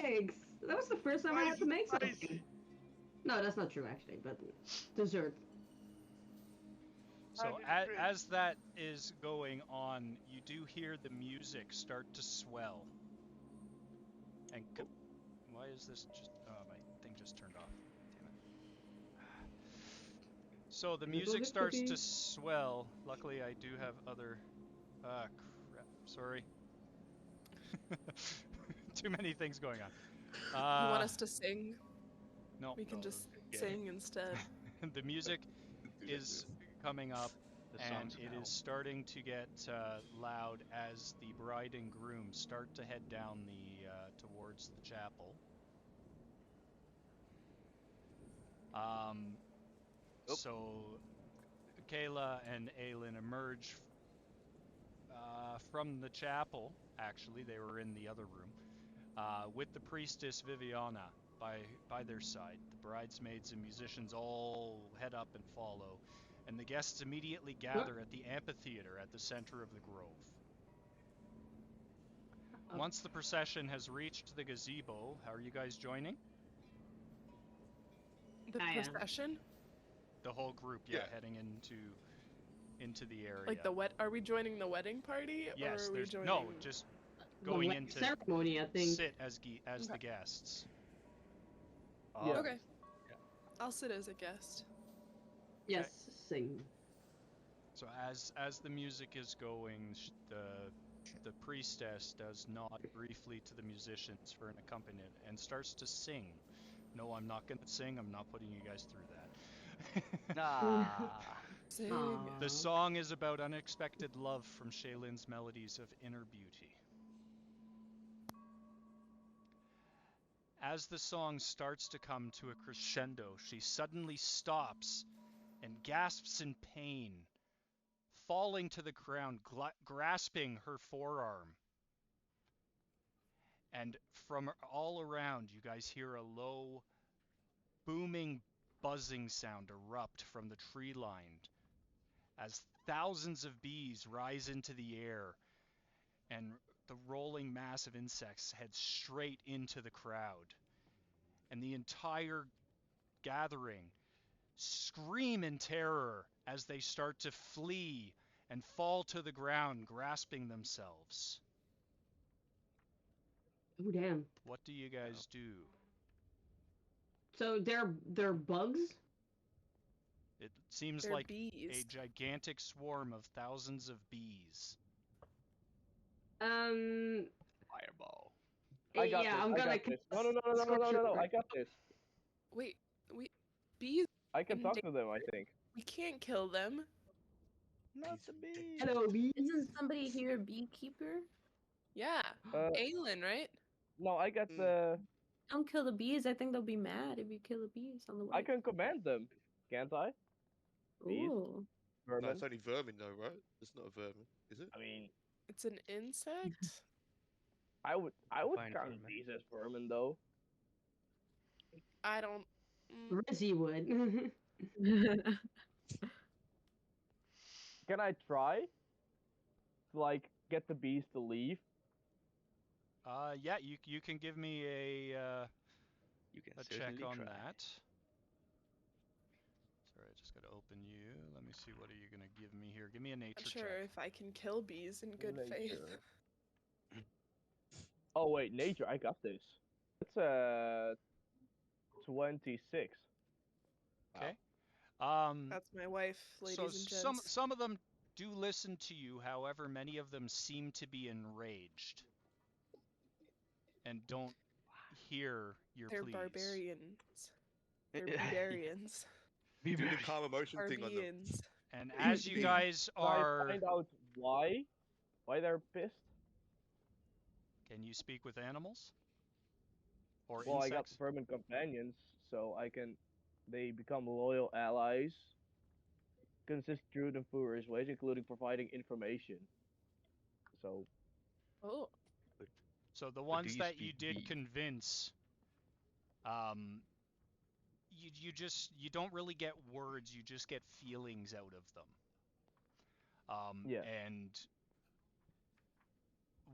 Thanks. That was the first time I had to make something. Spicy. No, that's not true actually. But dessert. So I didn't as that is going on, you do hear the music start to swell. And why is this just? Oh, my thing just turned off. Damn it. So the music starts to swell. Luckily, I do have other. Ah, crap. Sorry. Too many things going on. You want us to sing? No. We can just yeah. sing instead. The music is coming up, The and songs of it hell. is starting to get loud as the bride and groom start to head down the towards the chapel. So Kayla and Aelin emerge from the chapel. Actually, they were in the other room with the priestess Viviana by their side. The bridesmaids and musicians all head up and follow, and the guests immediately gather at the amphitheater at the center of the grove. Once the procession has reached the gazebo, how are you guys joining? The procession? The whole group, Yeah. heading into the area. Like are we joining the wedding party? Yes, or are we there's joining... no, just going The into ceremony, I think. sit as the guests. Yeah. Okay. I'll sit as a guest. Yes, sing. So as the music is going, the priestess does nod briefly to the musicians for an accompaniment and starts to sing. No, I'm not going to sing. I'm not putting you guys through that. Sing. The song is about unexpected love from Shaylin's melodies of inner beauty. As the song starts to come to a crescendo, she suddenly stops and gasps in pain, falling to the ground, grasping her forearm. And from all around, you guys hear a low, booming, buzzing sound erupt from the tree line as thousands of bees rise into the air, and the rolling mass of insects heads straight into the crowd. And the entire gathering scream in terror as they start to flee and fall to the ground, grasping themselves. Oh damn. What do you guys do? So they're bugs? It seems They're like bees. a gigantic swarm of thousands of bees. Fireball. I got yeah, this. I'm I gonna. got this. No. I got this. Wait, bees? I can In talk da- to them. I think. We can't kill them. Not the bee. Hello, bees. Isn't somebody here a beekeeper? Yeah. Uh, Aelin, right? no, I got the. Don't kill the bees. I think they'll be mad if you kill the bees on the way. I can command them, can't I? bees. Ooh. No, Vermin. it's only vermin though, right? It's not a vermin, is it? I mean, It's an insect? I would Fine count vermin. bees as vermin though. I don't. mm, Rizzy would. Can I try to like get the bees to leave? Yeah, you can give me a You can check certainly on try. that. Sorry, I just gotta open you. Let me see, what are you gonna give me here? Give me a nature Not sure check. if I can kill bees in good faith. Nature. Oh wait, nature. I got this. It's 26. Okay. That's my wife, ladies So and gents. some of them do listen to you. However, many of them seem to be enraged and don't hear your They're pleas. barbarians. They're barbarians. Do the calm emotion thing on them. Barbians. And as you guys Can I are, find out why they're pissed? can you speak with animals or Well, I got insects? vermin companions, so I can they become loyal allies. Consist Druid in various ways, including providing information. So, Oh. So the But do ones you that you speak did bee? convince, you don't really get words, you just get feelings out of them. yeah. And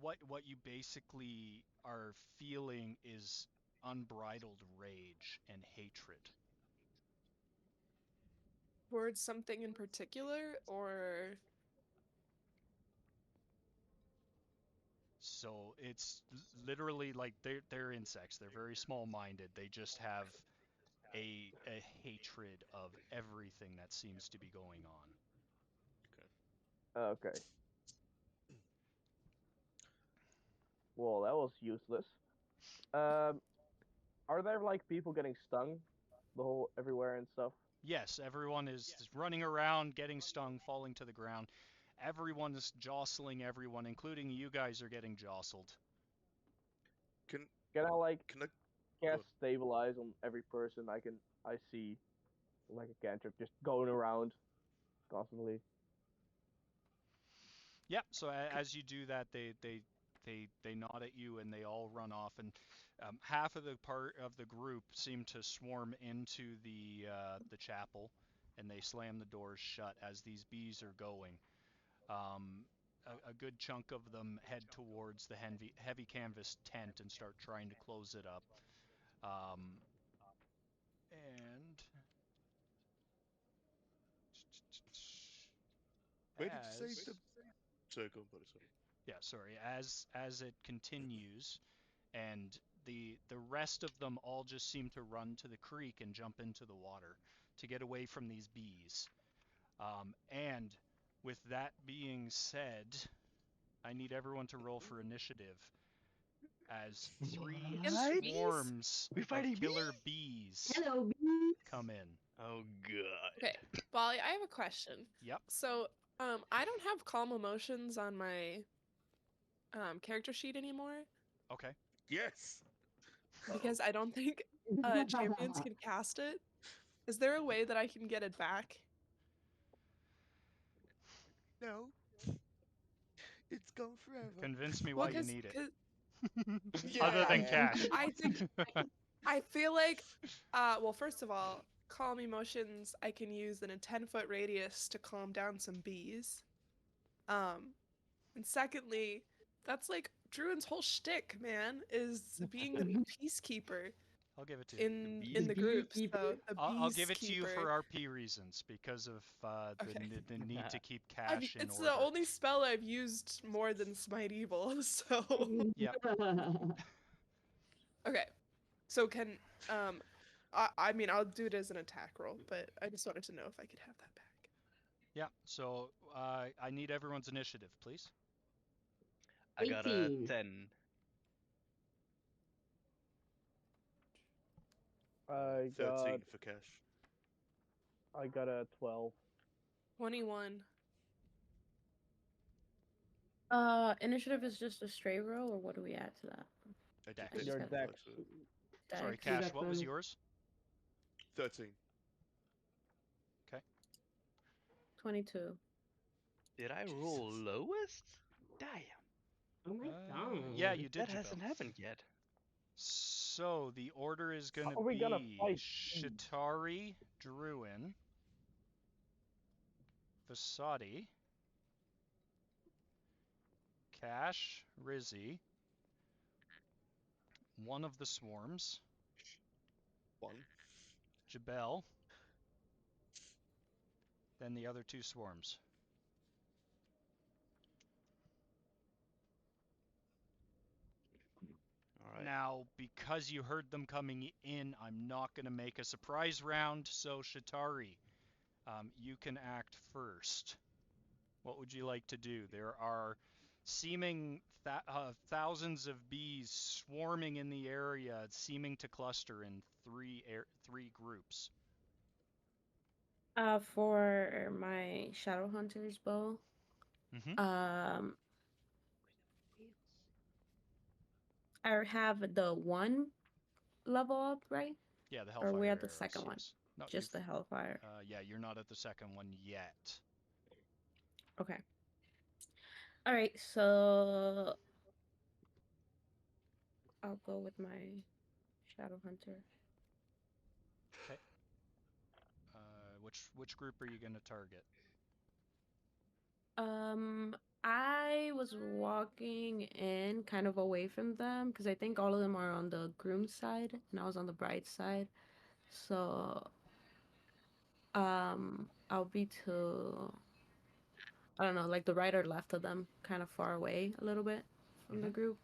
what you basically are feeling is unbridled rage and hatred. Towards something in particular, or So it's literally like they're insects. They're very small-minded. They just have a hatred of everything that seems to be going on. Okay. Well, that was useless. Are there like people getting stung, the whole everywhere and stuff? Yes, everyone is running around, getting stung, falling to the ground. Everyone is jostling everyone, including you guys are getting jostled. Can Can I like can I? cast stabilize on every person I see, like a cantrip just going around constantly? Yep. So as you do that, they nod at you and they all run off, and half of the part of the group seem to swarm into the chapel, and they slam the doors shut as these bees are going. A good chunk of them head towards the heavy canvas tent and start trying to close it up. And Where did you say as the? Sorry, go on, buddy. Sorry. yeah, sorry, as it continues, and the rest of them all just seem to run to the creek and jump into the water to get away from these bees. And with that being said, I need everyone to roll for initiative as 3 Against bees? swarms We're of fighting killer bees Hello, bees. come in. Oh god. Okay, Bolly, I have a question. Yep. So, I don't have calm emotions on my character sheet anymore Okay. Yes. because I don't think champions can cast it. Is there a way that I can get it back? No. It's gone forever. Convince me Well, why you need it. Other than cash. I think I feel like, well, first of all, calm emotions I can use in a 10-foot radius to calm down some bees. And secondly, that's like Druin's whole shtick, man, is being the peacekeeper I'll give it to you. in the group. So the I'll give it to you for peacekeeper. RP reasons because of Okay. the need to keep I mean, cash in it's order. the only spell I've used more than Smite Evil, so Yep. okay. So can I mean I'll do it as an attack roll, but I just wanted to know if I could have that back. Yeah. So I need everyone's initiative, please. I got a 18. 10. I 13 got for cash. I got a 12. 21. Initiative is just a straight roll, or what do we add to that? Dex. just Your got dex. Sorry, Dex. Cash. Dex What was bonus. yours? 13. 22. Did I roll lowest? Damn. Oh my god. Yeah, you did. That hasn't happened yet. So the order is going How to are we be gonna fight? Shatari, Druin, Vasadi, Cash, Rizzy, one of the swarms, 1. Jabel, then the other 2 swarms. All right. Now, because you heard them coming in, I'm not going to make a surprise round, so Shatari, you can act first. What would you like to do? There are seeming thousands of bees swarming in the area, seeming to cluster in three groups. For my Shadowhunter's bow, Mm-hmm. I have the 1 level up, right? Yeah, the Or Hellfire we're at the arrows, second one. yes. No, Just the you've- Hellfire. Yeah, you're not at the second one yet. Okay. All right, so I'll go with my Shadow Hunter. Okay. Which group are you gonna target? I was walking in kind of away from them because I think all of them are on the groom side and I was on the bride side. So, I'll be to, I don't know, like the right or left of them, kind of far away a little bit from the Mhm. group.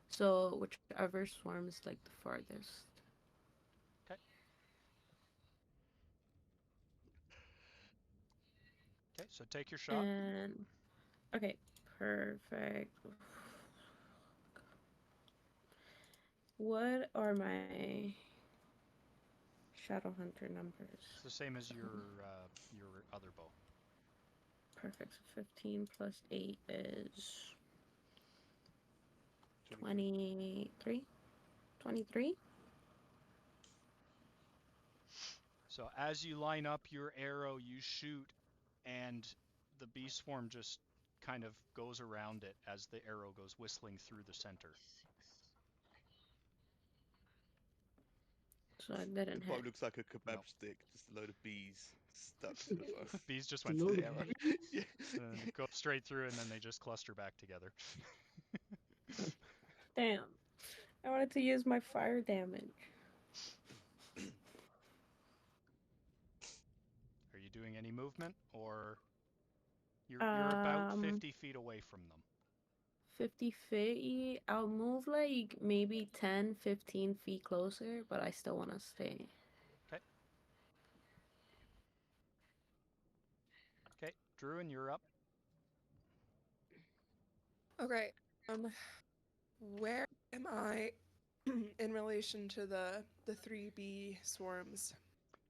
So, whichever swarm is like the farthest. Okay, so take your shot. And, okay, perfect. What are my Shadow Hunter numbers? It's the same as your other bow. Perfect. So 15 plus 8 is 23. 23? So as you line up your arrow, you shoot, and the bee swarm just kind of goes around it as the arrow goes whistling through the center. So I didn't The bow hit. looks like a kebab Nope. stick, just a load of bees stuck to the bow. Bees just A went load through of the arrow. Yeah. And go straight through, and then they just cluster back together. Damn. I wanted to use my fire damage. Are you doing any movement, or you're about 50 feet away from them? 50 feet. I'll move like maybe 10, 15 feet closer, but I still want to stay. Okay, Druin, you're up. Okay. Where am I in relation to the 3B swarms?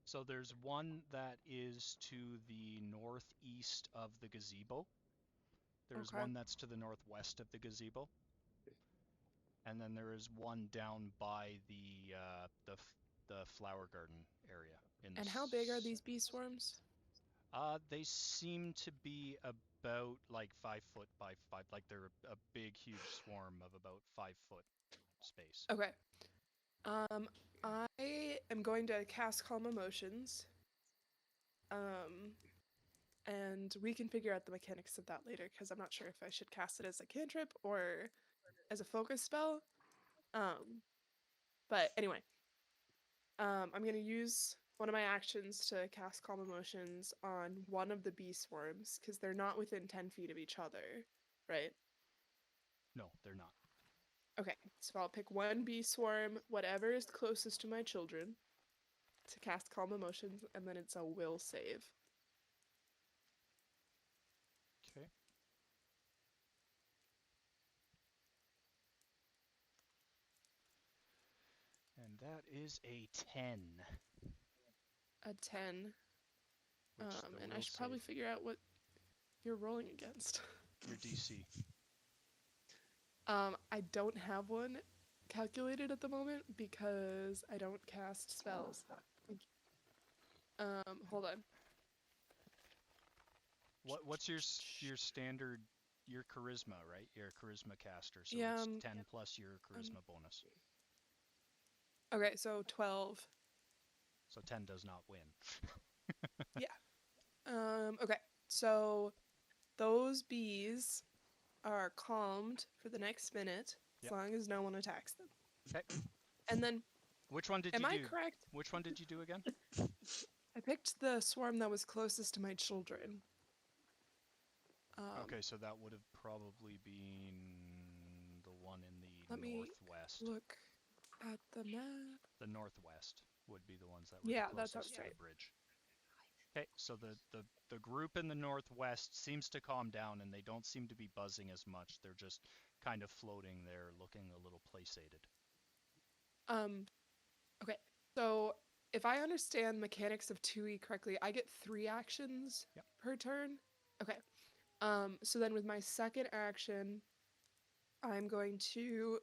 So there's one that is to the northeast of the gazebo. There's Okay. one that's to the northwest of the gazebo. And then there is one down by the flower garden area. And how big are these bee swarms? They seem to be about like 5 foot by 5. Like they're a big, huge swarm of about 5 foot space. Okay. I am going to cast Calm Emotions. And we can figure out the mechanics of that later, because I'm not sure if I should cast it as a cantrip or as a focus spell. But anyway, I'm going to use one of my actions to cast Calm Emotions on one of the bee swarms, because they're not within 10 feet of each other, right? No, they're not. Okay, so I'll pick one bee swarm, whatever is closest to my children, to cast Calm Emotions, and then it's a will save. Okay. And that is a 10. A 10. Which the And will I should probably save. figure out what you're rolling against. Your DC. I don't have one calculated at the moment because I don't cast spells. Hold on. What's your standard, your charisma, right? Your charisma caster. So Yeah, it's 10 plus your charisma bonus. Okay, so 12. So 10 does not win. Okay, so those bees are calmed for the next minute as Yep. long as no one attacks them. Okay. And then, Which one did am you I do? correct? Which one did you do again? I picked the swarm that was closest to my children. Okay, so that would have probably been the one in the Let me northwest. look at the map. The northwest would be the ones that were Yeah, the that closest sounds to right. the bridge. Okay, so the group in the northwest seems to calm down, and they don't seem to be buzzing as much. They're just kind of floating there, looking a little placated. Okay, so if I understand mechanics of 2E correctly, I get 3 actions Yep. per turn. Okay. So then with my second action, I'm going to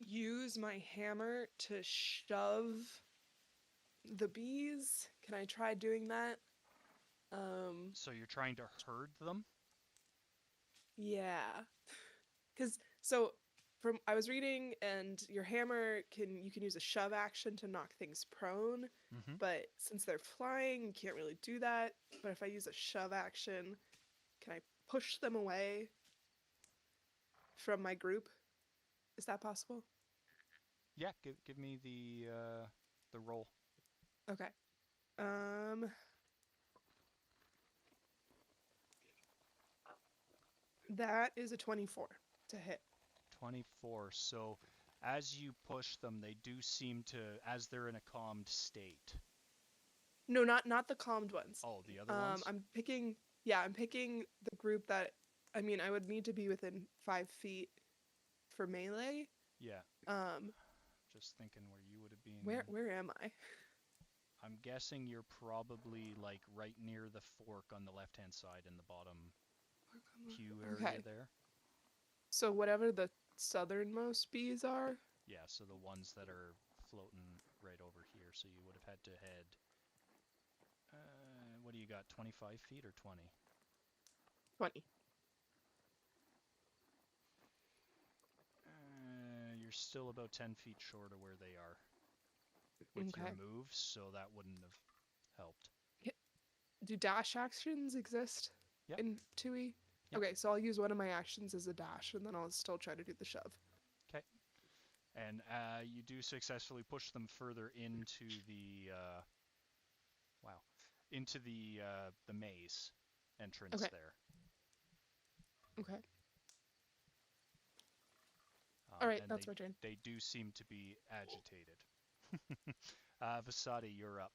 use my hammer to shove the bees. Can I try doing that? So you're trying to herd them? Yeah. Cause I was reading, and your hammer you can use a shove action to knock things prone, Mm-hmm. but since they're flying, you can't really do that. But if I use a shove action, can I push them away from my group? Is that possible? Yeah, give me the roll. Okay. That is a 24 to hit. 24. So as you push them, they do seem to, as they're in a calmed state. No, not the calmed ones. Oh, the other ones? I'm picking the group that, I mean, I would need to be within 5 feet for melee. Yeah. Just thinking where you would have been. Where am I? I'm guessing you're probably like right near the fork on the left-hand side in the bottom pew area there. So whatever the southernmost bees are? Yeah, so the ones that are floating right over here. So you would have had to head, what do you got, 25 feet or 20? 20. You're still about 10 feet short of where they are with your moves, so that wouldn't have helped. Do dash actions exist in 2E? Yep. Okay, so I'll use one of my actions as a dash, and then I'll still try to do the shove. Okay. And you do successfully push them further into the the maze entrance there. Okay. All right, that's my turn. They do seem to be agitated. Vasadi, you're up.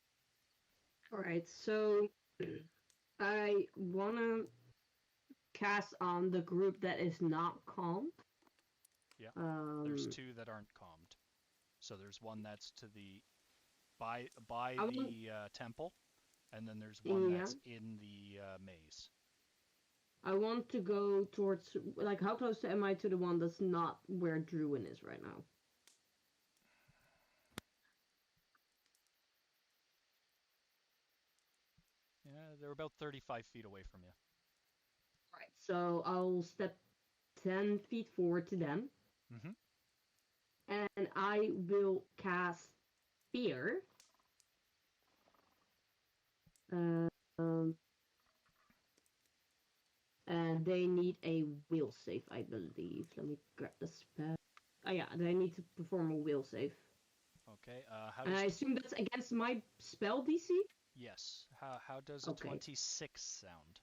All right, so I wanna cast on the group that is not calmed. Yeah. There's 2 that aren't calmed. So there's one that's to the by the temple, and then there's one that's in the maze. I want to go towards, like, how close am I to the one that's not where Druin is right now? Yeah, they're about 35 feet away from you. Right, so I'll step 10 feet forward to them. Mm-hmm. And I will cast Fear. And they need a will save, I believe. Let me grab the spell. Oh yeah, they need to perform a will save. Okay. And I assume that's against my spell DC? Yes. How does a 26 sound?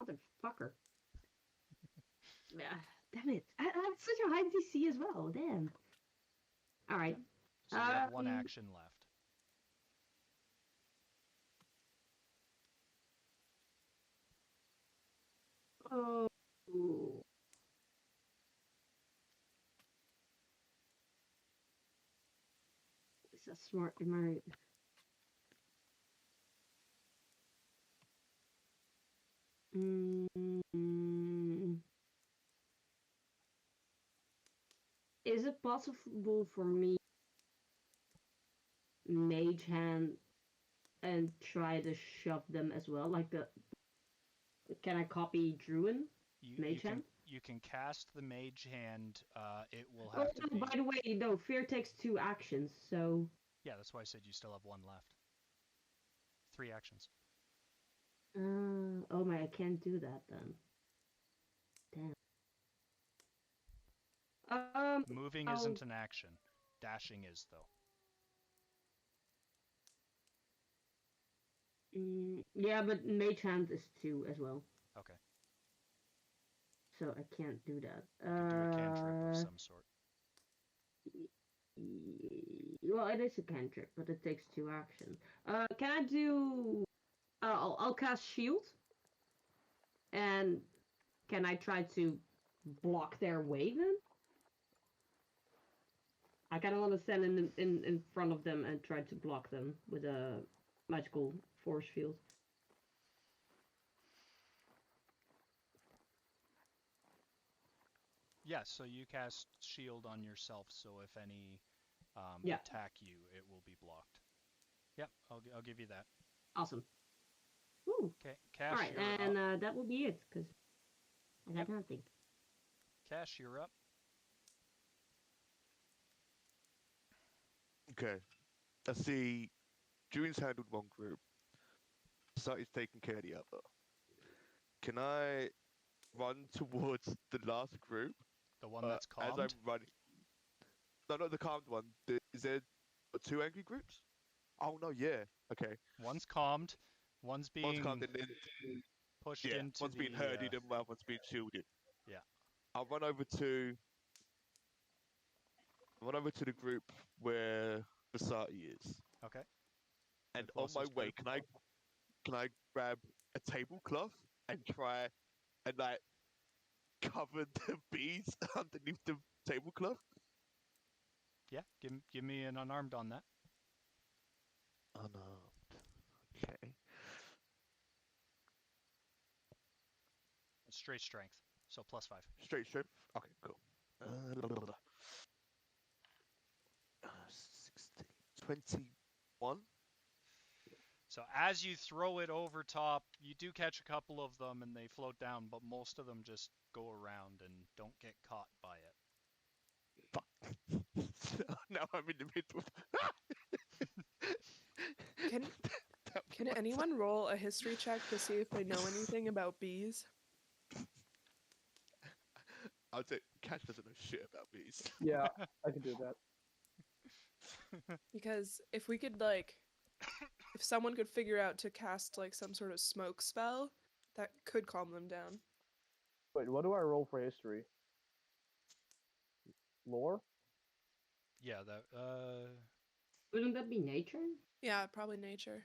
Motherfucker. Yeah, damn it. I have such a high DC as well. Damn. All right. So you have one action left. Oh. Is that smart? Am I right? Is it possible for me mage hand and try to shove them as well? Like can I copy Druin? Mage hand? You can cast the mage hand. It will have to be... By the way, no, fear takes 2 actions, so... Yeah, that's why I said you still have 1 left. 3 actions. Oh my, I can't do that then. Damn. Moving isn't an action. Dashing is, though. Yeah, but mage hand is 2 as well. Okay. So I can't do that. You can do a cantrip of some sort. Well, it is a cantrip, but it takes 2 actions. Can I do... I'll cast shield. And can I try to block their way then? I kind of want to stand in front of them and try to block them with a magical force field. Yeah, so you cast shield on yourself, so if any attack you, it will be blocked. Yep, I'll give you that. Awesome. Ooh. Okay, Cash, All right, you're and up. that will be it, because I got nothing. Cash, you're up. Okay. I see June's handled one group. Sati's taking care of the other. Can I run towards the last group? The one that's As I'm calmed? running. No, not the calmed one. Is there two angry groups? Oh no, yeah. Okay. One's calmed, one's being One's calmed and then pushed yeah, into one's being herded and one one's being shielded. Yeah. I'll run over to the group where Basati is. Okay. And The on my closest way, group. can I grab a tablecloth and try and like cover the bees underneath the tablecloth? Yeah, give me an unarmed on that. Unarmed. Okay. Straight strength, so +5. Straight strength. Okay, cool. 16, 21. So as you throw it over top, you do catch a couple of them and they float down, but most of them just go around and don't get caught by it. Fuck. Now I'm in the middle. Can anyone roll a history check to see if they know anything about bees? I'll say Cash doesn't know shit about bees. Yeah, I can do that. Because if we could if someone could figure out to cast like some sort of smoke spell, that could calm them down. Wait, what do I roll for history? Lore? Yeah, that Wouldn't that be nature? Yeah, probably nature.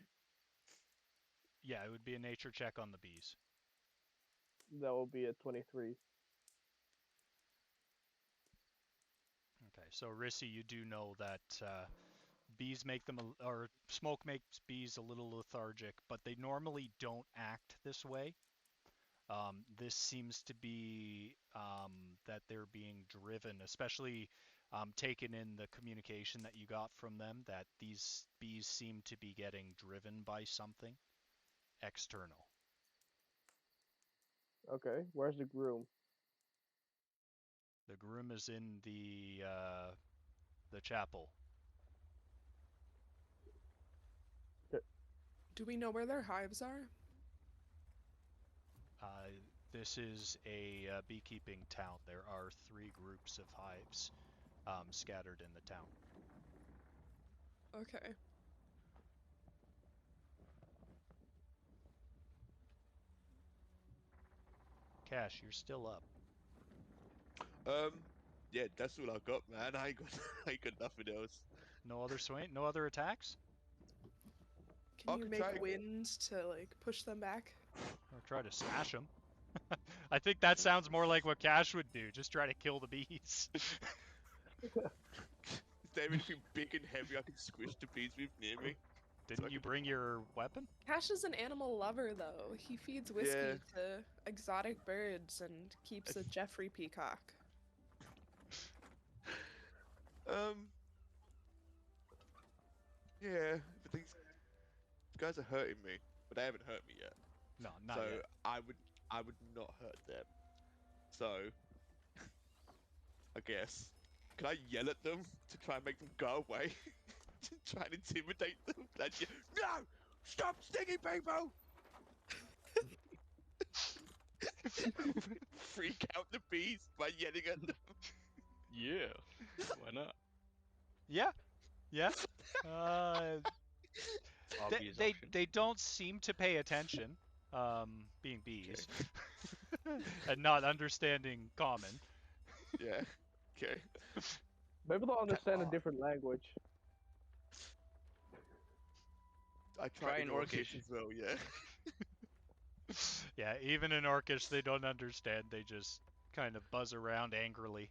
yeah, it would be a nature check on the bees. That will be a 23. Okay, so Rissy, you do know that bees make them, or smoke makes bees a little lethargic, but they normally don't act this way. This seems to be that they're being driven, especially taken in the communication that you got from them, that these bees seem to be getting driven by something external. Okay, where's the groom? The groom is in the chapel. Do we know where their hives are? This is a beekeeping town. There are 3 groups of hives scattered in the town. Okay. Cash, you're still up. Yeah, that's all I got, man. I ain't got nothing else. No other no other attacks? Can you make winds to like push them back? Or try to smash them? I think that sounds more like what Cash would do. Just try to kill the bees. Is there anything big and heavy I can squish the bees with near me? Didn't you bring your weapon? Cash is an animal lover, though. He feeds whiskey to exotic birds and keeps a Jeffrey peacock. Yeah, but these guys are hurting me, but they haven't hurt me yet. No, not so yet. I would not hurt them. So I guess, can I yell at them to try and make them go away? To try and intimidate them? No! Stop stinging people! Freak out the bees by yelling at them. Yeah, why not? Yeah, yeah. Obvious they option. don't seem to pay attention, being bees, and not understanding common. Yeah. Okay. Maybe they'll understand a different language. I try in Orcish as well, yeah. Yeah, even in Orcish, they don't understand. They just kind of buzz around angrily.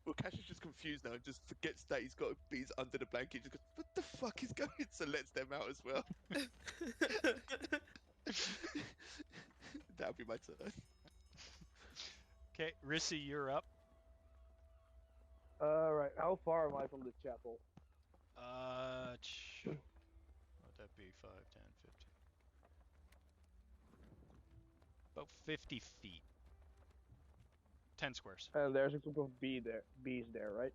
Well, Cash is just confused now and just forgets that he's got bees under the blanket. Just goes, what the fuck is going on? So lets them out as well. That'll be my turn. Okay, Rissy, you're up. Alright, how far am I from the chapel? Let's 5, 10, 15. About 50 feet. 10 squares. And there's a group of bees there, right?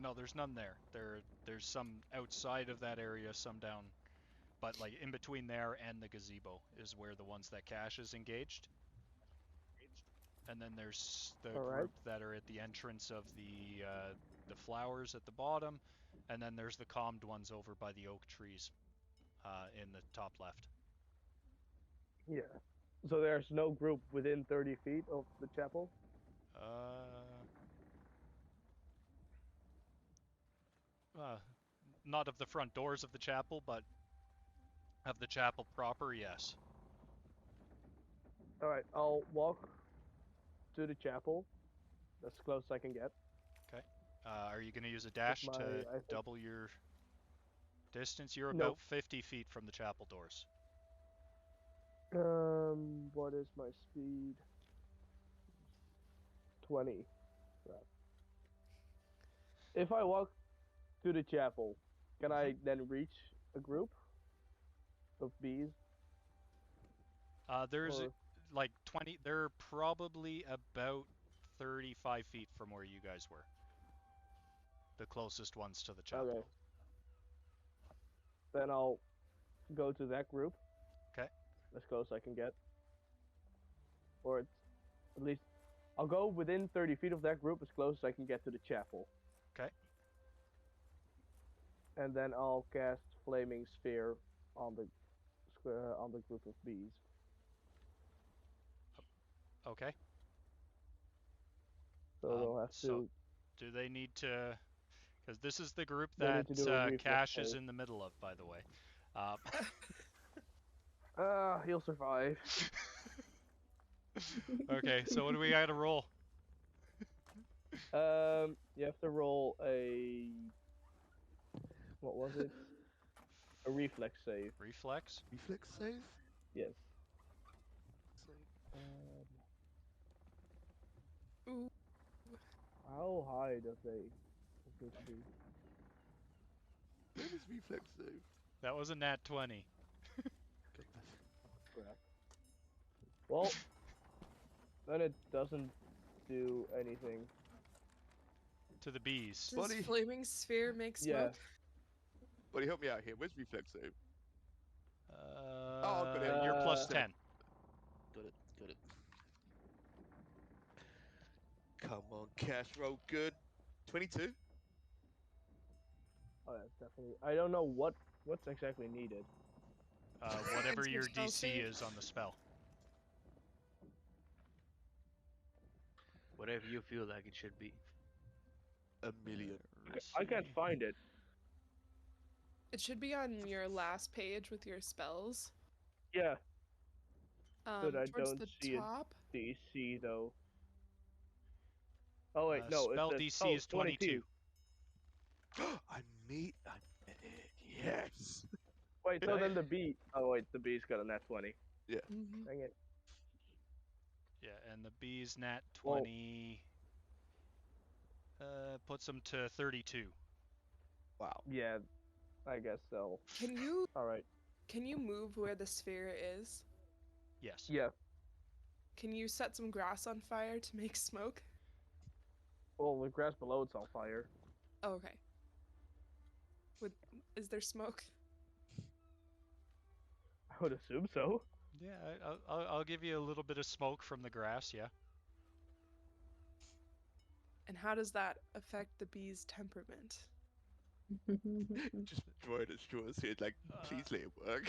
No, there's none there. There's some outside of that area, some down, but like in between there and the gazebo is where the ones that Cash is engaged. And then there's the group that are at the entrance of the flowers at the bottom, and then there's the calmed ones over by the oak trees, in the top left. Yeah. So there's no group within 30 feet of the chapel? Not of the front doors of the chapel, but of the chapel proper, yes. Alright, I'll walk to the chapel. That's as close as I can get. Okay. Are you going to use a dash my- to I think- double your distance? You're No. about 50 feet from the chapel doors. What is my speed? 20. Right. If I walk to the chapel, can I then reach a group of bees? There's Or- like 20. They're probably about 35 feet from where you guys were. The closest ones to the chapel. Okay. Then I'll go to that group. Okay. As close as I can get. Or it's at least I'll go within 30 feet of that group as close as I can get to the chapel. Okay. And then I'll cast Flaming Sphere on the group of bees. Okay. So they'll have to. So do they need to? Because this is the group They that need to do a reflex Cash is save. in the middle of, by the way. He'll survive. Okay, so what do we got to roll? You have to roll a. What was it? A reflex save. Reflex? Reflex save? Yes. Ooh. How high does it be? What is reflex save? That was a nat 20. Crap. Well, then it doesn't do anything. To the bees. Does Buddy. flaming sphere make smoke? Yeah. Buddy, help me out here. Where's reflex save? Oh, got it. You're plus Uh, 10. Got it. Got it. Come on, Cash, roll good. 22. Oh, that's definitely. I don't know what's exactly needed. Whatever It's your your spell DC save. is on the spell. Whatever you feel like it should be. A million. I can't find it. It should be on your last page with your spells. Yeah, But I Towards don't the see it. top. DC though. Oh wait, Uh, no. spell it says, DC is 22. I made it. Yes. Wait, so then the bee. Oh wait, the bee's got a nat 20. Mhm. Dang it. Yeah, and the bees nat Well- 20 puts them to 32. Wow. Yeah, I guess so. Can you All right. move where the sphere is? Yes. Yeah. Can you set some grass on fire to make smoke? Well, the grass below it's on fire. Oh, okay. Is there smoke? I would assume so. Yeah, I'll give you a little bit of smoke from the grass, yeah. And how does that affect the bee's temperament? Just throwing at straws here, like, please let it work.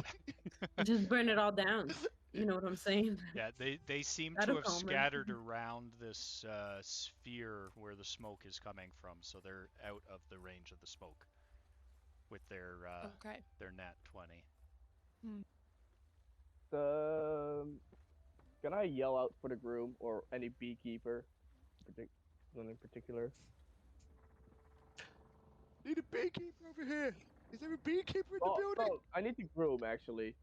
Just burn it all down. You know what I'm saying? Yeah, they seem to That'll have calm her. scattered around this sphere where the smoke is coming from, so they're out of the range of the smoke with their Okay. their nat 20. Can I yell out for the groom or any beekeeper? One in particular. Need a beekeeper over here. Is there a beekeeper in the Oh, building? no, I need the groom actually.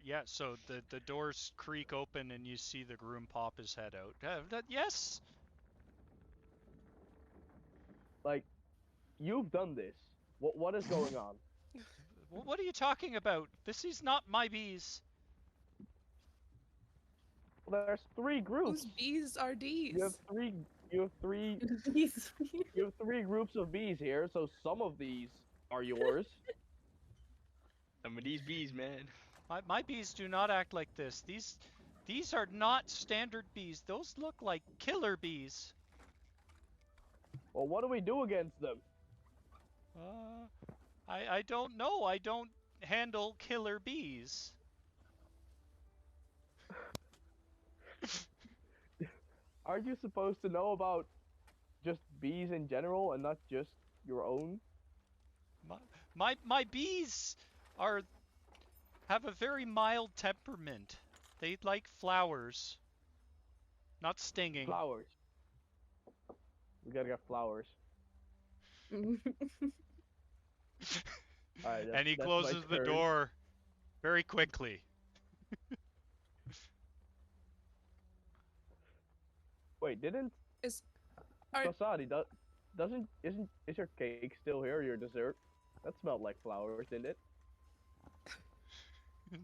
Yeah, so the doors creak open and you see the groom pop his head out. Yes. Like, you've done this. What is going on? What are you talking about? This is not my bees. Well, there's 3 groups. Whose bees are these? You have three. You have three. Bees. You have 3 groups of bees here, so some of these are yours. Some of these bees, man. My bees do not act like this. These are not standard bees. Those look like killer bees. Well, what do we do against them? I don't know. I don't handle killer bees. Aren't you supposed to know about just bees in general and not just your own? My bees have a very mild temperament. They like flowers, not stinging. Flowers. We gotta get flowers. Alright, And he that's my closes the turn. door very quickly. Wait, didn't Is Kasadi is your cake still here? Your dessert? That smelled like flowers, didn't it?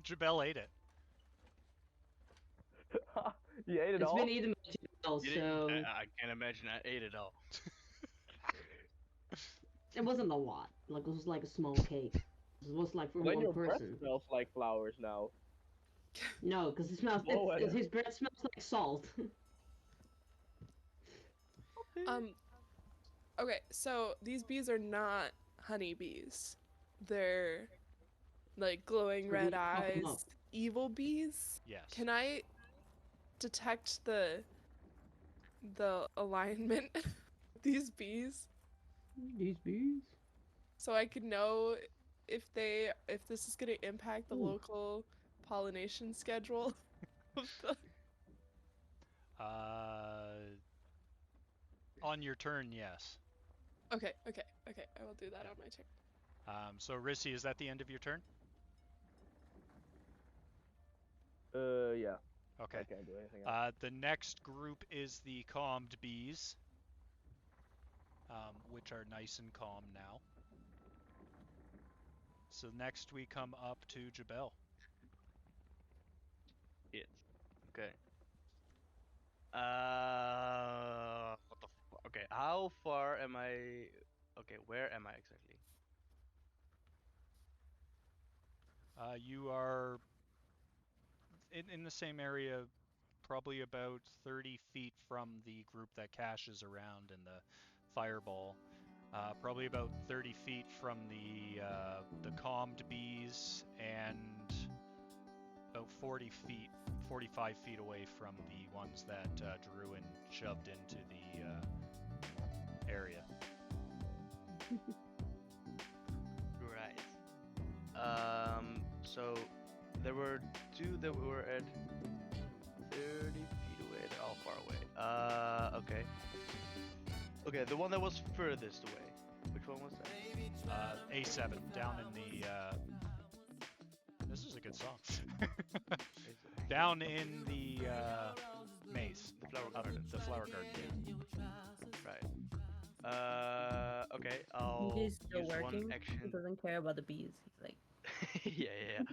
Jabel ate it. You ate it It's all. been eaten by Jabel, You so didn't- I can't imagine I ate it all. it wasn't a lot. Like it was like a small cake. It was like for When one your breath person. smells like flowers now. No, because it smells. Whoa, His breath smells like salt. Okay, so these bees are not honeybees. They're like glowing So red we fuck 'em up. eyes, evil bees. Yes. Can I detect the alignment of these bees These bees. so I can know if this is going to impact the Ooh. local pollination schedule of the... On your turn, yes. Okay, I will do that on my turn. So Rissy, is that the end of your turn? Yeah. Okay. I can't do anything else. The next group is the calmed bees, which are nice and calm now. So next we come up to Jabel. It. Okay. What the okay, how far am I? Okay, where am I exactly? You are in the same area, probably about 30 feet from the group that Cash is around in the fireball. Probably about 30 feet from the calmed bees, and about 45 feet away from the ones that Druin shoved into the area. Right. So there were 2 that were at 30 feet away. They're all far away. Okay. Okay, the one that was furthest away. Which one was that? A7, down in the. This is a good song. Down in the maze, The flower garden. the flower garden. Right. Okay, I'll He's still use working. one action. He doesn't care about the bees. He's like, yeah.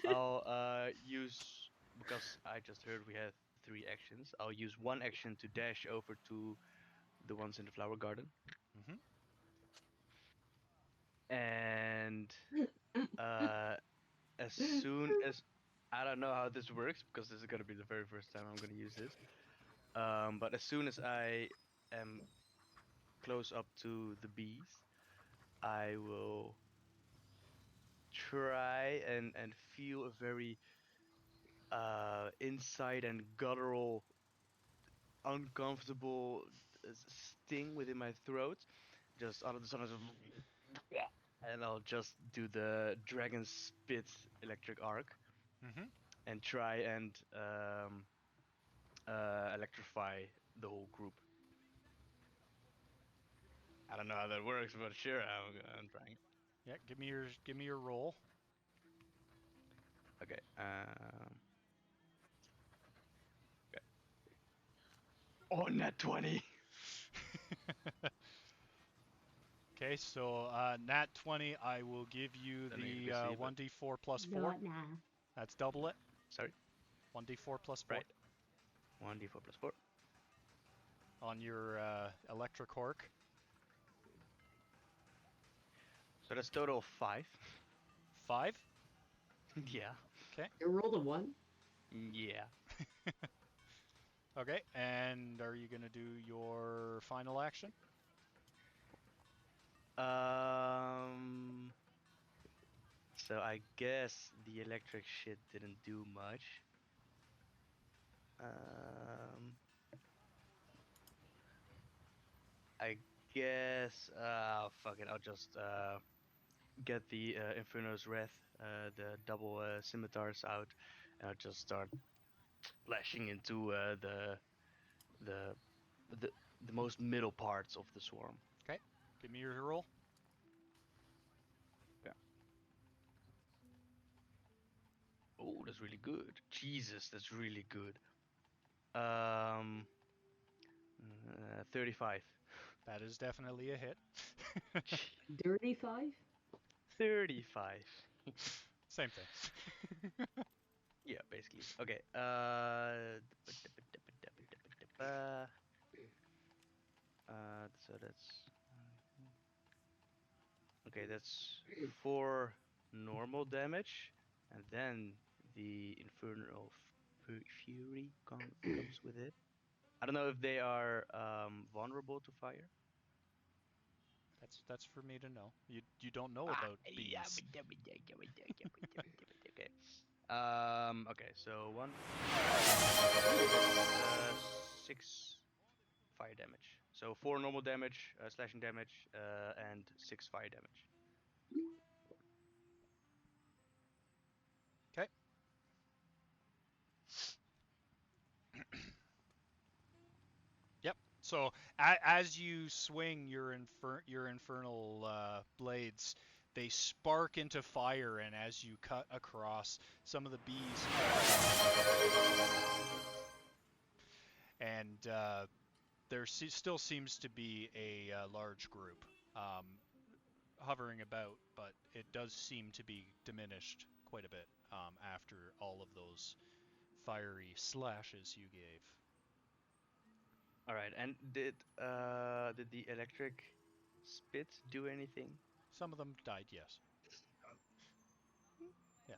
I'll use, because I just heard we have 3 actions. I'll use one action to dash over to the ones in the flower garden. Mhm. And as soon as I don't know how this works because this is gonna be the very first time I'm gonna use this. But as soon as I am close up to the bees, I will try and feel a very inside and guttural, uncomfortable sting within my throat. Just out of the sun, and I'll just do the dragon spit electric arc Mhm. and try and electrify the whole group. I don't know how that works, but sure, I'm trying. Yeah, give me your roll. Okay. Okay. Oh, net 20. Okay, so nat 20, I will give you Don't need the to receive it. 1d4 plus No, 4. nah. That's double it. Sorry. 1d4 plus 4 Right. 1d4 plus 4. on your electric hork. So that's total of 5. 5. Yeah. You rolled a 1? Yeah. Okay, and are you going to do your final action? So I guess the electric shit didn't do much. I guess fuck it, I'll just get the Inferno's Wrath, the double scimitars out, and I'll just start lashing into the most middle parts of the swarm. Okay, give me your roll. Oh, that's really good. Jesus, that's really good. 35. That is definitely a hit. Dirty 5? 35. Same thing. Yeah, basically. Okay. So that's okay. That's 4 normal damage, and then the Infernal Fury comes with it. I don't know if they are vulnerable to fire. That's for me to know. You don't know about bees. Okay. Okay. So 1, 6 fire damage. So 4 normal damage, slashing damage, and 6 fire damage. Okay. Yep. So as you swing your infernal blades, they spark into fire, and as you cut across, some of the bees, and there still seems to be a large group hovering about, but it does seem to be diminished quite a bit after all of those fiery slashes you gave. All right. And did the electric spit do anything? Some of them died, yes. Yeah.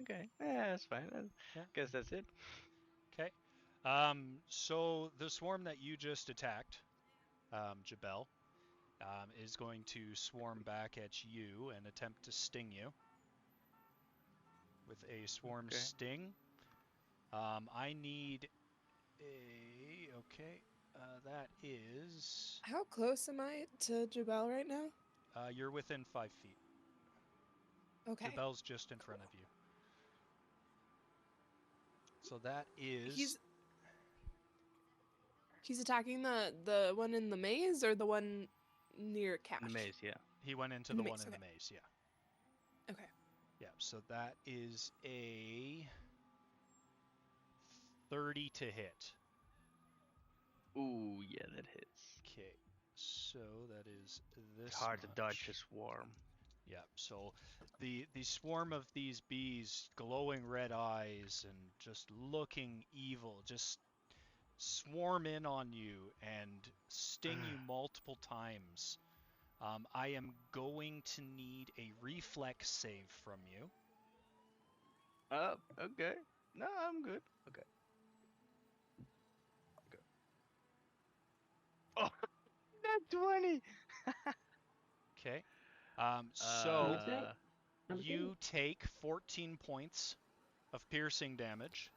Okay. Yeah, that's fine. Yeah. Guess that's it. Okay. So the swarm that you just attacked, Jabel, is going to swarm back at you and attempt to sting you with a swarm sting. I need a... Okay. That is... How close am I to Jabal right now? You're within 5 feet. Okay. Jabel's just in front of you. So that is... He's attacking the one in the maze or the one near Cash? The maze, yeah. He went into the one in the maze, yeah. Okay. Yeah, so that is a 30 to hit. Ooh, yeah, that hits. Okay, so that is this It's hard much. to dodge a swarm. Yeah, so the swarm of these bees, glowing red eyes and just looking evil, just swarm in on you and sting you multiple times. I am going to need a reflex save from you. Oh, okay. No, I'm good. Okay. Oh, not 20. Okay. So you take 14 points of piercing damage,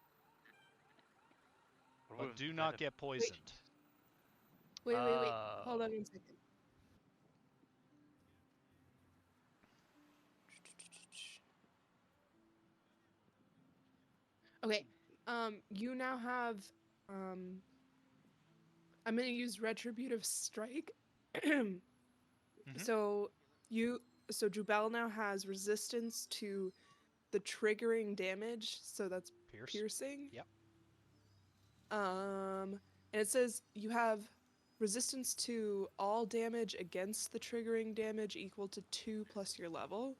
but do not get poisoned. Wait. Hold on 1 second. Okay. You now have I'm gonna use Retributive Strike. So Jubel now has resistance to the triggering damage, so that's piercing. Yep. And it says you have resistance to all damage against the triggering damage equal to 2 plus your level.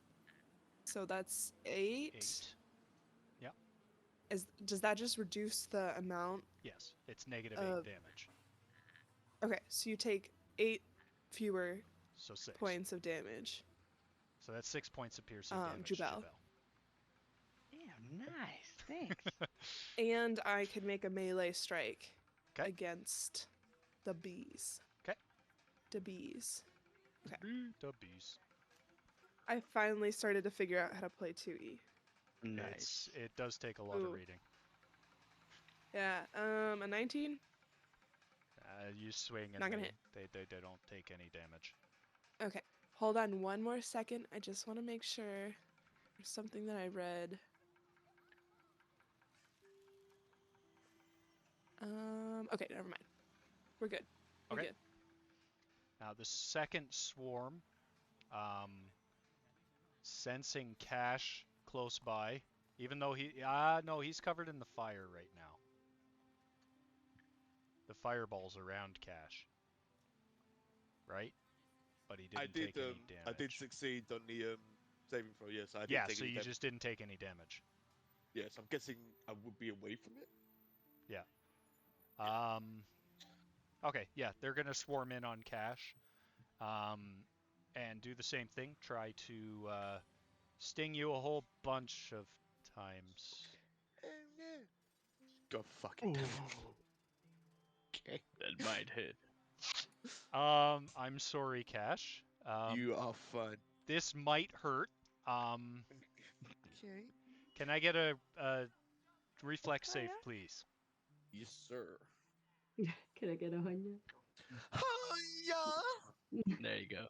So that's 8. 8. Yep. Does that just reduce the amount? Yes, it's negative Uh, 8 damage. Okay, so you take 8 fewer So 6. points of damage. So that's 6 points of piercing damage. Jubel. Damn, nice. Thanks. And I can make a melee strike 'Kay. against the bees. 'Kay. The bees. The bees. I finally started to figure out how to play 2E. Nice. It does take a lot Ooh. of reading. Yeah, a 19? You swing and Not gonna they don't take any damage. Okay, hold on one more second. I just want to make sure there's something that I read. Okay, never mind. We're good. We're Okay. good. Now the second swarm, sensing Cash close by, even though he's covered in the fire right now. The fireball's around Cash. Right? But he didn't take any damage. I did succeed on the saving throw. Yes, I didn't Yeah, take so any you damage. just didn't take any damage. Yes, I'm guessing I would be away from it. Yeah. Okay, yeah, they're gonna swarm in on Cash, and do the same thing. Try to sting you a whole bunch of times. Oh no! God fucking damn it. Okay. That might hit. I'm sorry, Cash. You are fun. This might hurt. Okay. Can I get a reflex save, please? Yes, sir. Can I get a Hanya? Hiya! There you go.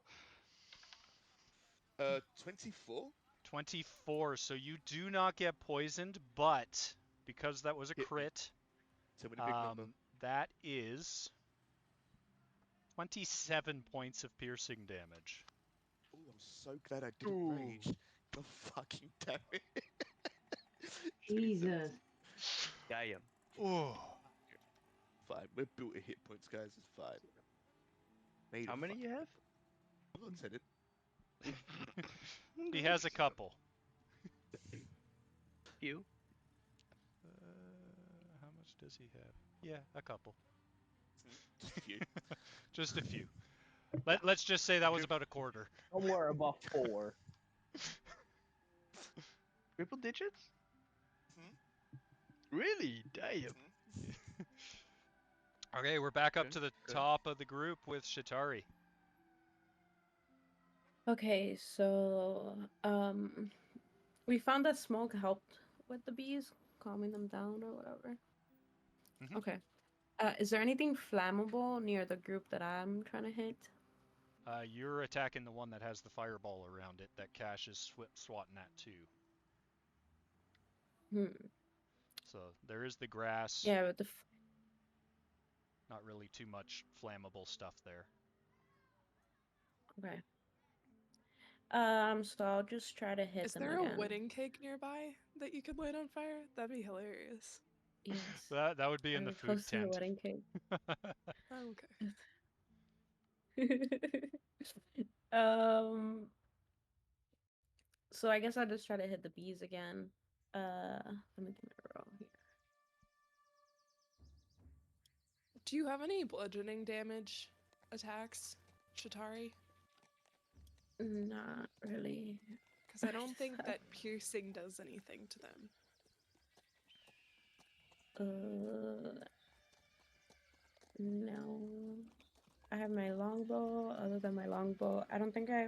24? 24, so you do not get poisoned, but because that was a Hit me. crit, Tell me the big number. that is 27 points of piercing damage. Oh, I'm so glad I didn't rage. God fucking damn it. Jesus. Damn. Oh. Fine, we're built at hit points, guys. It's fine. Made How of many fucking- you have? I'm not saying it. He has a couple. You? How much does he have? Yeah, a couple. Just a few. Just a few. Let's just say that was about a quarter. Somewhere above 4. Triple digits? Hmm? Really? Damn. Okay, we're back up Okay, to the good. top of the group with Shatari. Okay, so we found that smoke helped with the bees, calming them down or whatever. Mhm. Okay. Is there anything flammable near the group that I'm trying to hit? You're attacking the one that has the fireball around it that Cash is swatting at too. So there is the grass. Yeah, with the Not really too much flammable stuff there. okay. So I'll just try to hit Is them there again. a wedding cake nearby that you could light on fire? That'd be hilarious. Yes. That would be in Are the we food close to the tent. wedding cake? Oh, okay. So I guess I'll just try to hit the bees again. Let me do my roll here. Do you have any bludgeoning damage attacks, Shatari? Not really. Because I don't think that piercing does anything to them. No. I have my longbow. Other than my longbow, I don't think I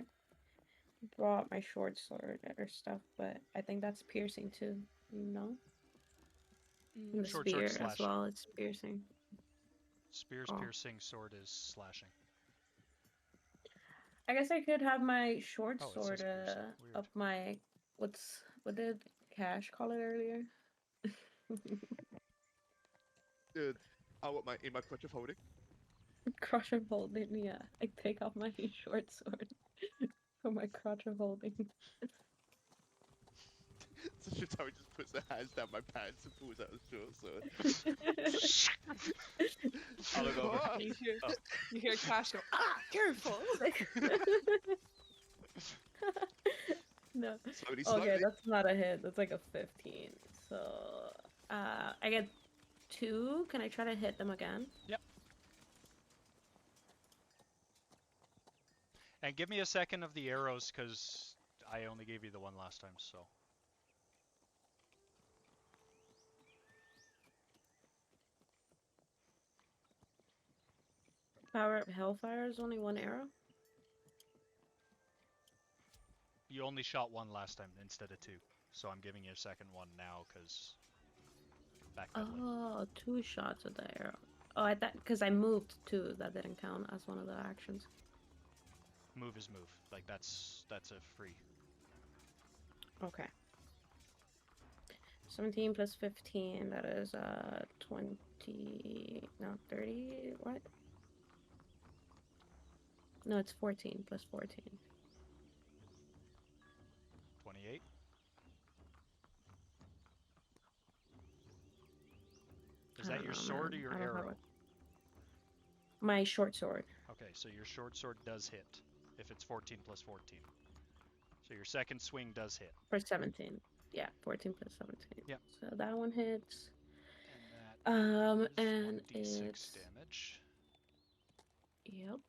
brought my short sword or stuff, but I think that's piercing too. You know? And the Short spear sword as slashing. well, it's piercing. Spear's Oh. piercing, sword is slashing. I guess I could have my short Oh, it says sword piercing. Weird. up my what did Cash call it earlier? Dude, I want my in my crutch of holding. Crotch of holding, yeah. I take off my short sword for my crotch of holding. Shatari just puts her hands down my pants and pulls out a short sword. I'll look over. You hear Cash go, careful! No. Slowly, Okay, slowly. that's not a hit. That's like a 15. So, I get 2. Can I try to hit them again? Yep. And give me a second of the arrows, because I only gave you the one last time, so. Power up Hellfire is only 1 arrow? You only shot one last time instead of 2. So I'm giving you a second one now, because backpedaling. Oh, 2 shots of the arrow. Oh, I thought because I moved too, that didn't count as one of the actions. Move is move. Like that's a free. Okay. 17 plus 15, that is 20, no, 30, what? No, it's 14 plus 14. 28. Is that your sword or your arrow? My short sword. Okay, so your short sword does hit if it's 14 plus 14. So your second swing does hit. For 17. Yeah, 14 plus 17. Yep. So that one hits. And And it's 1d6 it's... damage. Yep.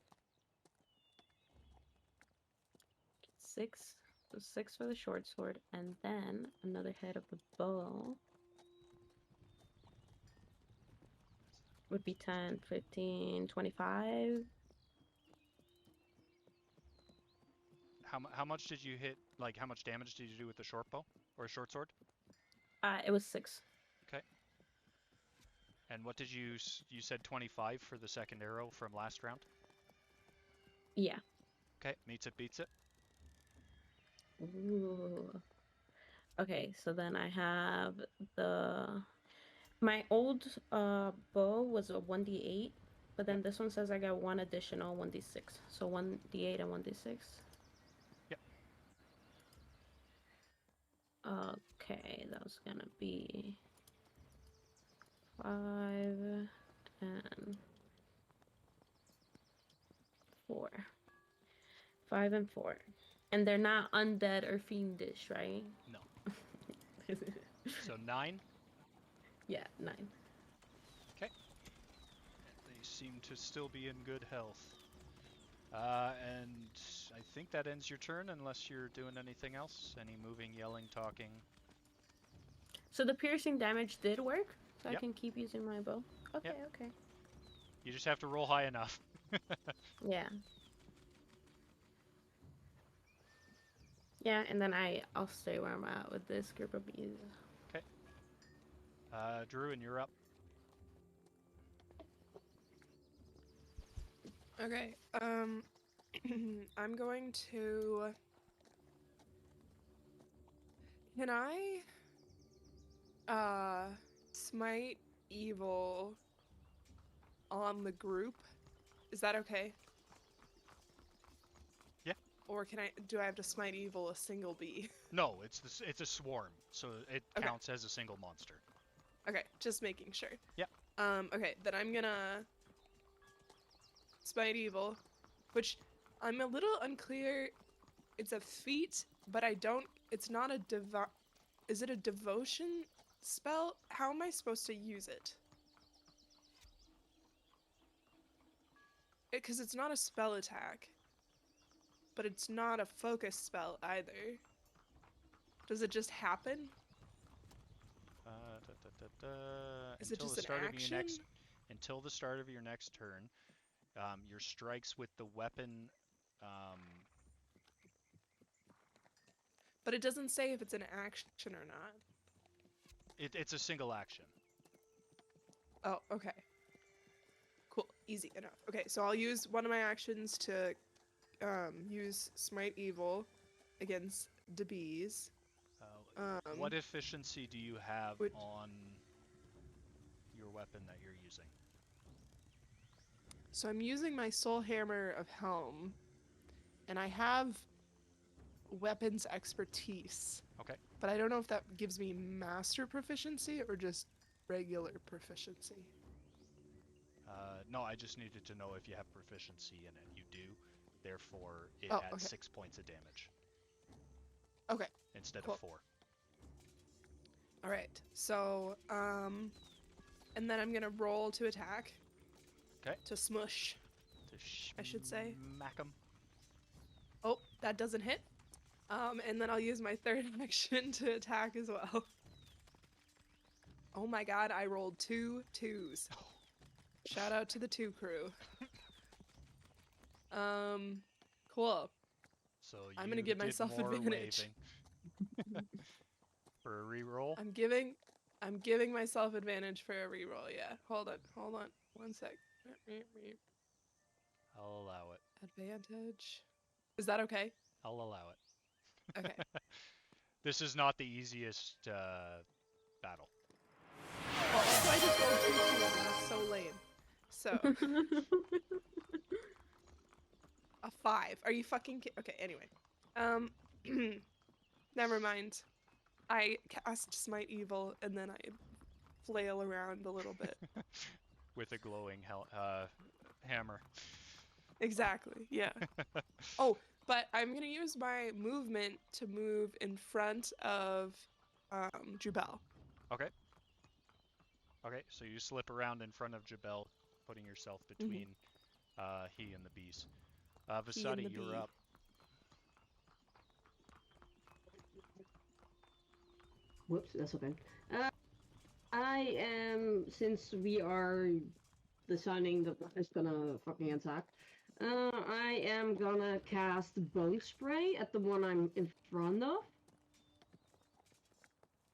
6. So 6 for the short sword, and then another hit of the bow. Would be 10, 15, 25. How much did you hit? Like, how much damage did you do with the short bow or short sword? It was 6. Okay. And what did you said 25 for the second arrow from last round? Yeah. Okay, meets it, beats it. Ooh. Okay, so then I have my old bow was a 1d8, but then this one says I got 1 additional 1d6. So 1d8 and 1d6. Yep. Okay, that was gonna be 5 and 4. 5 and 4. And they're not undead or fiendish, right? No. So 9? Yeah, 9. Okay. They seem to still be in good health. And I think that ends your turn unless you're doing anything else. Any moving, yelling, talking. So the piercing damage did work? So Yep. I can keep using my bow? Okay, Yep. okay. You just have to roll high enough. Yeah. Yeah, and then I'll stay where I'm at with this group of bees. Okay. Druin, you're up. Okay, I'm going to... Can I, smite evil on the group? Is that okay? Yeah. Or do I have to smite evil a single bee? No, it's a swarm, so it Okay. counts as a single monster. Okay, just making sure. Yep. Okay, then I'm gonna smite evil, which I'm a little unclear. It's a feat, but it's not a is it a devotion spell? How am I supposed to use it? Because it's not a spell attack, but it's not a focus spell either. Does it just happen? Is it just an action? Until the start of your next turn, your strikes with the weapon. But it doesn't say if it's an action or not. It's a single action. Oh, okay. Cool, easy enough. Okay, so I'll use one of my actions to use Smite Evil against the bees. What efficiency do you have on your weapon that you're using? So I'm using my Soul Hammer of Helm, and I have weapons expertise. Okay. but I don't know if that gives me master proficiency or just regular proficiency. No, I just needed to know if you have proficiency in it. You do. Therefore, it Oh, adds okay. 6 points of damage Okay. instead Cool. of 4. All right. So, and then I'm gonna roll to attack. Okay. To smush. I should say. Smack 'em. Oh, that doesn't hit. And then I'll use my third action to attack as well. Oh my god, I rolled 2 2s. Shout out to the 2 crew. Cool. So I'm gonna you give did myself more advantage. waving. For a reroll. I'm giving myself advantage for a reroll, yeah. Hold on. 1 sec. I'll allow it. Advantage. Is that okay? I'll allow it. Okay. This is not the easiest battle. Well, also I just rolled 2 2s and that's so lame. So a 5. Are you fucking okay, anyway. Never mind. I cast Smite Evil and then I flail around a little bit. With a glowing hammer. Exactly, yeah. Oh, but I'm gonna use my movement to move in front of Jubel. Okay. Okay, so you slip around in front of Jabel, putting yourself between he and the bees. Vasadi, you're bee. up. Whoops, that's okay. I am, since we are deciding that is gonna fucking attack, I am gonna cast Bone Spray at the one I'm in front of.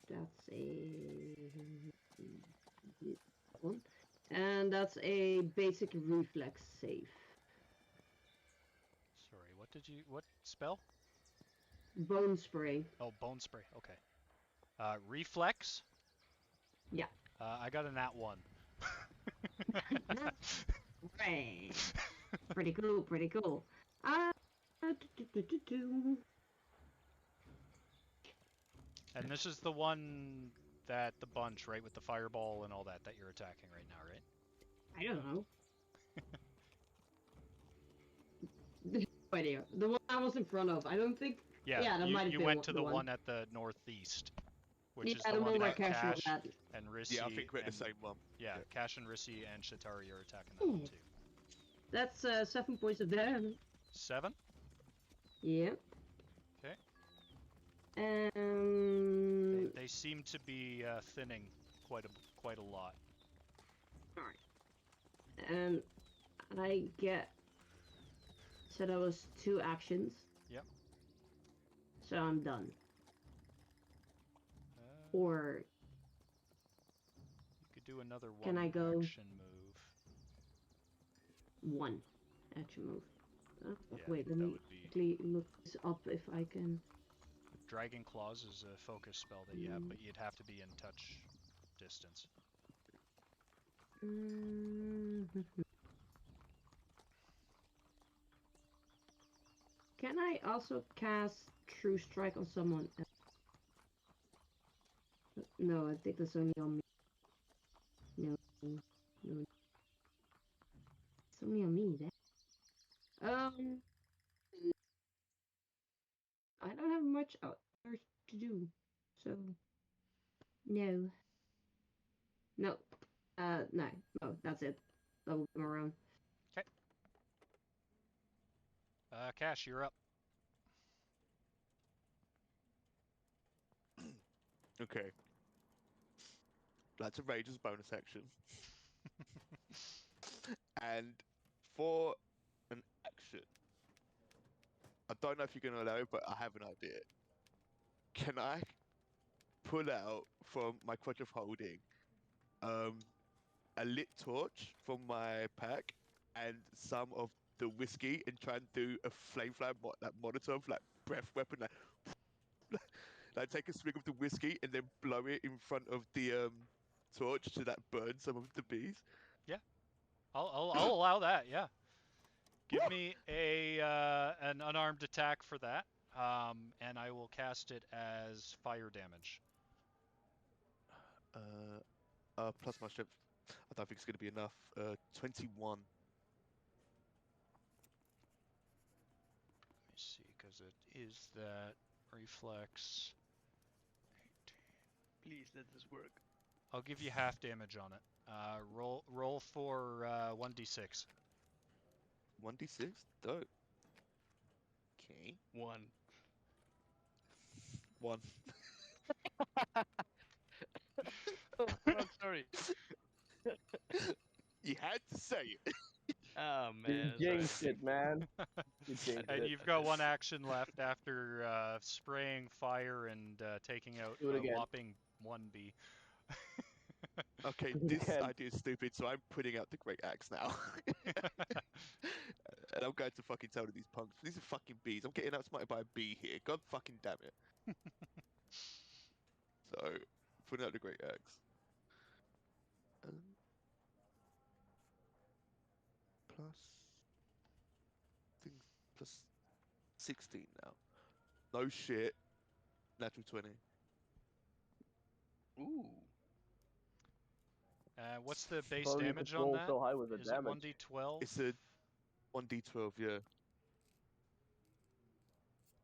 That's a one, and that's a basic reflex save. Sorry, what spell? Bone Spray. Oh, Bone Spray, okay. Reflex? Yeah. I got a nat 1. Right. Pretty cool, pretty cool. And this is the one that the bunch, right, with the fireball and all that you're attacking right now, right? I don't know. No idea. The one I was in front of. I don't think. Yeah, that might have been you went to the one. one at the northeast, which is Yeah, the the one one where that Cash was Cash at. and Rissi. Yeah, I think we're at the and- same one. Yeah, Cash and Rissi and Shatari are attacking that one too. That's 7 points of damage. 7? Yeah. Okay. They seem to be thinning quite a lot. Alright. And I get. So that was 2 actions. Yep. So I'm done. Uh, Or You could do another one Can I go- action move. 1 action move. Yeah, Wait, let that me would be- quickly look this up if I can. Dragon Claws is a focus spell that you have, Mm. but you'd have to be in touch distance. Can I also cast True Strike on someone else? No, I think that's only on me. No. It's only on me. I don't have much out there to do, so no. No. No, that's it. I'll come around. Cash, you're up. Okay. That's a Rager's bonus action. And for an action, I don't know if you're going to allow it, but I have an idea. Can I pull out from my crutch of holding a lit torch from my pack and some of the whiskey and try and do a flame that monotone like breath weapon, like take a swig of the whiskey and then blow it in front of the torch so that burns some of the bees? I'll allow that. Yeah. Give me an unarmed attack for that. and I will cast it as fire damage. Plus my strength. I don't think it's going to be enough. 21. Let me see, because it is that reflex. 18. Please let this work. I'll give you half damage on it. Roll for 1d6. 1d6? Dope. Okay. 1. 1. Oh, I'm sorry. You had to say it. Oh You man. jinxed it, man. You jinxed And it. you've got one action left after spraying fire and taking out Do it a again. whopping 1 bee. Okay, Do it this again. idea is stupid, so I'm putting out the great axe now. And I'm going to fucking tell these punks. These are fucking bees. I'm getting outsmarted by a bee here. God fucking damn it. So, putting out the great axe. Plus. Things plus 16 now. No shit. Natural 20. Ooh. What's the base Well, you damage could on roll that? so high with the Is damage. it 1d12? It's a 1d12, yeah.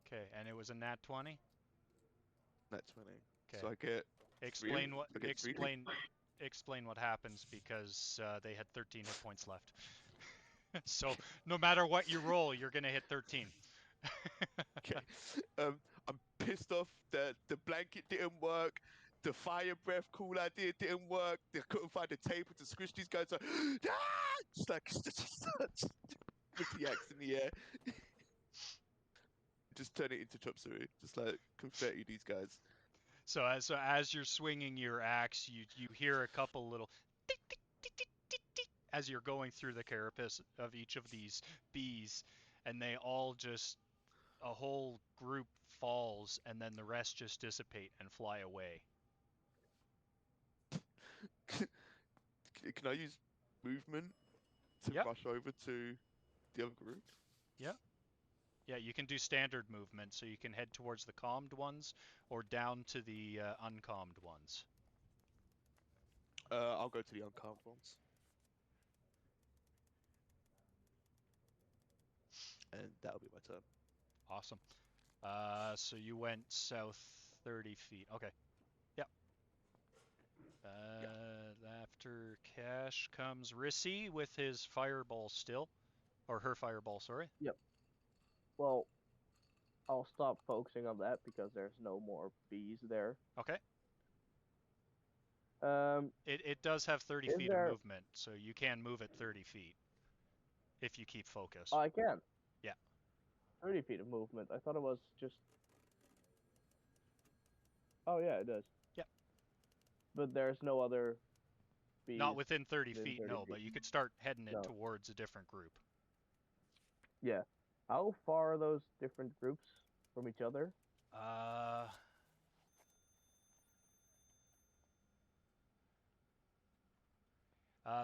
Okay, and it was a nat 20? Nat 20. Okay. So I get. Explain what I get three? explain what happens because they had 13 hit points left. So no matter what you roll, you're gonna hit 13. Okay. I'm pissed off that the blanket didn't work. The fire breath cool idea didn't work. They couldn't find a table to squish these guys. So, just like with the axe in the air. Just turn it into chop suey. Just like confetti these guys. So as you're swinging your axe, you hear a couple little tick, tick, tick, tick, tick, tick, as you're going through the carapace of each of these bees, and they all just a whole group falls, and then the rest just dissipate and fly away. Can I use movement to Yep. rush over to the other group? Yeah, you can do standard movement, so you can head towards the calmed ones or down to the uncalmed ones. I'll go to the uncalmed ones. And that'll be my turn. Awesome. So you went south 30 feet. Okay. Yep. After Cash comes Rissy with his fireball still. Or her fireball, sorry. Well, I'll stop focusing on that because there's no more bees there. Okay. Um, It does have 30 Is feet there- of movement, so you can move it 30 feet. If you keep focus. I can. Yeah. 30 feet of movement. I thought it was just. Oh yeah, it does. Yep. But there's no other bees. Not within 30 within feet, 30 no, feet. but you could start heading it No. towards a different group. Yeah. How far are those different groups from each other?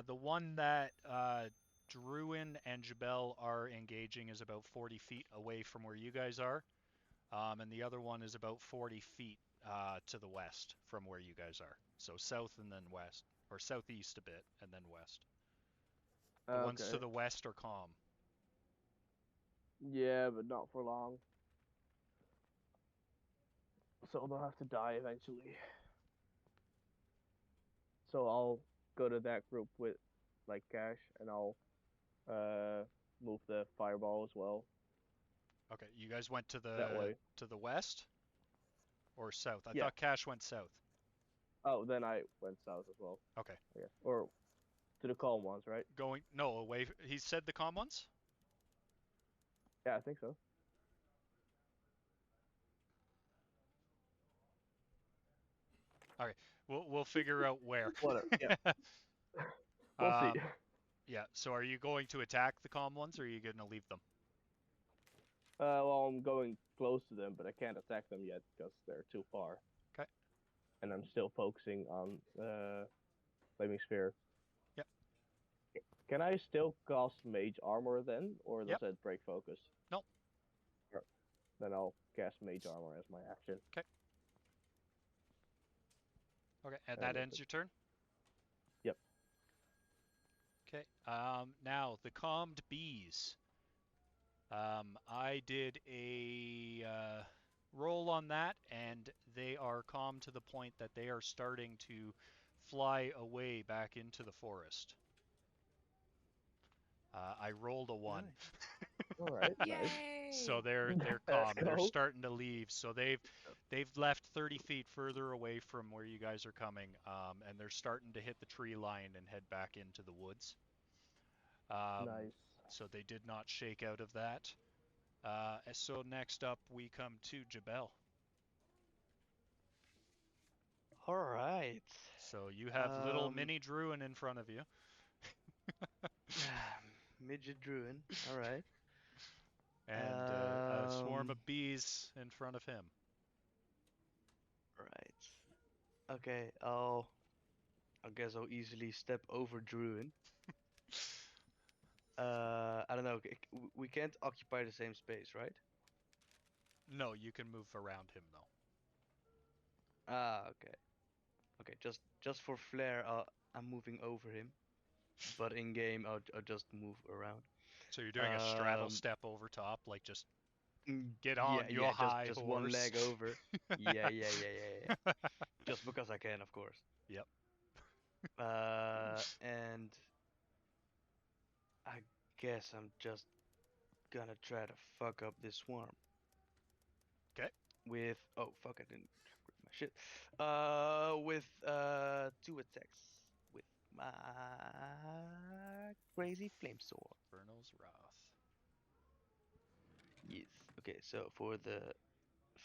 The one that Druin and Jabel are engaging is about 40 feet away from where you guys are. And the other one is about 40 feet to the west from where you guys are. So south and then west. Or southeast a bit and then west. The ones to the west are calm. Yeah, but not for long. So they'll have to die eventually. So I'll go to that group with like Cash, and I'll move the fireball as well. Okay, you guys went to That way. the west or south? I Yeah. thought Cash went south. Oh, then I went south as well. Okay. Yeah. Or to the calm ones, right? Away. He said the calm ones? Yeah, I think so. We'll figure out where. Whatever. Yeah. We'll Um, see. Yeah. So are you going to attack the calm ones, or are you going to leave them? Well, I'm going close to them, but I can't attack them yet because they're too far. Okay. And I'm still focusing on Flaming Sphere. Yep. Can I still cast Mage Armor then, or does Yep. it break focus? Nope. then I'll cast Mage Armor as my action. Okay, and And that that's ends it. your turn? Yep. Okay, now the calmed bees. I did a roll on that, and they are calm to the point that they are starting to fly away back into the forest. I rolled a 1. All right, nice. Yay! So they're Let's calm. They're go. starting to leave. So they've left 30 feet further away from where you guys are coming, and they're starting to hit the tree line and head back into the woods. Nice. So they did not shake out of that. So next up we come to Jabel. All right. So you have little mini Druin in front of you. Midget Druin. All right. And a swarm of bees in front of him. Right. Okay. I guess I'll easily step over Druin. I don't know. We can't occupy the same space, right? No, you can move around him though. Ah, okay. Okay, just for flair, I'm moving over him. But in game, I'll just move around. So you're doing a straddle step over top, like just get on your yeah, high just horse. one leg over. Yeah. Just because I can, of course. Yep. And I guess I'm just gonna try to fuck up this swarm. Okay. With fuck, I didn't grab my shit. With 2 attacks with my crazy flame sword. Vernal's Wrath. Yes. Okay, so for the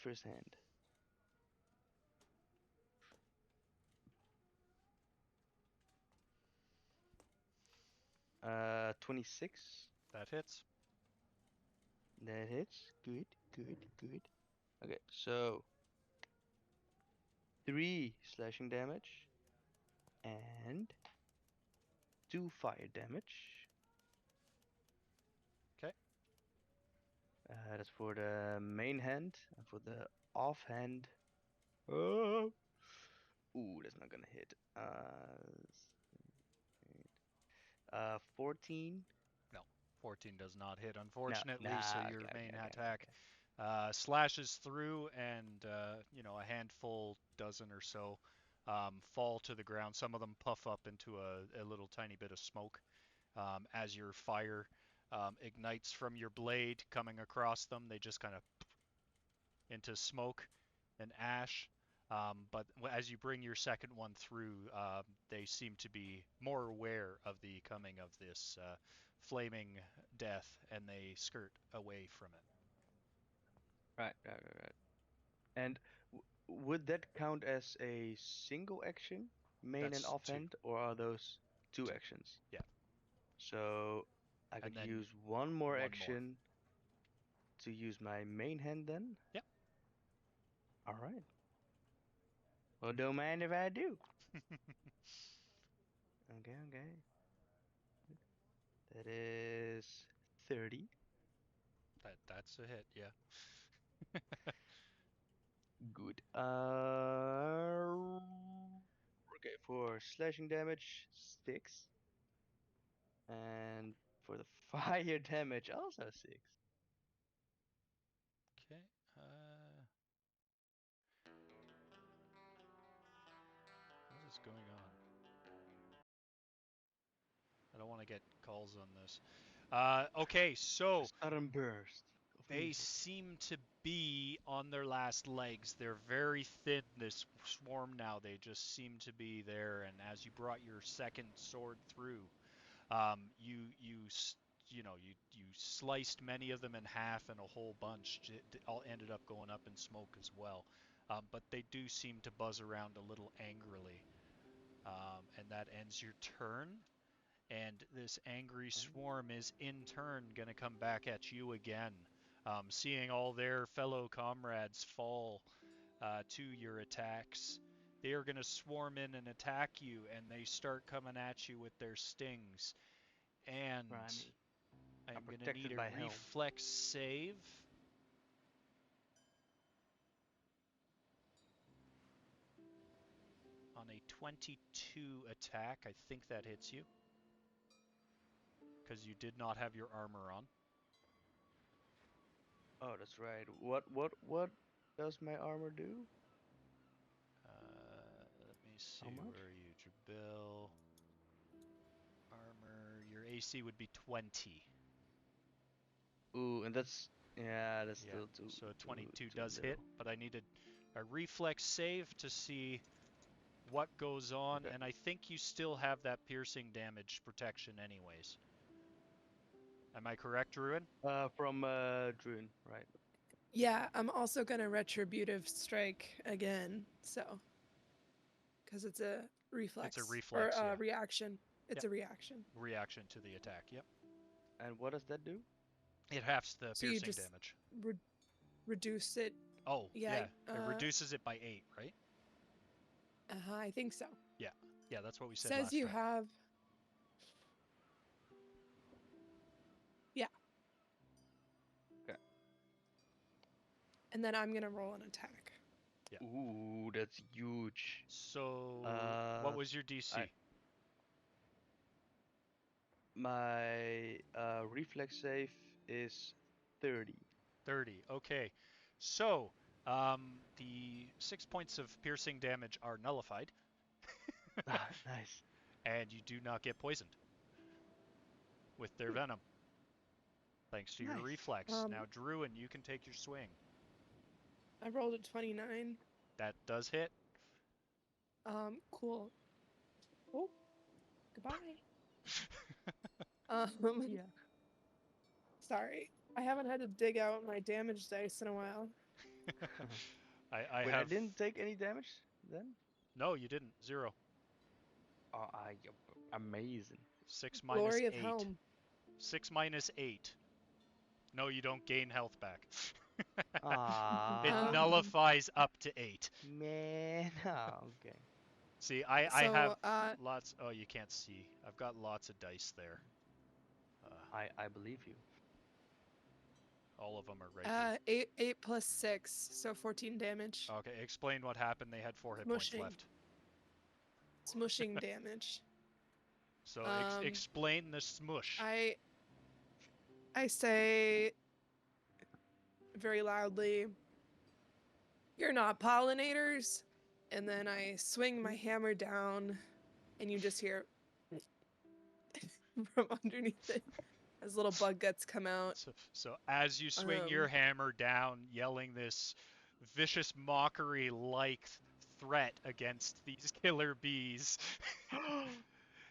first hand. 26. That hits. That hits. Good. Okay, so 3 slashing damage and 2 fire damage. Okay. That's for the main hand, and for the offhand. Oh. Ooh, that's not gonna hit. 14. No, 14 does not hit, unfortunately. So your main attack okay. slashes through, and a handful, dozen or so, fall to the ground. Some of them puff up into a little tiny bit of smoke as your fire ignites from your blade coming across them. They just kind of into smoke and ash. But as you bring your second one through, they seem to be more aware of the coming of this flaming death, and they skirt away from it. Right. And would that count as a single action, main That's and offhand, or are those 2 actions? Yeah. So I could use one more action to use my main hand then? Yep. All right. Well, don't mind if I do. Okay. That is 30. That's a hit, yeah. Good. Okay, for slashing damage, 6. And for the fire damage, also 6. Okay. What is going on? I don't want to get calls on this. Okay, so sudden burst. They seem to be on their last legs. They're very thin, this swarm now. They just seem to be there. And as you brought your second sword through, you sliced many of them in half, and a whole bunch all ended up going up in smoke as well. But they do seem to buzz around a little angrily. And that ends your turn. And this angry swarm is in turn going to come back at you again. Seeing all their fellow comrades fall to your attacks, they are going to swarm in and attack you, and they start coming at you with their stings. And I'm going to need a reflex save. 22 attack. I think that hits you. Because you did not have your armor on. Oh, that's right. What does my armor do? Let me see. How much? Where are you, Jabil? Armor. Your AC would be 20. Ooh, and that's Yeah, still too. so a 22 too does little. hit, but I needed a reflex save to see what goes on, Okay. and I think you still have that piercing damage protection anyways. Am I correct, Druin? From Druin, right? Yeah, I'm also gonna retributive strike again, so because it's a reflex. reflex, or yeah. reaction. It's Yep. a reaction. Reaction to the attack, yep. And what does that do? It halves the So you piercing just damage. Reduce it. Oh, Yeah, yeah. It reduces it by 8, right? I think so. Yeah, that's what we said Says last you time. have. Yeah. Okay. And then I'm gonna roll an attack. Yeah. Ooh, that's huge. So, what was your DC? My reflex save is 30. 30. Okay. So, the 6 points of piercing damage are nullified. Nice. And you do not get poisoned with their venom. Thanks to your Nice. reflex. Now, Druin, you can take your swing. I rolled a 29. That does hit. Cool. Oh, goodbye. Yeah. Sorry. I haven't had to dig out my damage dice in a while. I Wait, have. I didn't take any damage then? No, you didn't. 0. Oh, amazing. 6 minus Glory of 8. Helm. 6 minus 8. No, you don't gain health back. Ah. It nullifies up to 8. Man. Oh, okay. See, I So, have lots. Oh, you can't see. I've got lots of dice there. I believe you. All of them are right here. 8 plus 6, so 14 damage. Okay, explain what happened. They had 4 hit points Smushing. left. Smushing damage. So explain the smush. I say very loudly, "You're not pollinators," and then I swing my hammer down, and you just hear from underneath it as little bug guts come out. So as you swing your hammer down, yelling this vicious mockery-like threat against these killer bees,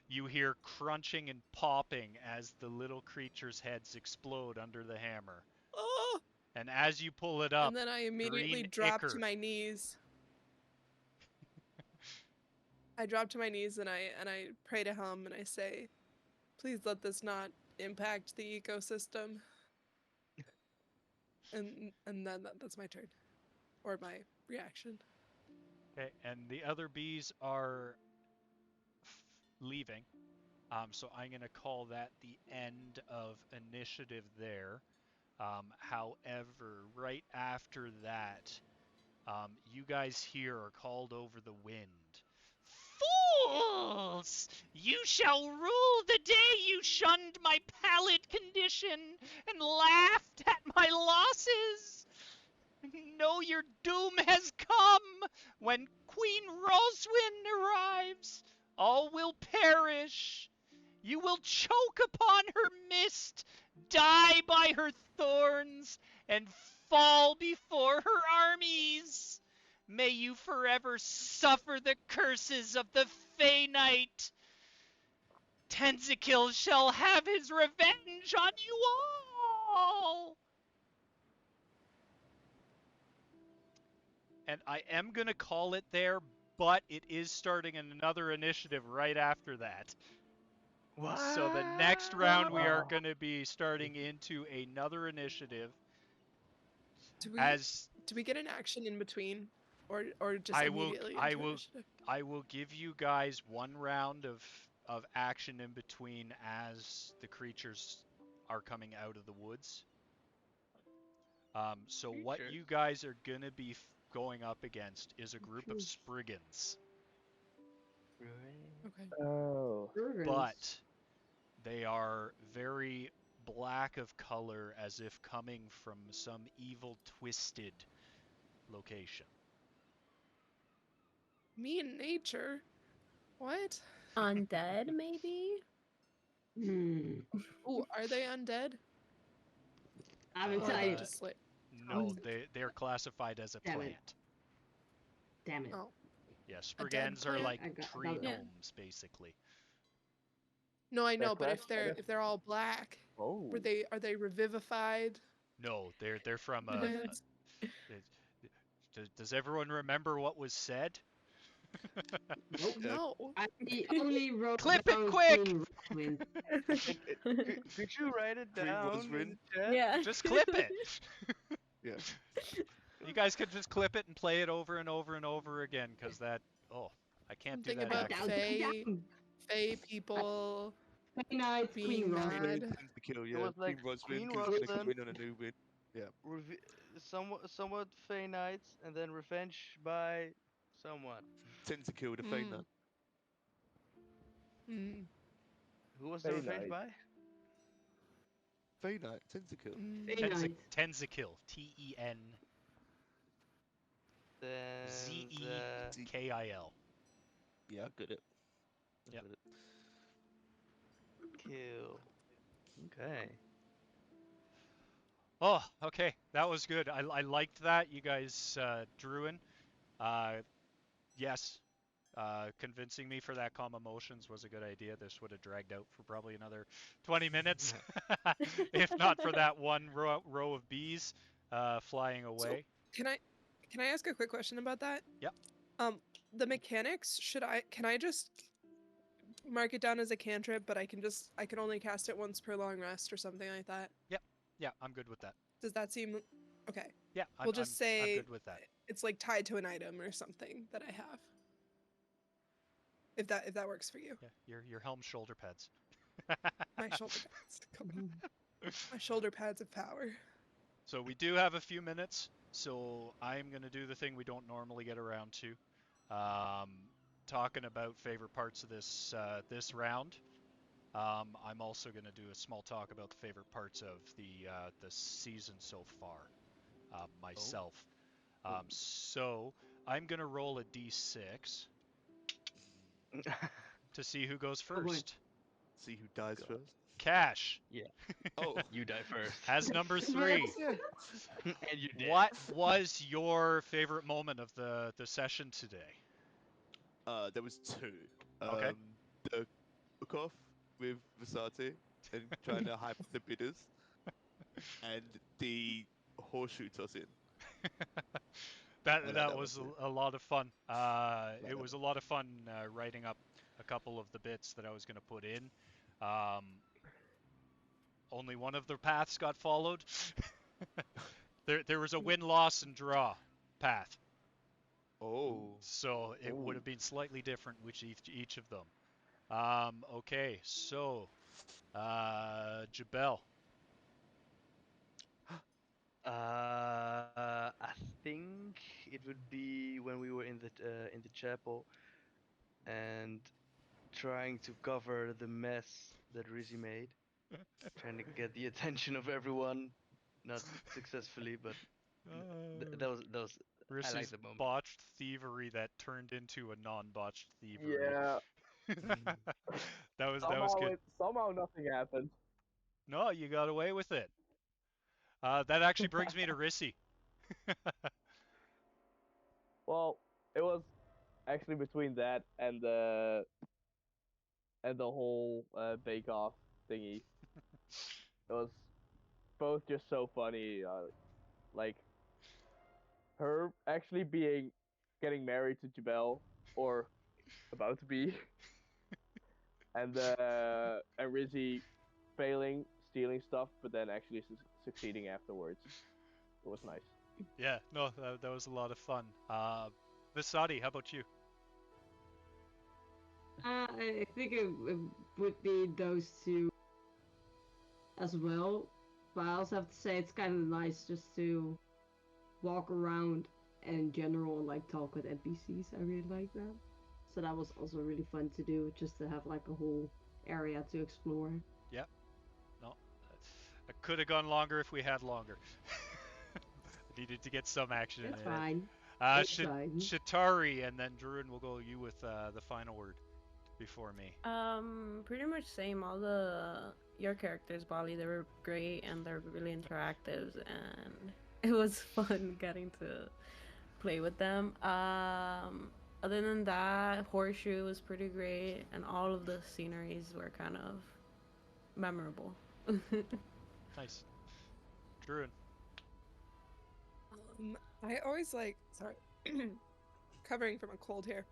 you hear crunching and popping as the little creatures' heads explode under the hammer. Oh! And as you pull it up, And then I immediately green drop ichor. to my knees. I drop to my knees and I pray to Helm and I say, "Please let this not impact the ecosystem." and then that's my turn, or my reaction. Okay, and the other bees are leaving. So I'm going to call that the end of initiative there. However, right after that, you guys here are called over the wind. Fools! You shall rue the day you shunned my pallid condition and laughed at my losses. Know your doom has come when Queen Roswin arrives. All will perish. You will choke upon her mist, die by her thorns, and fall before her armies. May you forever suffer the curses of the Fey Knight. Tenzikil shall have his revenge on you all. And I am going to call it there, but it is starting another initiative right after that. What? So the next round we are going to be starting into another initiative. Do we get an action in between, or just immediately into initiative? I will give you guys one round of action in between as the creatures are coming out of the woods. So what you guys are going to be going up against is a group of Spriggans. Okay. Oh. Ruins. but they are very black of color, as if coming from some evil, twisted location. Mean nature. What? Undead, maybe? Hmm. Ooh, are they undead? I haven't Or are they decided. just like No, they're classified as a Damn it. plant. Damn it. oh Yeah, A dead Spriggans are plant? like I got tree it. Yeah. gnomes, basically. no, I They're know, but if classified as- they're all black, Oh. are they revivified? No, they're from Undeads? does everyone remember what was said? Nope. No. I only wrote Clip it down quick! Queen Roslyn. Could you write it Green down Roswin. in the chat? Yeah. Just clip it. Yeah. You guys could just clip it and play it over and over and over again, because that. Oh, I can't do Something that. about accent. Fae people Fae Knights, Queen being Roslyn. mad. Tends to kill, yeah. was like Queen Rosalind Queen is gonna Rosalind. come in on a new win. Somewhat Fey Knights, and then revenge by someone. Tend to kill the Fey Mm. Knight. Mm. Who was Fey the revenge Knight. by? Fey Knight tends to kill. Mm. Fae Knights. Tenzikill. Tenzikill. Then Yeah, I get it. I Yep. get it. kill. Okay. Oh, okay. That was good. I liked that. You guys, Druin. Yes. Convincing me for that calm emotions was a good idea. This would have dragged out for probably another 20 minutes, if not for that one row of bees flying away. Can I ask a quick question about that? Yep. The mechanics, can I just mark it down as a cantrip, but I can only cast it once per long rest or something like that? Yeah, I'm good with that. Does that seem okay? Yeah, I'm, We'll just I'm say good with that. it's like tied to an item or something that I have. If that works for you. Yeah, your helm shoulder pads. My shoulder pads. Come on. My shoulder pads of power. So we do have a few minutes, so I'm going to do the thing we don't normally get around to. Talking about favorite parts of this round. I'm also going to do a small talk about the favorite parts of the season so far, myself. So I'm going to roll a d6 to see who goes boy. first. See who dies first. Cash Oh, You die first. has number 3. And you did. What was your favorite moment of the session today? there was two. Okay. The cook-off with Versati and trying to hype up the bidders, and the horseshoe toss-in. That that was was a lot of fun. It that was a lot of fun writing up a couple of the bits that I was going to put in. Only one of the paths got followed. There was a win, loss, and draw path. Oh. So it would have been slightly different with each of them. Okay, so Jabel. I think it would be when we were in the chapel and trying to cover the mess that Rizzy made, trying to get the attention of everyone, not successfully, but that was I like Rissy's the moment. botched thievery that turned into a non-botched thievery. Yeah. that was good. Somehow nothing happened. No, you got away with it. That actually brings me to Rissy. Well, it was actually between that and the whole Bake Off thingy. It was both just so funny. Like her actually getting married to Jabel, or about to be, and Rizzy failing, stealing stuff, but then actually succeeding afterwards. It was nice. Yeah, no, that was a lot of fun. Visadi, how about you? I think it would be those two as well. But I also have to say it's kind of nice just to walk around and in general and like talk with NPCs. I really like that. so that was also really fun to do, just to have like a whole area to explore. Yep. No. It could have gone longer if we had longer. Needed to get some action That's in it. fine. It's fine. Shatari, and then Druin will go you with the final word before me. Pretty much same. All your characters, Bali, they were great and they're really interactive, and it was fun getting to play with them. Other than that, Horseshoe was pretty great, and all of the sceneries were kind of memorable. Nice. Druin. I always like, sorry, covering from a cold here.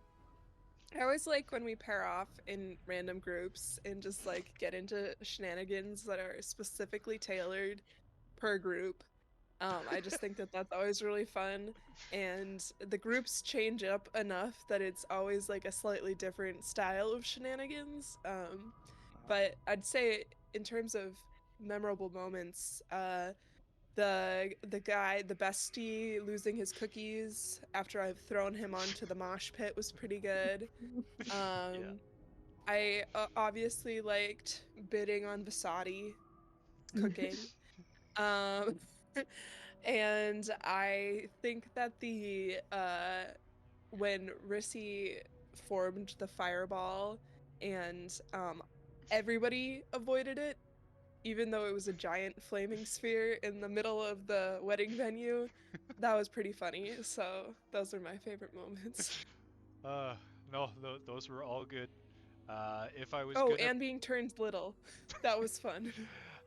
I always like when we pair off in random groups and just like get into shenanigans that are specifically tailored per group. I just think that that's always really fun, and the groups change up enough that it's always like a slightly different style of shenanigans. But I'd say in terms of memorable moments, the guy, the bestie, losing his cookies after I've thrown him onto the mosh pit was pretty good. I obviously liked bidding on Vasati cooking. And I think that the when Rissy formed the fireball and everybody avoided it, even though it was a giant flaming sphere in the middle of the wedding venue, that was pretty funny. So those are my favorite moments. No, those were all good. If I was and being turned little, that was fun.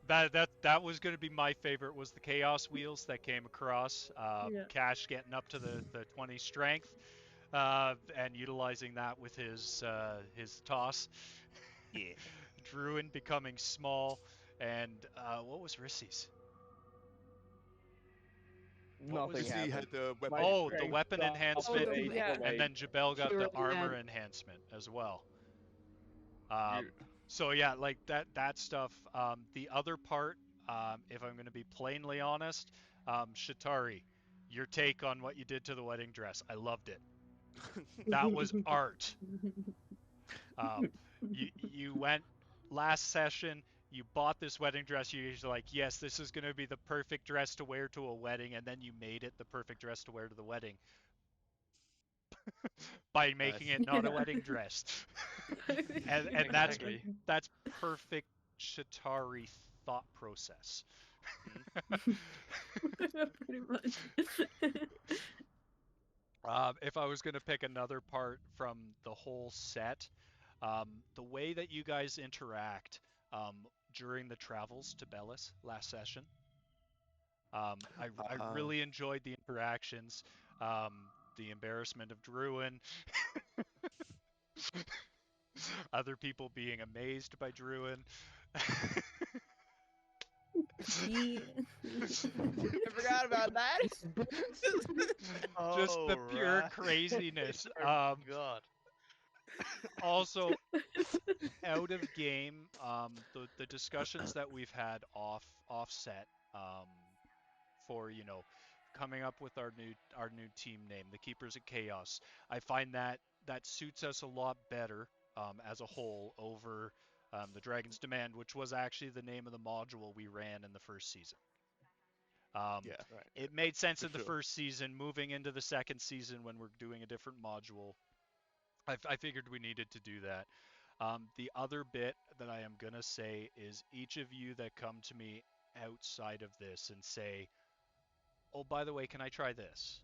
That was gonna be my favorite, was the chaos wheels that came across. Cash getting up to the 20 strength, and utilizing that with his toss. Yeah. Druin becoming small, and what was Rissy's? Nothing happened. Had the weapon. Oh, the weapon enhancement, yeah. and then Jabel got Sure, the armor yeah. enhancement as well. So yeah, like that stuff. The other part, if I'm going to be plainly honest, Shatari, your take on what you did to the wedding dress, I loved it. That was art. You went last session, you bought this wedding dress, you're like, yes, this is going to be the perfect dress to wear to a wedding, and then you made it the perfect dress to wear to the wedding by making it not a wedding dress. and Exactly. that's perfect Shatari thought process. Pretty much. If I was going to pick another part from the whole set, the way that you guys interact during the travels to Bellis last session, I really enjoyed the interactions, the embarrassment of Druin, other people being amazed by Druin. I forgot about that. Just the pure craziness. God. Also, out of game, the discussions that we've had offset, for coming up with our new team name, the Keepers of Chaos. I find that suits us a lot better as a whole over the Dragon's Demand, which was actually the name of the module we ran in the first season. It made sense in the first season. Moving into the second season, when we're doing a different module, I figured we needed to do that. The other bit that I am going to say is, each of you that come to me outside of this and say, oh, by the way, can I try this?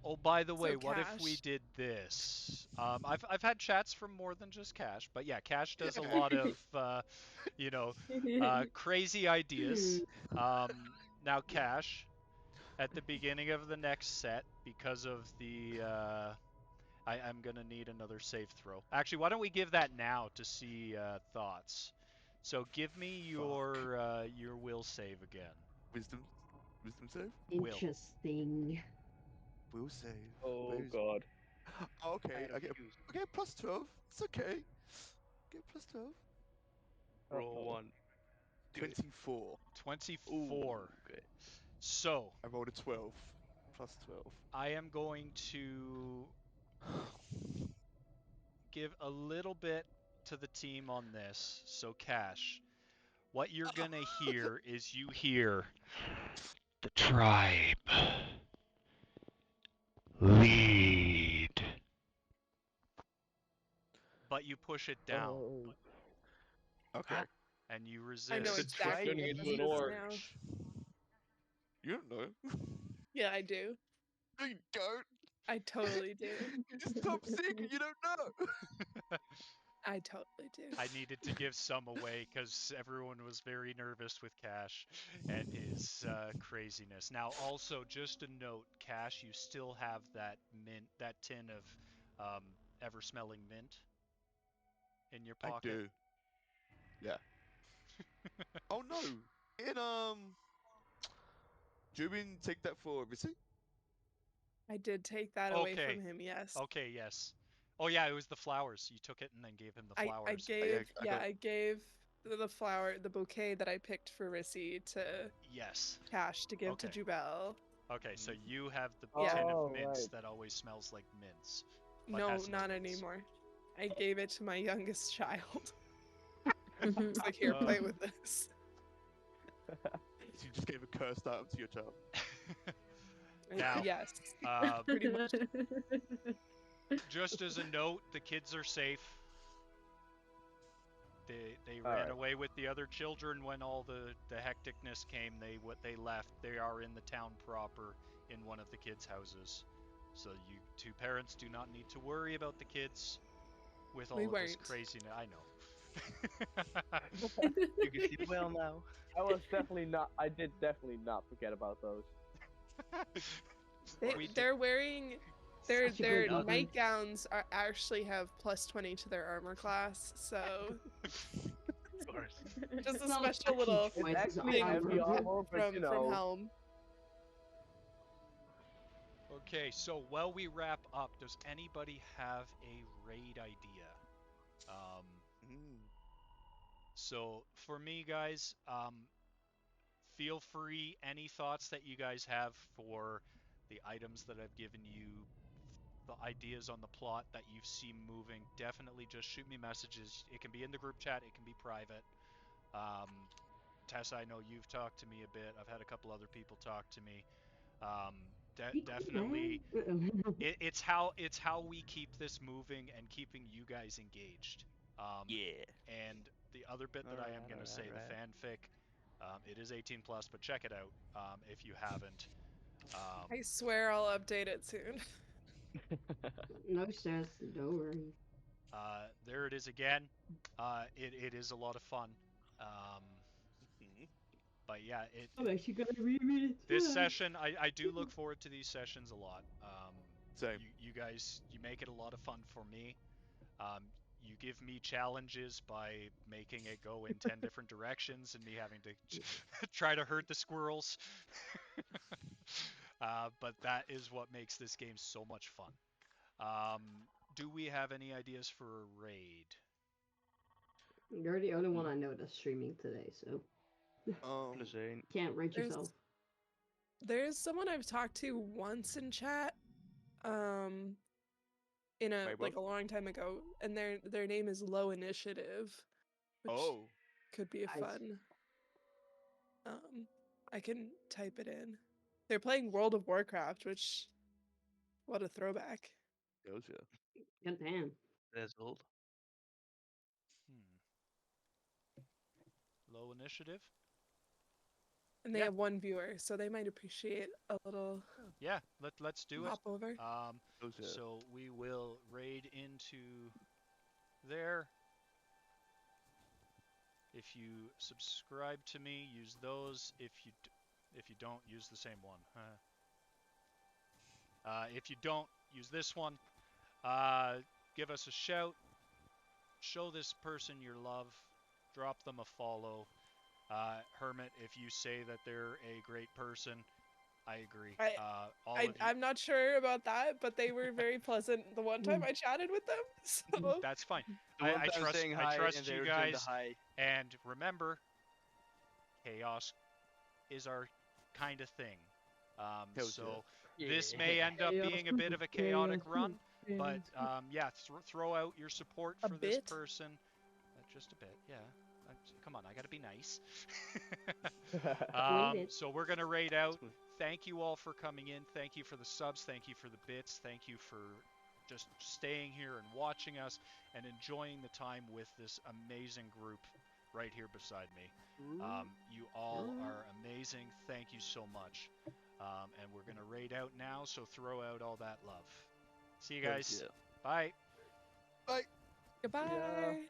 Oh, by the way, what if we did this? I've had chats from more than just Cash, but yeah, Cash does a lot of crazy ideas. Now, Cash, at the beginning of the next set, because of the I'm gonna need another save throw. Actually, why don't we give that now to see thoughts? So give me your will save again. Wisdom save. Interesting. Will save. Oh Where's- god. Oh, okay, I get plus 12. It's okay. Get plus 12. Roll one. 24. 24. Okay. So I rolled a 12. Plus 12. I am going to give a little bit to the team on this. So, Cash, what you're gonna hear is you hear the tribe lead, but you push it down Oh. Okay. and you resist. I know It's exactly turning what into this an is orange. now. You don't know. Yeah, I do. No, you don't. I totally do. It's top secret. You don't know. I totally do. I needed to give some away because everyone was very nervous with Cash and his craziness. Now, also, just a note, Cash, you still have that that tin of ever-smelling mint in your I pocket. do. Yeah. Oh no. In Jubin, take that for Missy. I did take that away Okay. from him, yes. Okay, yes. Oh yeah, it was the flowers. You took it and then gave him the flowers. I gave I got- I gave the flower, the bouquet that I picked for Rissy to Yes. Cash to give to Okay. Jubel. Okay, so you have the Yeah. tin of Oh, mints right. that always smells like mints. but No, has no not mints. anymore. I gave it to my youngest child. Mhm. It's like, here, Oh. play with this. You just gave a cursed item to your child. Now, Yes, Uh, pretty much. just as a note, the kids are safe. They ran Alright. away with the other children when all the hecticness came. They left. They are in the town proper in one of the kids' houses. So you two parents do not need to worry about the kids with all We of this weren't. craziness. I know. You can sleep well now. I did definitely not forget about those. We did- They're wearing their Such a great movie. nightgowns actually have +20 to their armor class, so Of course. just a It's not a special fashion little choice, It's it's actually armor. heavy armor, but from you know. Helm. Okay, so while we wrap up, does anybody have a raid idea? So for me, guys, feel free. Any thoughts that you guys have for the items that I've given you, the ideas on the plot that you see moving, definitely just shoot me messages. It can be in the group chat. It can be private. Tessa, I know you've talked to me a bit. I've had a couple other people talk to me. Definitely, it's how we keep this moving and keeping you guys engaged. Yeah. And the other bit that I am going to say, the fanfic, it is 18 plus, but check it out if you haven't. I swear I'll update it soon. No stress, don't worry. There it is again. It is a lot of fun. But yeah, I'm actually gonna reread it. this tonight. session, I do look forward to these sessions a lot. Same. You guys, you make it a lot of fun for me. You give me challenges by making it go in 10 different directions and me having to try to herd the squirrels. But that is what makes this game so much fun. Do we have any ideas for a raid? You're the only one I know that's streaming today, so Insane. can't rate There's- yourself. There's someone I've talked to once in chat, in a Maybe. like a long time ago, and their name is Low Initiative, which Oh. could be Nice. fun. I can type it in. They're playing World of Warcraft, which what a throwback. Goes yeah. God damn. That's old. Low initiative? And they Yeah. have one viewer, so they might appreciate a little Yeah, let's do it. hop over. Goes yeah. So we will raid into there. If you subscribe to me, use those. If you don't, use the same one. If you don't, use this one. Give us a shout. Show this person your love. Drop them a follow. Hermit, if you say that they're a great person, I agree. All of you, I'm not sure about that, but they were very pleasant the one time I chatted with them. So that's fine. The one I time trust, saying I hi trust and they you returned the guys. hi. And remember, chaos is our kind of thing. Hell So yeah. this may end up Chaos being a bit of a is chaotic chaos. run, But yeah, throw out your support A for this bit? person. Just a bit, yeah. Come on, I gotta be nice. Wait it. So we're gonna raid out. Thank you all for coming in. Thank you for the subs. Thank you for the bits. Thank you for just staying here and watching us and enjoying the time with this amazing group right here beside me. You all are amazing. Thank you so much. And we're gonna raid out now, so throw out all that love. See you guys. Yeah. Bye. Yeah. Goodbye.